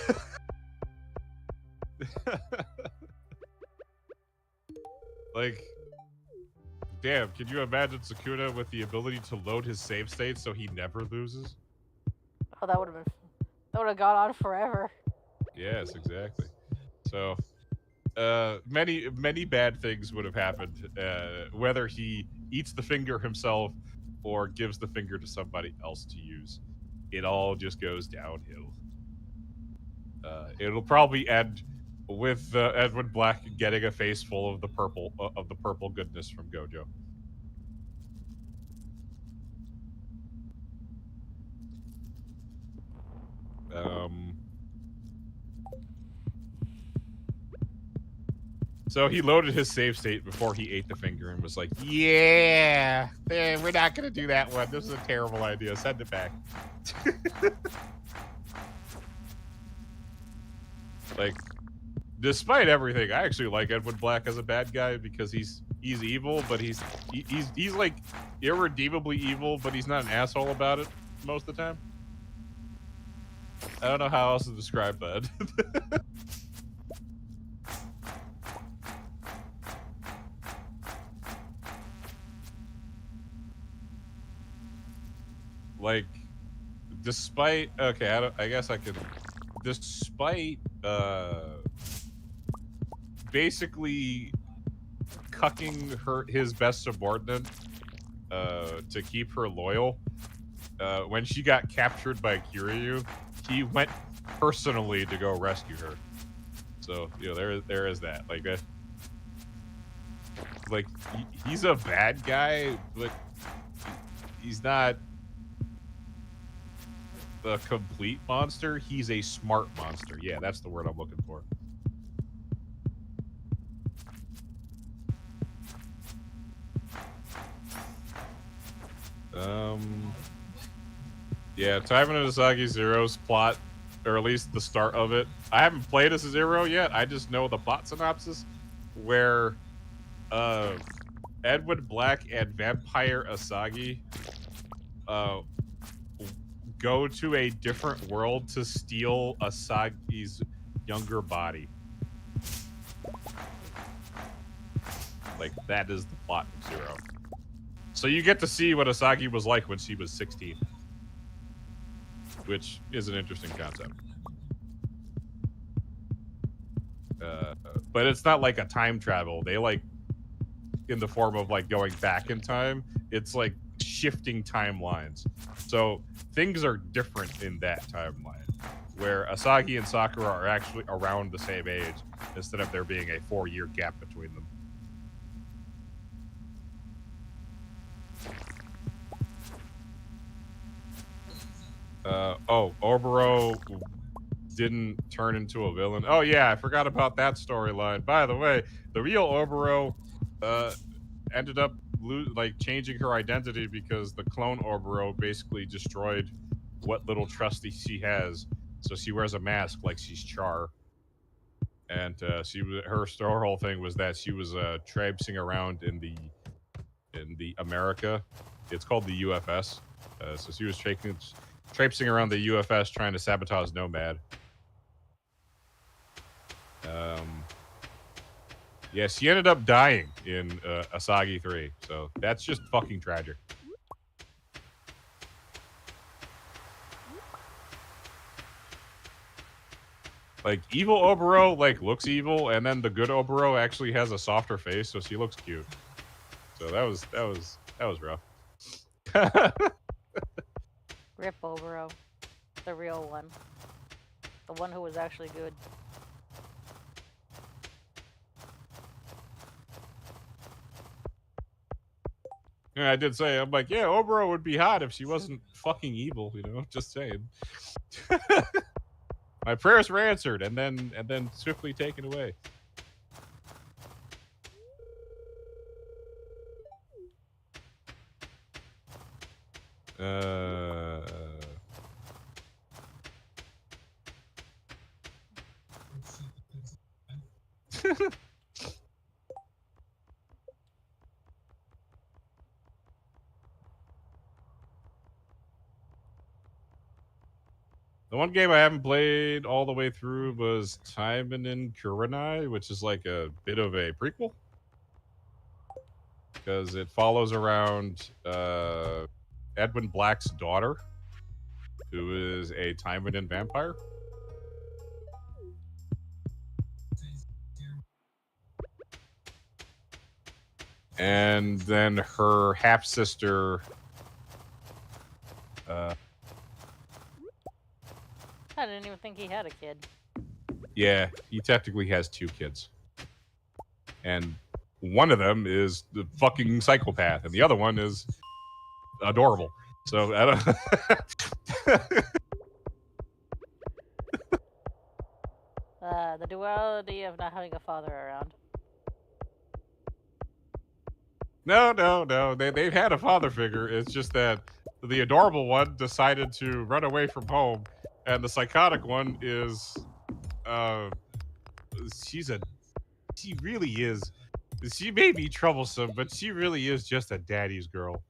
damn, can you imagine Sakuna with the ability to load his save state so he never loses? Oh, that would have gone on forever. Yes, exactly. So, many bad things would have happened, whether he eats the finger himself or gives the finger to somebody else to use. It all just goes downhill. It'll probably end with Edwin Black getting a face full of the purple goodness from Gojo. So he loaded his save state before he ate the finger and was like, yeah, we're not going to do that one. This is a terrible idea. Send it back. Despite everything, I actually like Edwin Black as a bad guy because he's evil, but he's irredeemably evil, but he's not an asshole about it most of the time. I don't know how else to describe that. like, despite okay, I guess I could. Despite basically cucking his best subordinate to keep her loyal. When she got captured by Kiryu, he went personally to go rescue her. So there is that. Like that. Like he's a bad guy, but he's not a complete monster. He's a smart monster. Yeah, that's the word I'm looking for. Yeah, Taiman and Asagi Zero's plot, or at least the start of it. I haven't played as a Zero yet. I just know the plot synopsis, where Edwin Black and Vampire Asagi go to a different world to steal Asagi's younger body. Like, that is the plot of Zero. So you get to see what Asagi was like when she was 16. Which is an interesting concept. But it's not like a time travel. They like, in the form of like going back in time, it's like shifting timelines. So things are different in that timeline, where Asagi and Sakura are actually around the same age instead of there being a 4-year gap between them. Oboro didn't turn into a villain. Oh yeah, I forgot about that storyline. By the way, the real Oboro ended up changing her identity because the clone Oboro basically destroyed what little trust she has. So she wears a mask like she's Char. And her whole thing was that she was traipsing around in the America. It's called the UFS. So she was traipsing around the UFS trying to sabotage Nomad. Yeah, she ended up dying in Asagi 3, so that's just fucking tragic. Like, evil Oboro, like, looks evil, and then the good Oboro actually has a softer face, so she looks cute. So that was rough. Rip Oboro. The real one. The one who was actually good. Yeah, I did say, I'm like, yeah, Oboro would be hot if she wasn't fucking evil, just saying. My prayers were answered and then swiftly taken away. The one game I haven't played all the way through was Taiman and Kurenai, which is like a bit of a prequel. Because it follows around Edwin Black's daughter, who is a Taiman vampire. And then her half-sister... I didn't even think he had a kid. Yeah, he technically has 2 kids. And one of them is the fucking psychopath, and the other one is adorable. So, I don't... The duality of not having a father around. No. They've had a father figure. It's just that the adorable one decided to run away from home, and the psychotic one is, she really is. She may be troublesome, but she really is just a daddy's girl.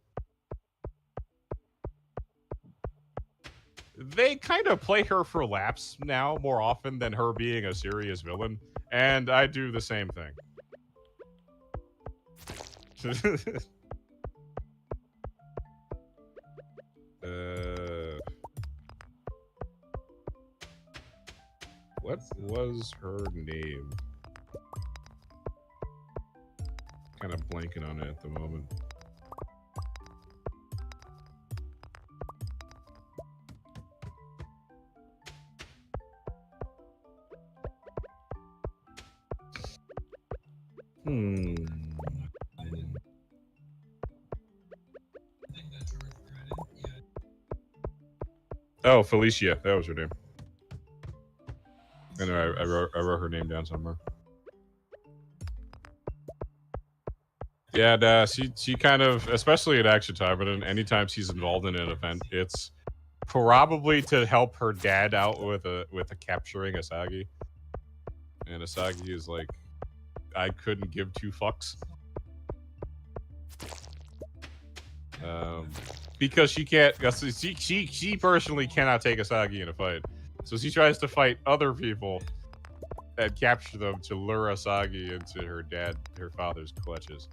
They kind of play her for laughs now more often than her being a serious villain, and I do the same thing. What was her name? Kind of blanking on it at the moment. Hmm. Oh, Felicia. That was her name. I know. I wrote her name down somewhere. Yeah, and, she kind of, especially at Action Time, but anytime she's involved in an event, it's probably to help her dad out with a capturing Asagi. And Asagi is like, I couldn't give two fucks. Because she can't. She personally cannot take Asagi in a fight, so she tries to fight other people and capture them to lure Asagi into her father's clutches,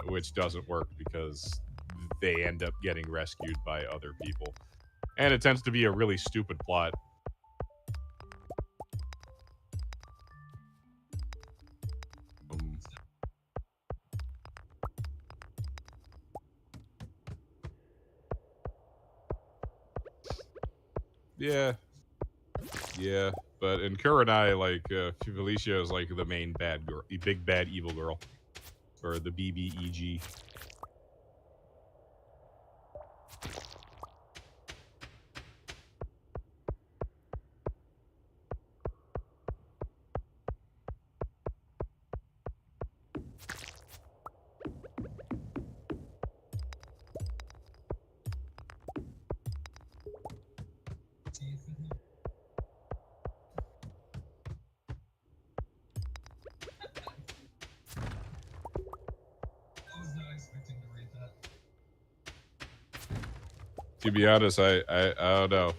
which doesn't work because they end up getting rescued by other people, and it tends to be a really stupid plot. Yeah, yeah, but in Kurenai, like Felicia is like the main bad girl, the big bad evil girl, or the BBEG. To be honest, I don't know.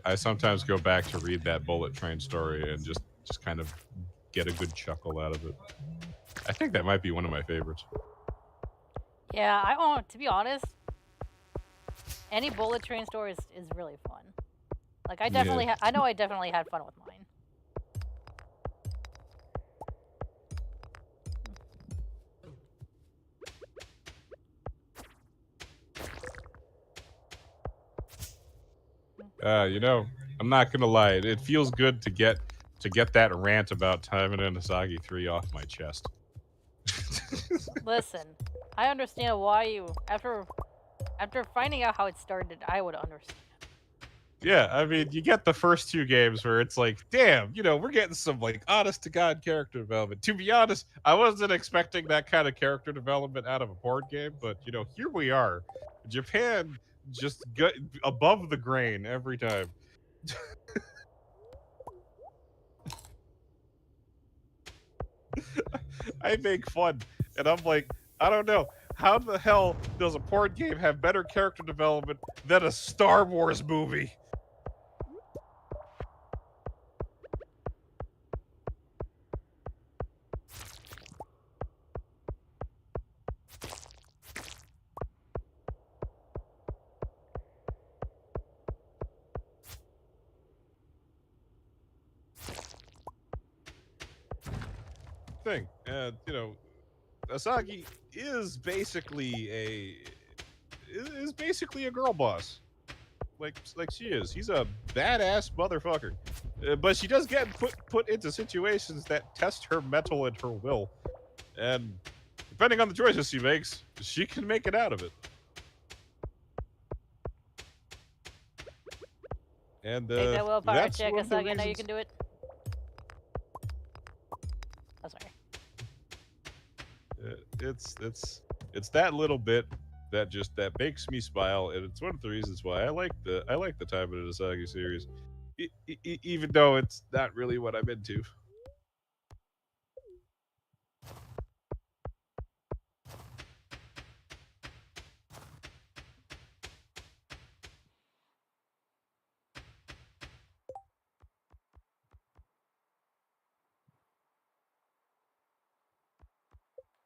I sometimes go back to read that Bullet Train story and just kind of get a good chuckle out of it. I think that might be one of my favorites. Yeah, I want to be honest. Any bullet train story is really fun. Like I definitely, Yeah. I know I definitely had fun with mine. You know, I'm not gonna lie. It feels good to get that rant about Time and Asagi 3 off my chest. Listen, I understand why you after finding out how it started, I would understand. Yeah, I mean, you get the first two games where it's like, damn, you know, we're getting some like honest to god character development. To be honest, I wasn't expecting that kind of character development out of a board game, but you know, here we are. Japan just got above the grain every time. I make fun, and I'm like, I don't know. How the hell does a board game have better character development than a Star Wars movie? Thing, and you know, Asagi is basically a girl boss, like she is. He's a badass motherfucker, but she does get put into situations that test her mettle and her will, and depending on the choices she makes, she can make it out of it. And Take that willpower that's check, one of the Asagi. I know you reasons. can do it. Oh, sorry. It's that little bit that makes me smile, and it's one of the reasons why I like the Time and Asagi series, even though it's not really what I'm into.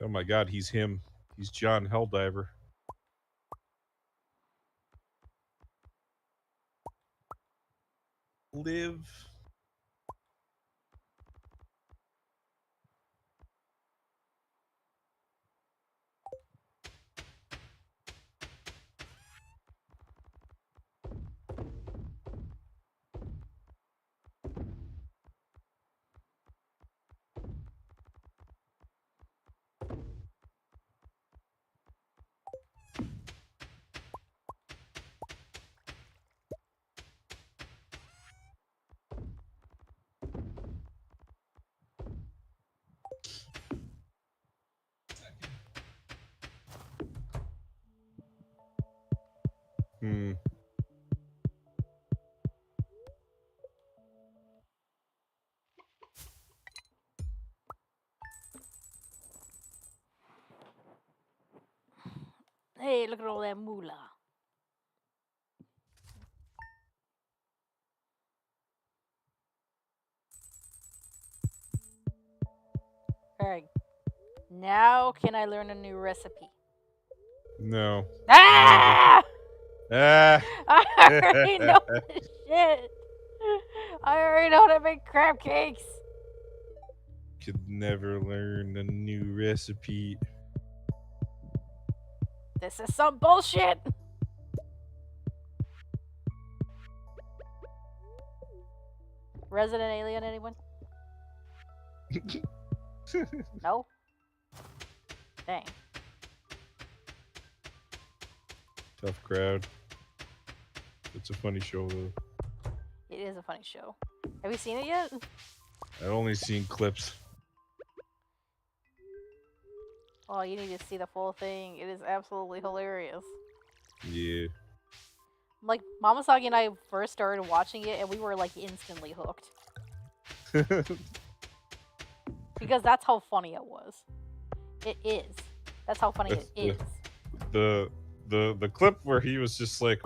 Oh my god, he's him. He's John Helldiver. Live. Hmm. Hey, look at all that moolah. Alright. Now can I learn a new recipe? No. Ah! Ah. I already know this shit. I already know how to make crab cakes. Could never learn a new recipe. This is some bullshit. Resident Alien, anyone? No? Dang. Tough crowd. It's a funny show though. It is a funny show. Have you seen it yet? I've only seen clips. Oh, you need to see the full thing. It is absolutely hilarious. Yeah. Like, Mamasagi and I first started watching it, and we were, like, instantly hooked. Because that's how funny it was. It is. That's how funny it is. The clip where he was just like,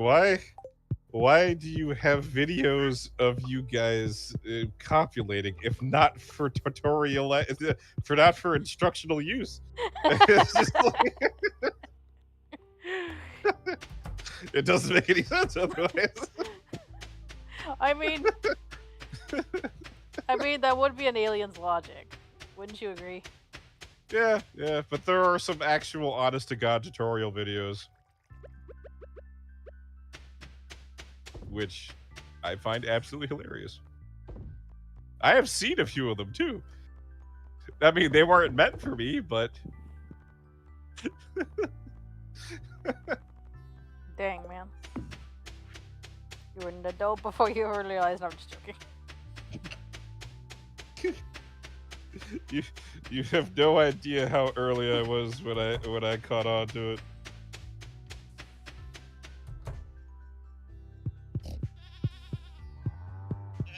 why do you have videos of you guys copulating if not for tutorial, not for instructional use? It's just like, it doesn't make any sense otherwise. I mean, that would be an alien's logic. Wouldn't you agree? Yeah, but there are some actual honest-to-God tutorial videos, which I find absolutely hilarious. I have seen a few of them, too. I mean, they weren't meant for me, but... Dang, man. You were in the dope before you ever realized. No, I'm just joking. You have no idea how early I was when I caught on to it.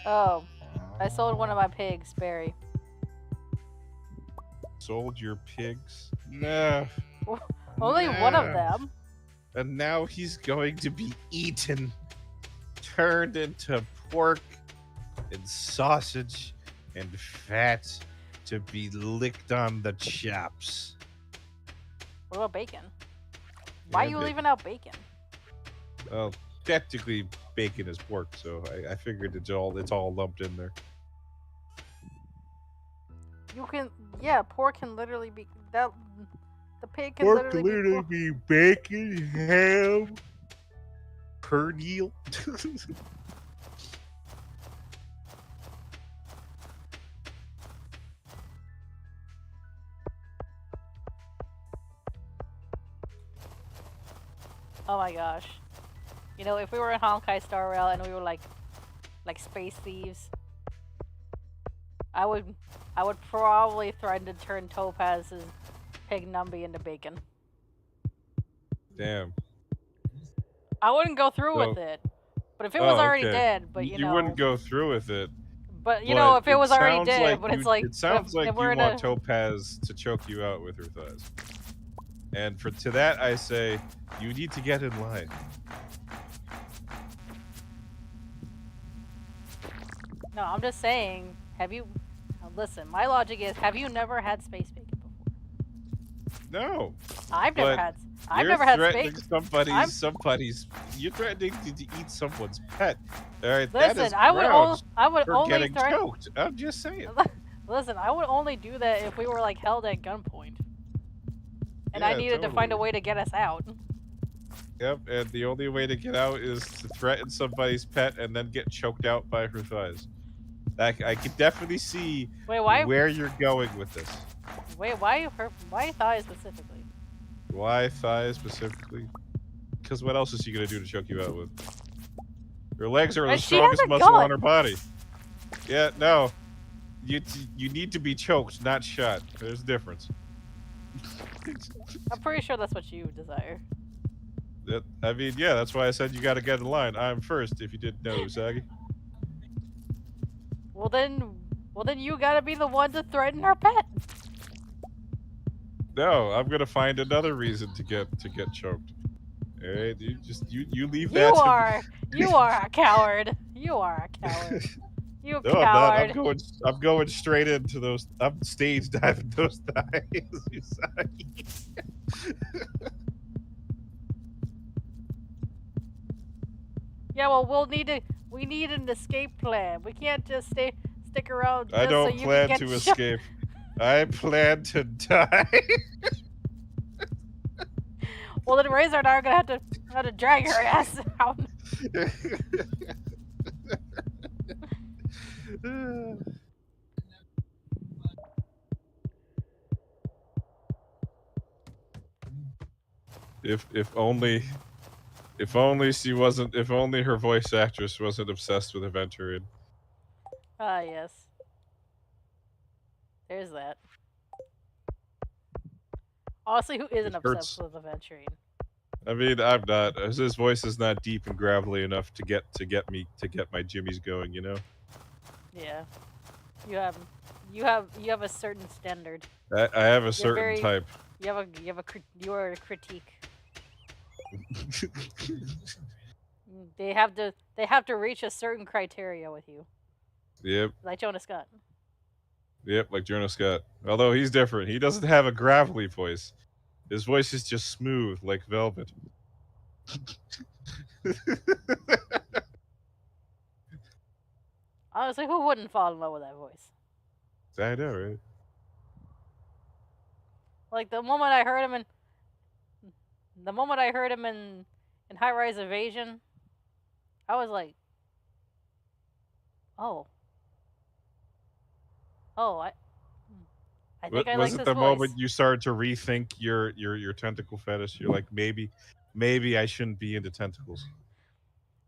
Oh, I sold one of my pigs, Barry. Sold your pigs? Nah. Only one of Nah. them. And now he's going to be eaten, turned into pork and sausage and fat to be licked on the chops. What about bacon? Why are you leaving out bacon? Well, technically, bacon is pork, so I figured it's all lumped in there. You can, yeah, pork can literally be that. The pig can Pork literally be. be bacon, ham, pernil. Oh my gosh. You know, if we were in Honkai Star Rail and we were like space thieves, I would probably threaten to turn Topaz's pig Numby into bacon. Damn. I wouldn't go through with it. But if it was already dead, but you know. wouldn't go through with it. But you know, if it was already sounds dead, like but you- it's like. It sounds like if you we're in want a, Topaz to choke you out with her thighs. And to that I say, you need to get in line. No, I'm just saying, have you. Listen, my logic is, have you never had space bacon before? No. I've never But had. I've You're never had threatening space. somebody's. You're threatening to eat someone's pet. All right, Listen, that is I would grounds for only getting threaten. choked. I'm just saying. Listen, I would only do that if we were like held at gunpoint, and I Yeah, needed to find a totally. way to get us out. Yep, and the only way to get out is to threaten somebody's pet and then get choked out by her thighs. I could definitely see Wait, why? where you're going with this. Wait, why thighs specifically? Why thighs specifically? Because what else is she gonna do to choke you out with? Her legs are the And she has strongest a muscle gun. on her body. Yeah, no. You need to be choked, not shot. There's a difference. I'm pretty sure that's what you desire. I mean, yeah, that's why I said you got to get in line. I'm first. If you didn't know, Usagi. Well then you gotta be the one to threaten our pet. No, I'm gonna find another reason to get choked. All right, you leave You that to. are a coward. You are a coward. You No, I'm not. coward. I'm going straight into those. I'm stage diving those thighs, Usagi. Yeah, well we need an escape plan. We can't just stick around I just so don't you can plan get to shot. escape. I plan to die. Well then Razor and I are gonna have to drag your ass out. If only if only she wasn't if only her voice actress wasn't obsessed with Aventurine. Ah yes. There's that. Honestly, who isn't It obsessed hurts. with Aventurine? I mean, I'm not. His voice is not deep and gravelly enough to get my jimmies going. You know. Yeah. You have a certain standard. I have a You're certain very type. you are a critique. They have to reach a certain criteria with you. Yep. Like Jonas Scott. Yep. Like Jonas Scott. Although he's different. He doesn't have a gravelly voice. His voice is just smooth like velvet. Honestly, who wouldn't fall in love with that voice? I know, right? Like the moment I heard him in High Rise Evasion, I was like, oh, I think I like Was it this the voice. moment you started to rethink your tentacle fetish? You're like, maybe I shouldn't be into tentacles.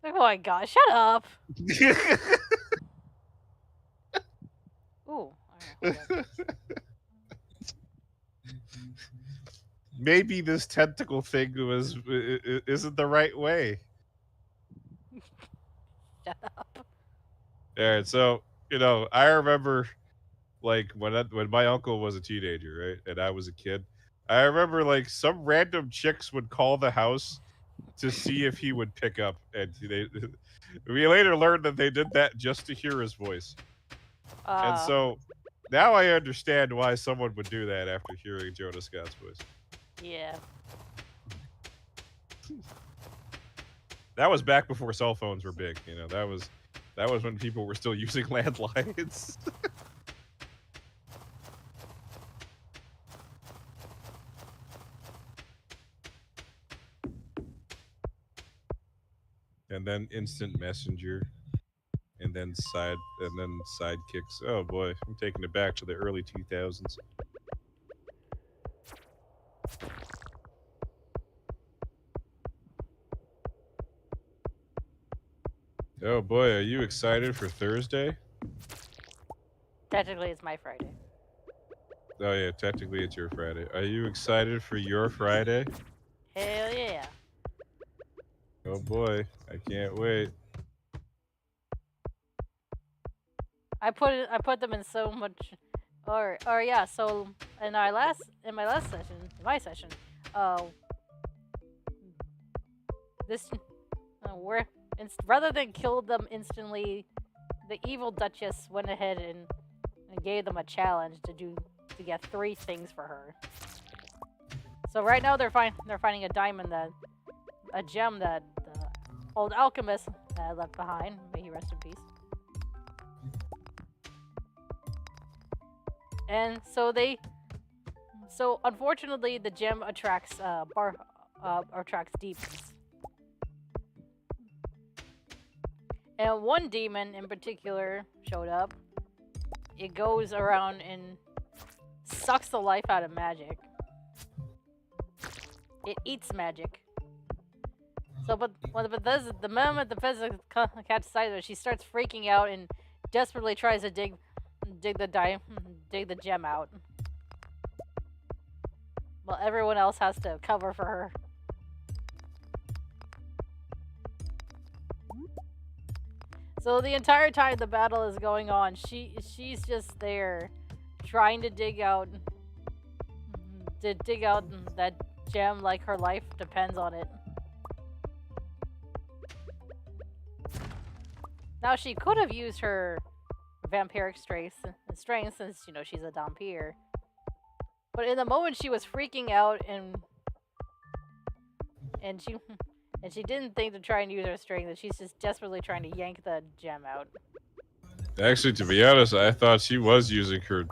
Oh my god, shut up! Ooh. Maybe this tentacle thing isn't the right way. Shut up. All right, so I remember like when my uncle was a teenager, right, and I was a kid. I remember like some random chicks would call the house to see if he would pick up, and we later learned that they did that just to hear his voice. And so now I understand why someone would do that after hearing Jonas Scott's voice. Yeah. That was back before cell phones were big. That was when people were still using landlines. And then instant messenger, and then sidekicks. Oh boy, I'm taking it back to the early 2000s. Oh boy, are you excited for Thursday? Technically, it's my Friday. Oh yeah, technically it's your Friday. Are you excited for your Friday? Hell yeah. Oh boy, I can't wait. I put them in so much, or yeah. So in my last session, this rather than kill them instantly, the evil Duchess went ahead and gave them a challenge to get 3 things for her. So right now they're finding a gem that the old alchemist left behind. May he rest in peace. And so unfortunately the gem attracts demons. And one demon in particular showed up. It goes around and sucks the life out of magic. It eats magic. So, but the moment the physics catches sight of it, she starts freaking out and desperately tries to dig the gem out. Well, everyone else has to cover for her. So the entire time the battle is going on, she's just there, trying to dig out that gem like her life depends on it. Now she could have used her vampiric strength since she's a vampire. But in the moment she was freaking out and she she didn't think to try and use her strength, and she's just desperately trying to yank the gem out. Actually, to be honest, I thought she was using her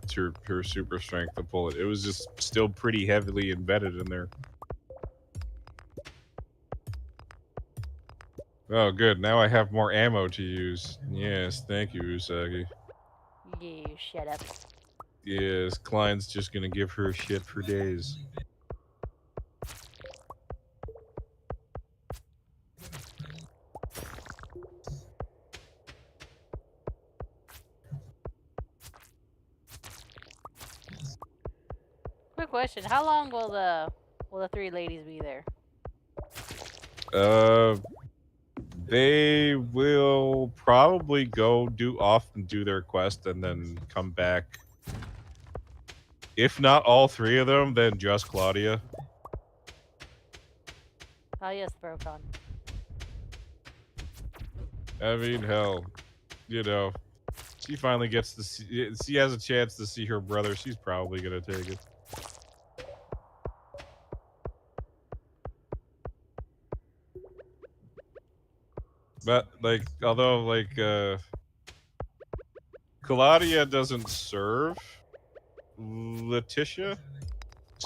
super strength to pull it. It was just still pretty heavily embedded in there. Oh, good. Now I have more ammo to use. Yes, thank you, Usagi. You shut up. Yes, Klein's just gonna give her shit for days. Quick question: how long will the three ladies be there? They will probably go do their quest and then come back. If not all three of them, then just Claudia. Oh yes, Brocon. I mean, hell, she finally gets to see. She has a chance to see her brother. She's probably gonna take it. But although Claudia doesn't serve Letitia,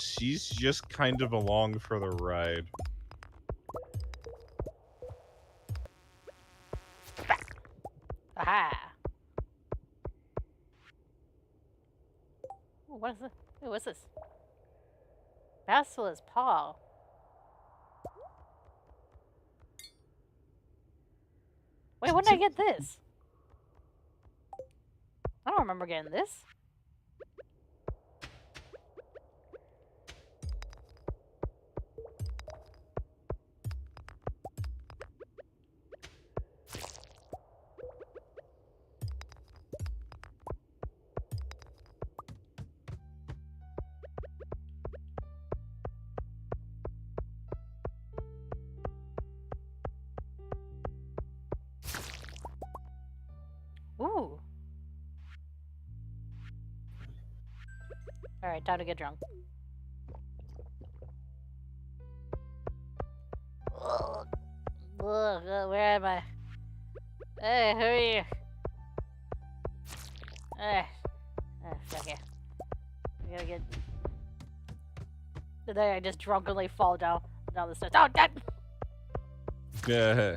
she's just kind of along for the ride. Aha! Ooh, what is this? Ooh, what's this? Basilisk paw. Wait, when did I get this? I don't remember getting this. Ooh. Alright, time to get drunk. Ugh. Ugh, where am I? Hey, who are you? Fuck it. I gotta get... Then I just drunkenly fall down the stairs. Oh, God! Yeah.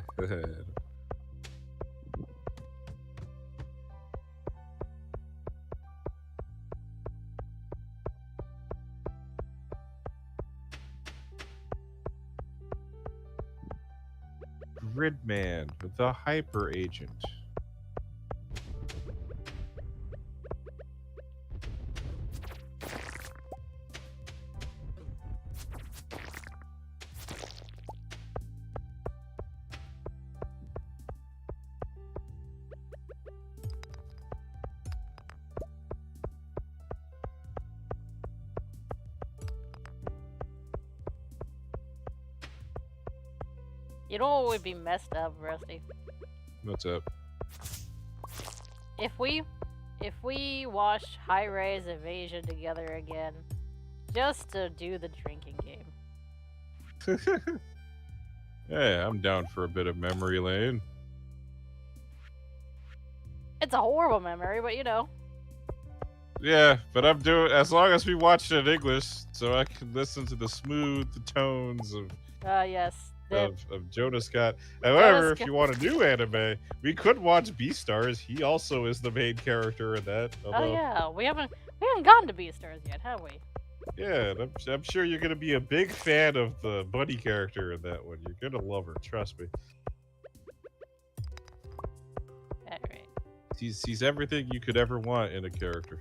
Gridman, the hyper agent. You know what would be messed up, Rusty? What's up? If we watch High Rise Evasion together again, just to do the drinking game. Yeah, I'm down for a bit of memory lane. It's a horrible memory, but Yeah, but I'm doing as long as we watch it in English, so I can listen to the smooth tones of yes. of Jonah Scott. However, if Scott. you want a new anime, we could watch Beastars. He also is the main character in that. Oh yeah, we haven't gotten to Beastars yet, have we? Yeah, and I'm sure you're gonna be a big fan of the bunny character in that one. You're gonna love her, trust me. Alright. He's everything you could ever want in a character.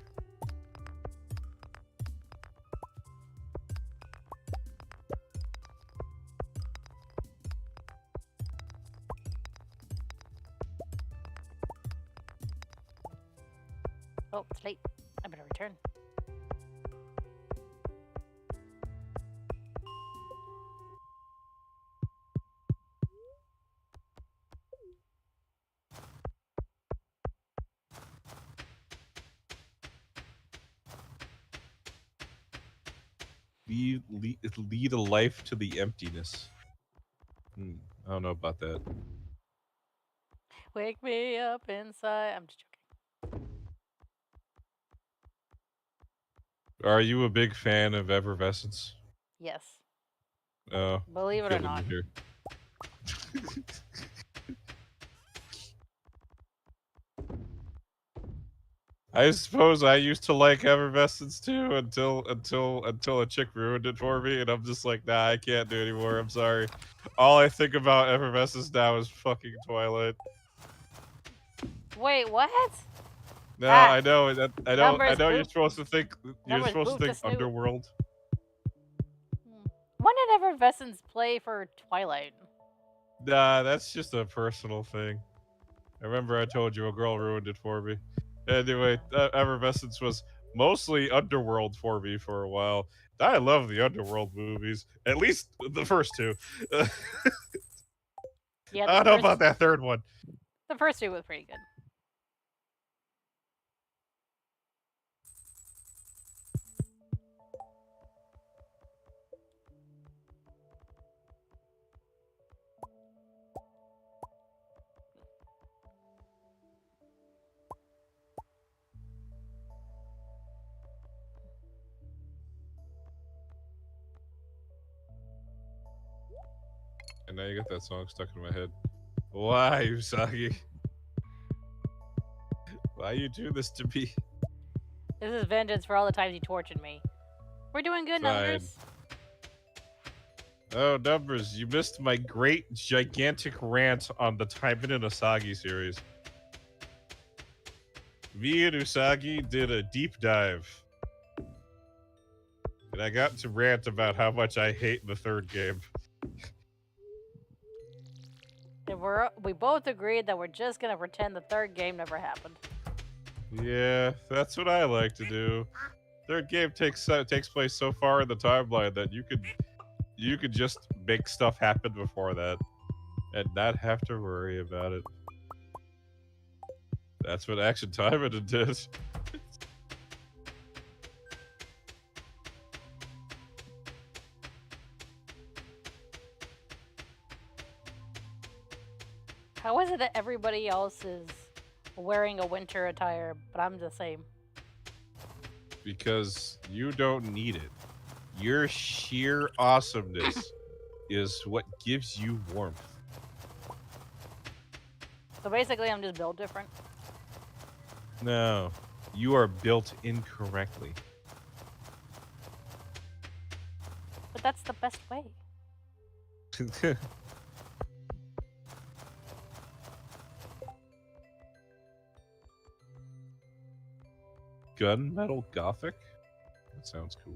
Oh, it's late. I better return. Lead a life to the emptiness. I don't know about that. Wake me up inside. I'm just joking. Are you a big fan of effervescence? Yes. Oh, Believe it or killing not. me here. I suppose I used to like effervescence too until a chick ruined it for me, and I'm just like, nah, I can't do it anymore. I'm sorry. All I think about effervescence now is fucking Twilight. Wait, what? No, Ah, I know I numbers know you're boop. supposed to think Numbers boop the snoot. Underworld. When did Effervescence play for Twilight? Nah, that's just a personal thing. I remember I told you a girl ruined it for me. Anyway, Effervescence was mostly Underworld for me for a while. I love the Underworld movies, at least the first two. Yeah, I don't know about that third one. the first two was pretty good. And now you got that song stuck in my head. Why, Usagi? Why you do this to me? This is vengeance for all the times you tortured me. We're doing good, Fine. Numbers. Oh, Numbers, you missed my great, gigantic rant on the Taiman and Usagi series. Me and Usagi did a deep dive. And I got to rant about how much I hate the third game. And we both agreed that we're just gonna pretend the third game never happened. Yeah, that's what I like to do. Third game takes place so far in the timeline that you could just make stuff happen before that and not have to worry about it. That's what Action Taiman did. How is it that everybody else is wearing a winter attire, but I'm the same? Because you don't need it. Your sheer awesomeness is what gives you warmth. So basically, I'm just built different. No, you are built incorrectly. But that's the best way. Gunmetal Gothic? That sounds cool.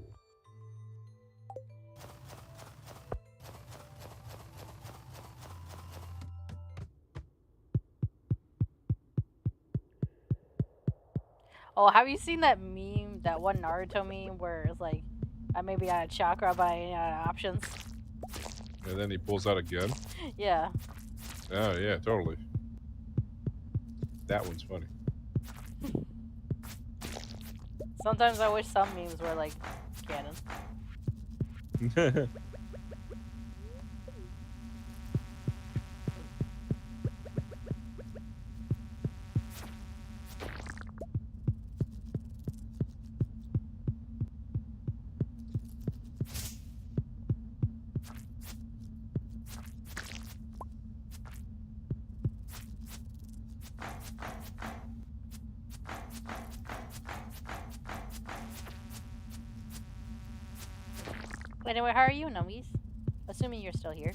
Oh, have you seen that meme, that one Naruto meme where it's like, I may be out of chakra, but I ain't out of options? And then he pulls out a gun? Yeah. Oh, yeah, totally. That one's funny. Sometimes I wish some memes were like canon. Anyway, how are you, Nummies? Assuming you're still here.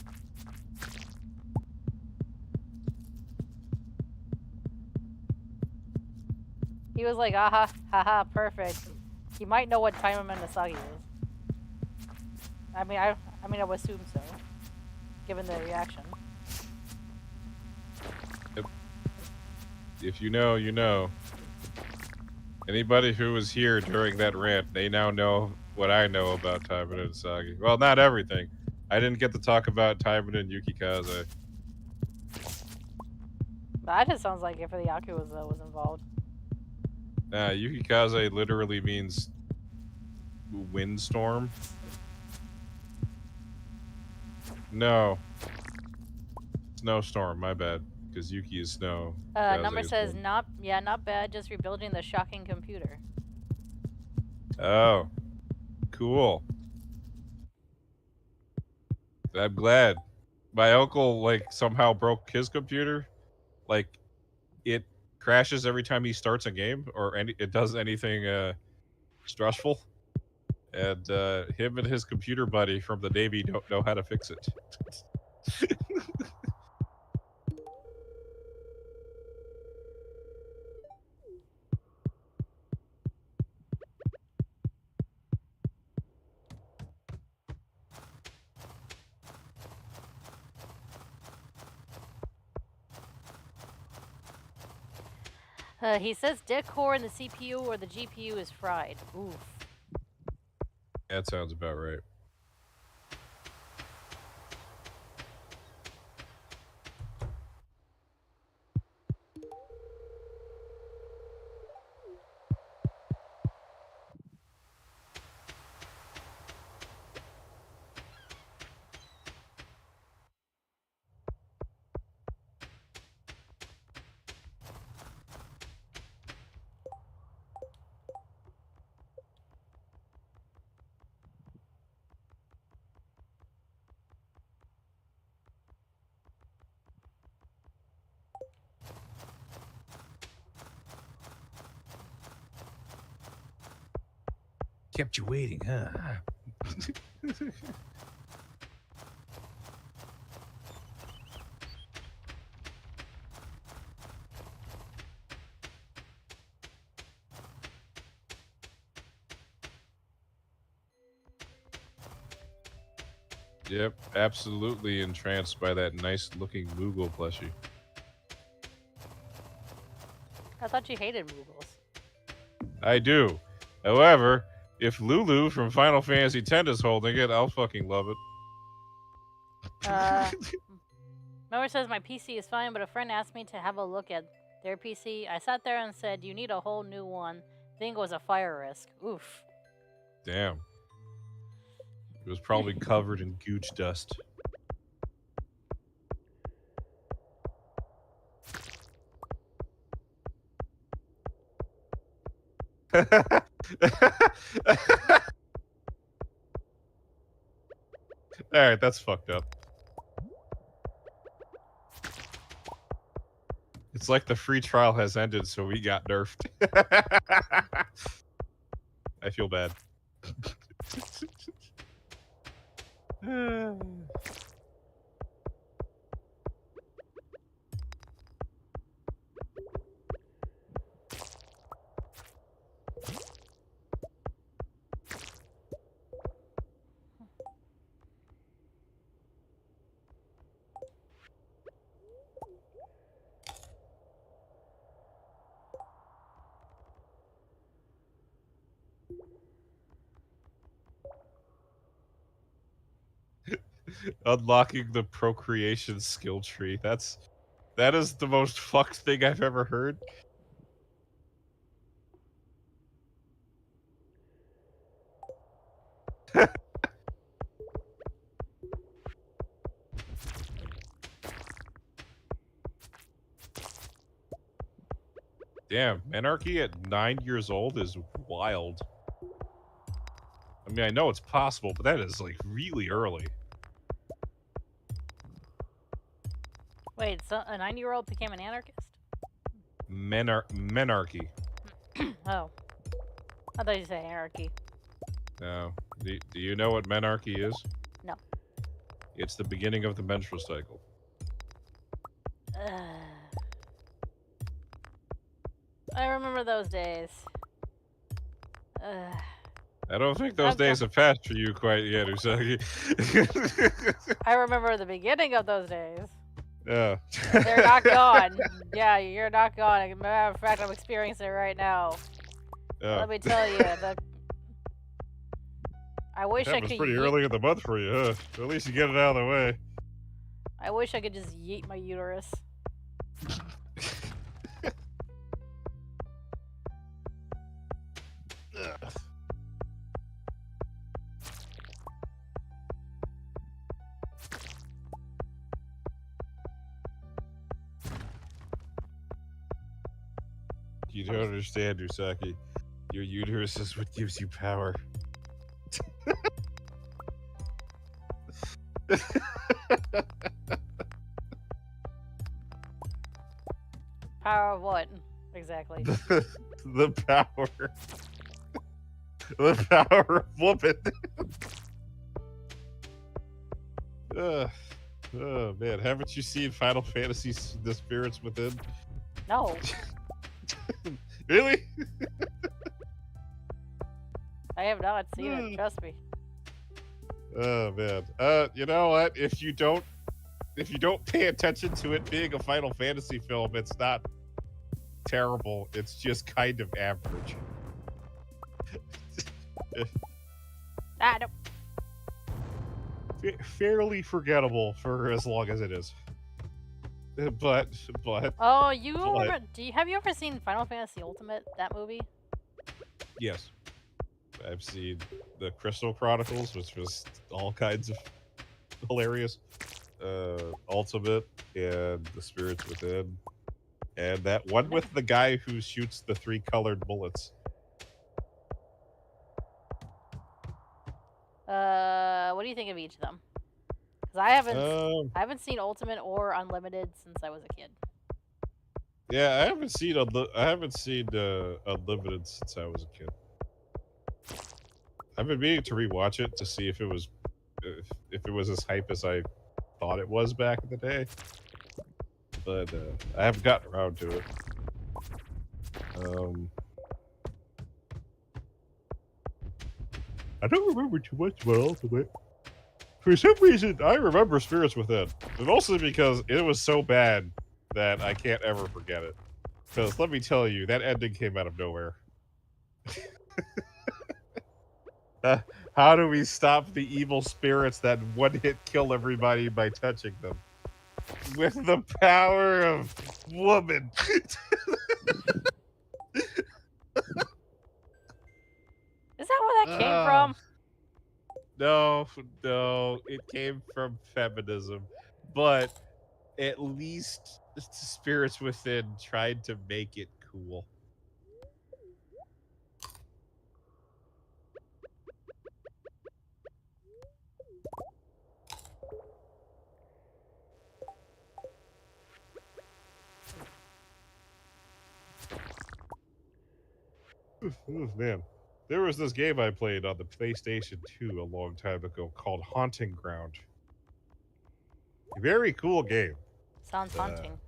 He was like, aha, haha, perfect. He might know what Taimon Nasagi is. I mean, I would assume so, given the reaction. If you know, you know. Anybody who was here during that rant, they now know what I know about Taimon and Usagi. Well, not everything. I didn't get to talk about Taimon and Yukikaze. That just sounds like if the Yakuza was involved. Yukikaze literally means windstorm. No. Snowstorm, my bad. Because Yuki is snow. Number says not bad, just rebuilding the shocking computer. Oh. Cool. I'm glad. My uncle, like, somehow broke his computer. Like, it crashes every time he starts a game, or it does anything stressful. And him and his computer buddy from the Navy don't know how to fix it. He says dead core in the CPU or the GPU is fried. Oof. That sounds about right. Kept you waiting, huh? Yep, absolutely entranced by that nice-looking Moogle plushie. I thought you hated Moogles. I do. However, if Lulu from Final Fantasy X is holding it, I'll fucking love it. Member says my PC is fine, but a friend asked me to have a look at their PC. I sat there and said, you need a whole new one. Thing was a fire risk. Oof. Damn. It was probably covered in gooch dust. Alright, that's fucked up. It's like the free trial has ended, so we got nerfed. I feel bad. Unlocking the procreation skill tree. That is the most fucked thing I've ever heard. Damn, Menarche at 9 years old is wild. I mean, I know it's possible, but that is, like, really early. Wait, so a 9-year-old became an anarchist? Menarche. Oh. I thought you said anarchy. No. Do you know what menarche is? No. It's the beginning of the menstrual cycle. I remember those days. I don't think those days have passed for you quite yet, Usagi. I remember the beginning of those days. Yeah. They're not gone. Yeah, you're not gone. As a matter of fact, I'm experiencing it right now. Let me tell you, I wish I happens could. pretty early in the month for you, huh? At least you get it out of the way. I wish I could just yeet my uterus. You don't understand, Usaki. Your uterus is what gives you power. Power of what? Exactly. The power. The power of woman. Oh man, haven't you seen Final Fantasy The Spirits Within? No. Really? I have not seen it, trust me. Oh man. You know what? If you don't pay attention to it being a Final Fantasy film, it's not terrible. It's just kind of average. No. Fairly forgettable for as long as it is. But Oh, have you ever seen Final Fantasy Ultimate, that movie? yes. I've seen the Crystal Chronicles, which was all kinds of hilarious. Ultimate and the Spirits Within. And that one with the guy who shoots the 3 colored bullets. What do you think of each of them? Because I haven't seen Ultimate or Unlimited since I was a kid. Yeah, I haven't seen Unlimited since I was a kid. I've been meaning to rewatch it to see if it was as hype as I thought it was back in the day, but I haven't gotten around to it. I don't remember too much about Ultimate. For some reason, I remember Spirits Within, but mostly because it was so bad that I can't ever forget it. Because let me tell you, that ending came out of nowhere. How do we stop the evil spirits that one-hit kill everybody by touching them? With the power of woman. Is that where that came from? No, it came from feminism. But at least Spirits Within tried to make it cool. Oh, man. There was this game I played on the PlayStation 2 a long time ago called Haunting Ground. A very cool game. Sounds haunting.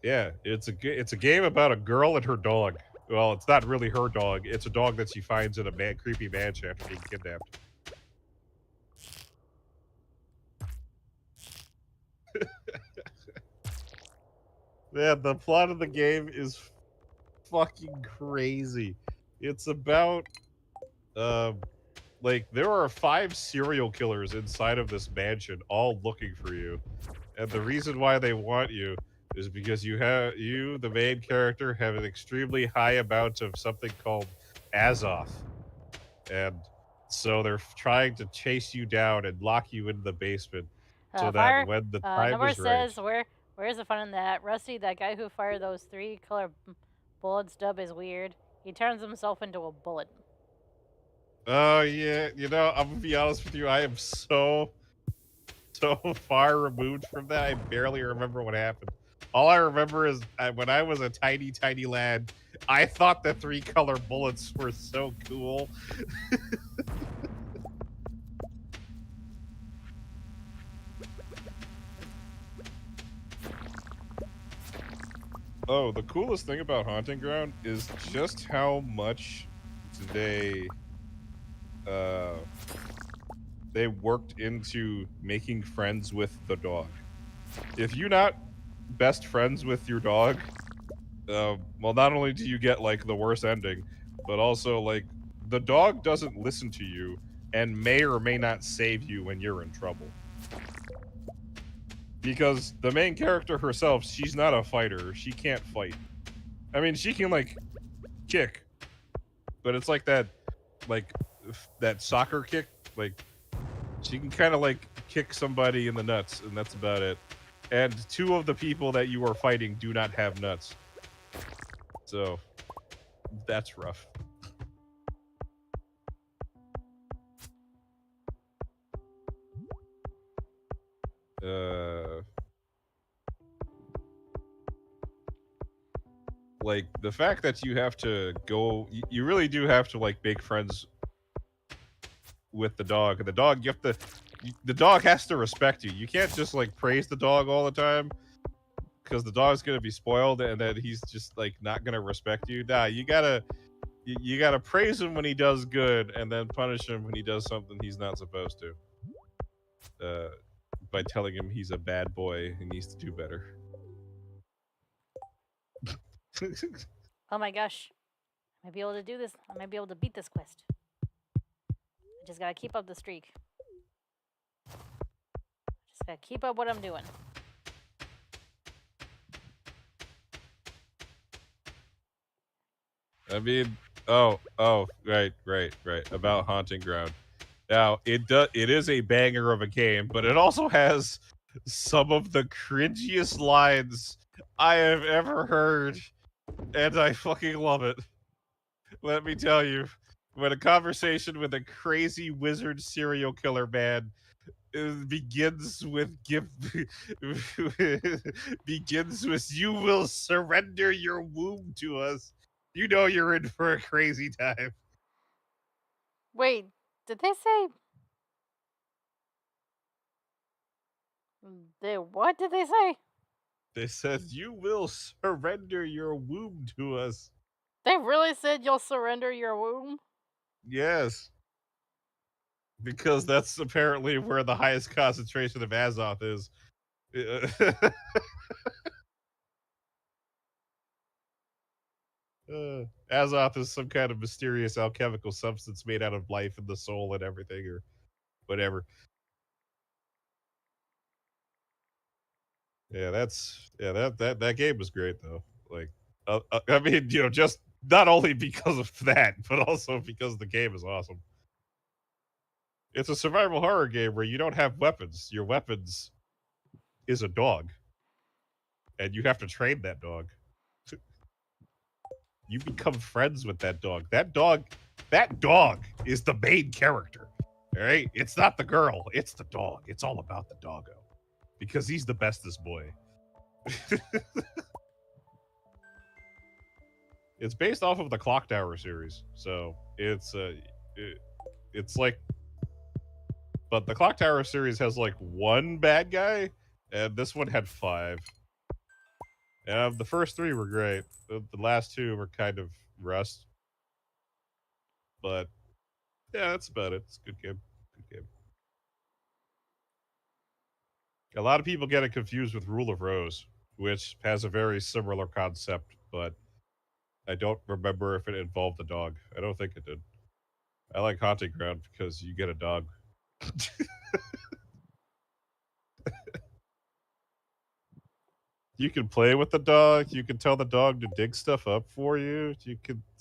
Yeah, it's a game about a girl and her dog. Well, it's not really her dog. It's a dog that she finds in a creepy mansion after being kidnapped. Man, the plot of the game is fucking crazy. It's about like there are 5 serial killers inside of this mansion all looking for you. And the reason why they want you is because you, the main character, have an extremely high amount of something called Azoth. And so they're trying to chase you down and lock you into the basement so that when the time Number is right. says, where's the fun in that? Rusty, that guy who fired those 3 color bullets dub is weird. He turns himself into a bullet. Oh, yeah. You know, I'm going to be honest with you. I am so far removed from that. I barely remember what happened. All I remember is when I was a tiny, tiny lad, I thought the 3 color bullets were so cool. Oh, the coolest thing about Haunting Ground is just how much they worked into making friends with the dog. If you're not best friends with your dog, well, not only do you get like the worst ending, but also like the dog doesn't listen to you and may or may not save you when you're in trouble. Because the main character herself, she's not a fighter. She can't fight. I mean, she can like kick, but it's like that soccer kick. Like she can kind of like kick somebody in the nuts, and that's about it. And two of the people that you are fighting do not have nuts, so that's rough. Like the fact that you have to go, you really do have to like make friends with the dog. And the dog, you have to, the dog has to respect you. You can't just like praise the dog all the time because the dog's gonna be spoiled and then he's just like not gonna respect you. Nah, you gotta praise him when he does good and then punish him when he does something he's not supposed to. By telling him he's a bad boy and needs to do better. Oh my gosh. I might be able to do this. I might be able to beat this quest. I just gotta keep up the streak. Just gotta keep up what I'm doing. I mean, right. About Haunting Ground. Now, it is a banger of a game, but it also has some of the cringiest lines I have ever heard, and I fucking love it. Let me tell you, when a conversation with a crazy wizard serial killer man begins with begins with "You will surrender your womb to us," you know you're in for a crazy time. Wait, did they say? What did they say? They said, "You will surrender your womb to us." They really said you'll surrender your womb? Yes. Because that's apparently where the highest concentration of Azoth is. Azoth is some kind of mysterious alchemical substance made out of life and the soul and everything, or whatever. Yeah, that game was great though. Like, I mean, just not only because of that, but also because the game is awesome. It's a survival horror game where you don't have weapons. Your weapons is a dog, and you have to train that dog. You become friends with that dog. That dog is the main character. All right, it's not the girl. It's the dog. It's all about the doggo because he's the bestest boy. It's based off of the Clock Tower series, so it's like, but the Clock Tower series has like one bad guy, and this one had 5. The first 3 were great. The last 2 were kind of rust, but yeah, that's about it. It's a good game. Good game. A lot of people get it confused with Rule of Rose, which has a very similar concept, but I don't remember if it involved a dog. I don't think it did. I like Haunting Ground because you get a dog. You can play with the dog. You can tell the dog to dig stuff up for you.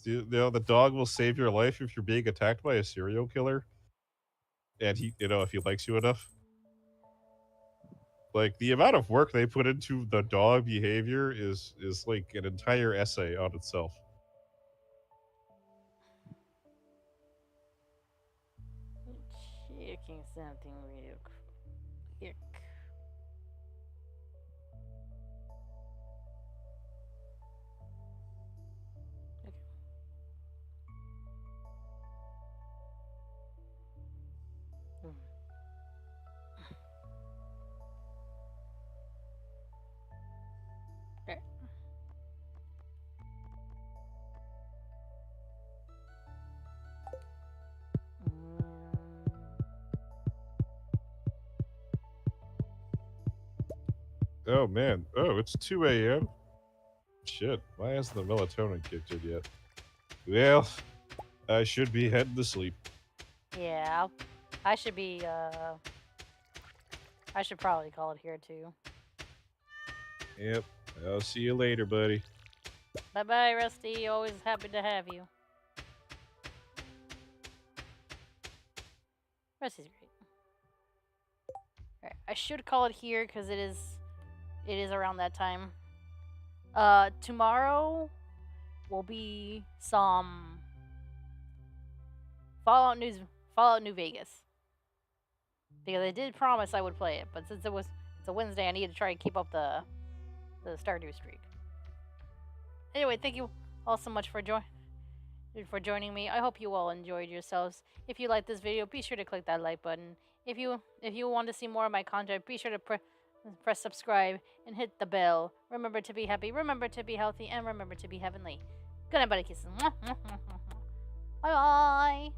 The dog will save your life if you're being attacked by a serial killer, and if he likes you enough. Like the amount of work they put into the dog behavior is like an entire essay on itself. Checking something real quick. Okay. Mm. Okay. Oh man. Oh, it's 2 a.m. Shit. Why hasn't the melatonin kicked in yet? Well, I should be heading to sleep. Yeah, I should be, I should probably call it here too. Yep. I'll see you later, buddy. Bye-bye, Rusty. Always happy to have you. Rusty's great. Alright, I should call it here because it is around that time. Tomorrow will be some Fallout New Vegas. Because I did promise I would play it, but since it's a Wednesday, I need to try and keep up the Stardew streak. Anyway, thank you all so much for joining me. I hope you all enjoyed yourselves. If you liked this video, be sure to click that like button. If you want to see more of my content, be sure to press subscribe and hit the bell. Remember to be happy, remember to be healthy, and remember to be heavenly. Good night, buddy kisses. Bye bye.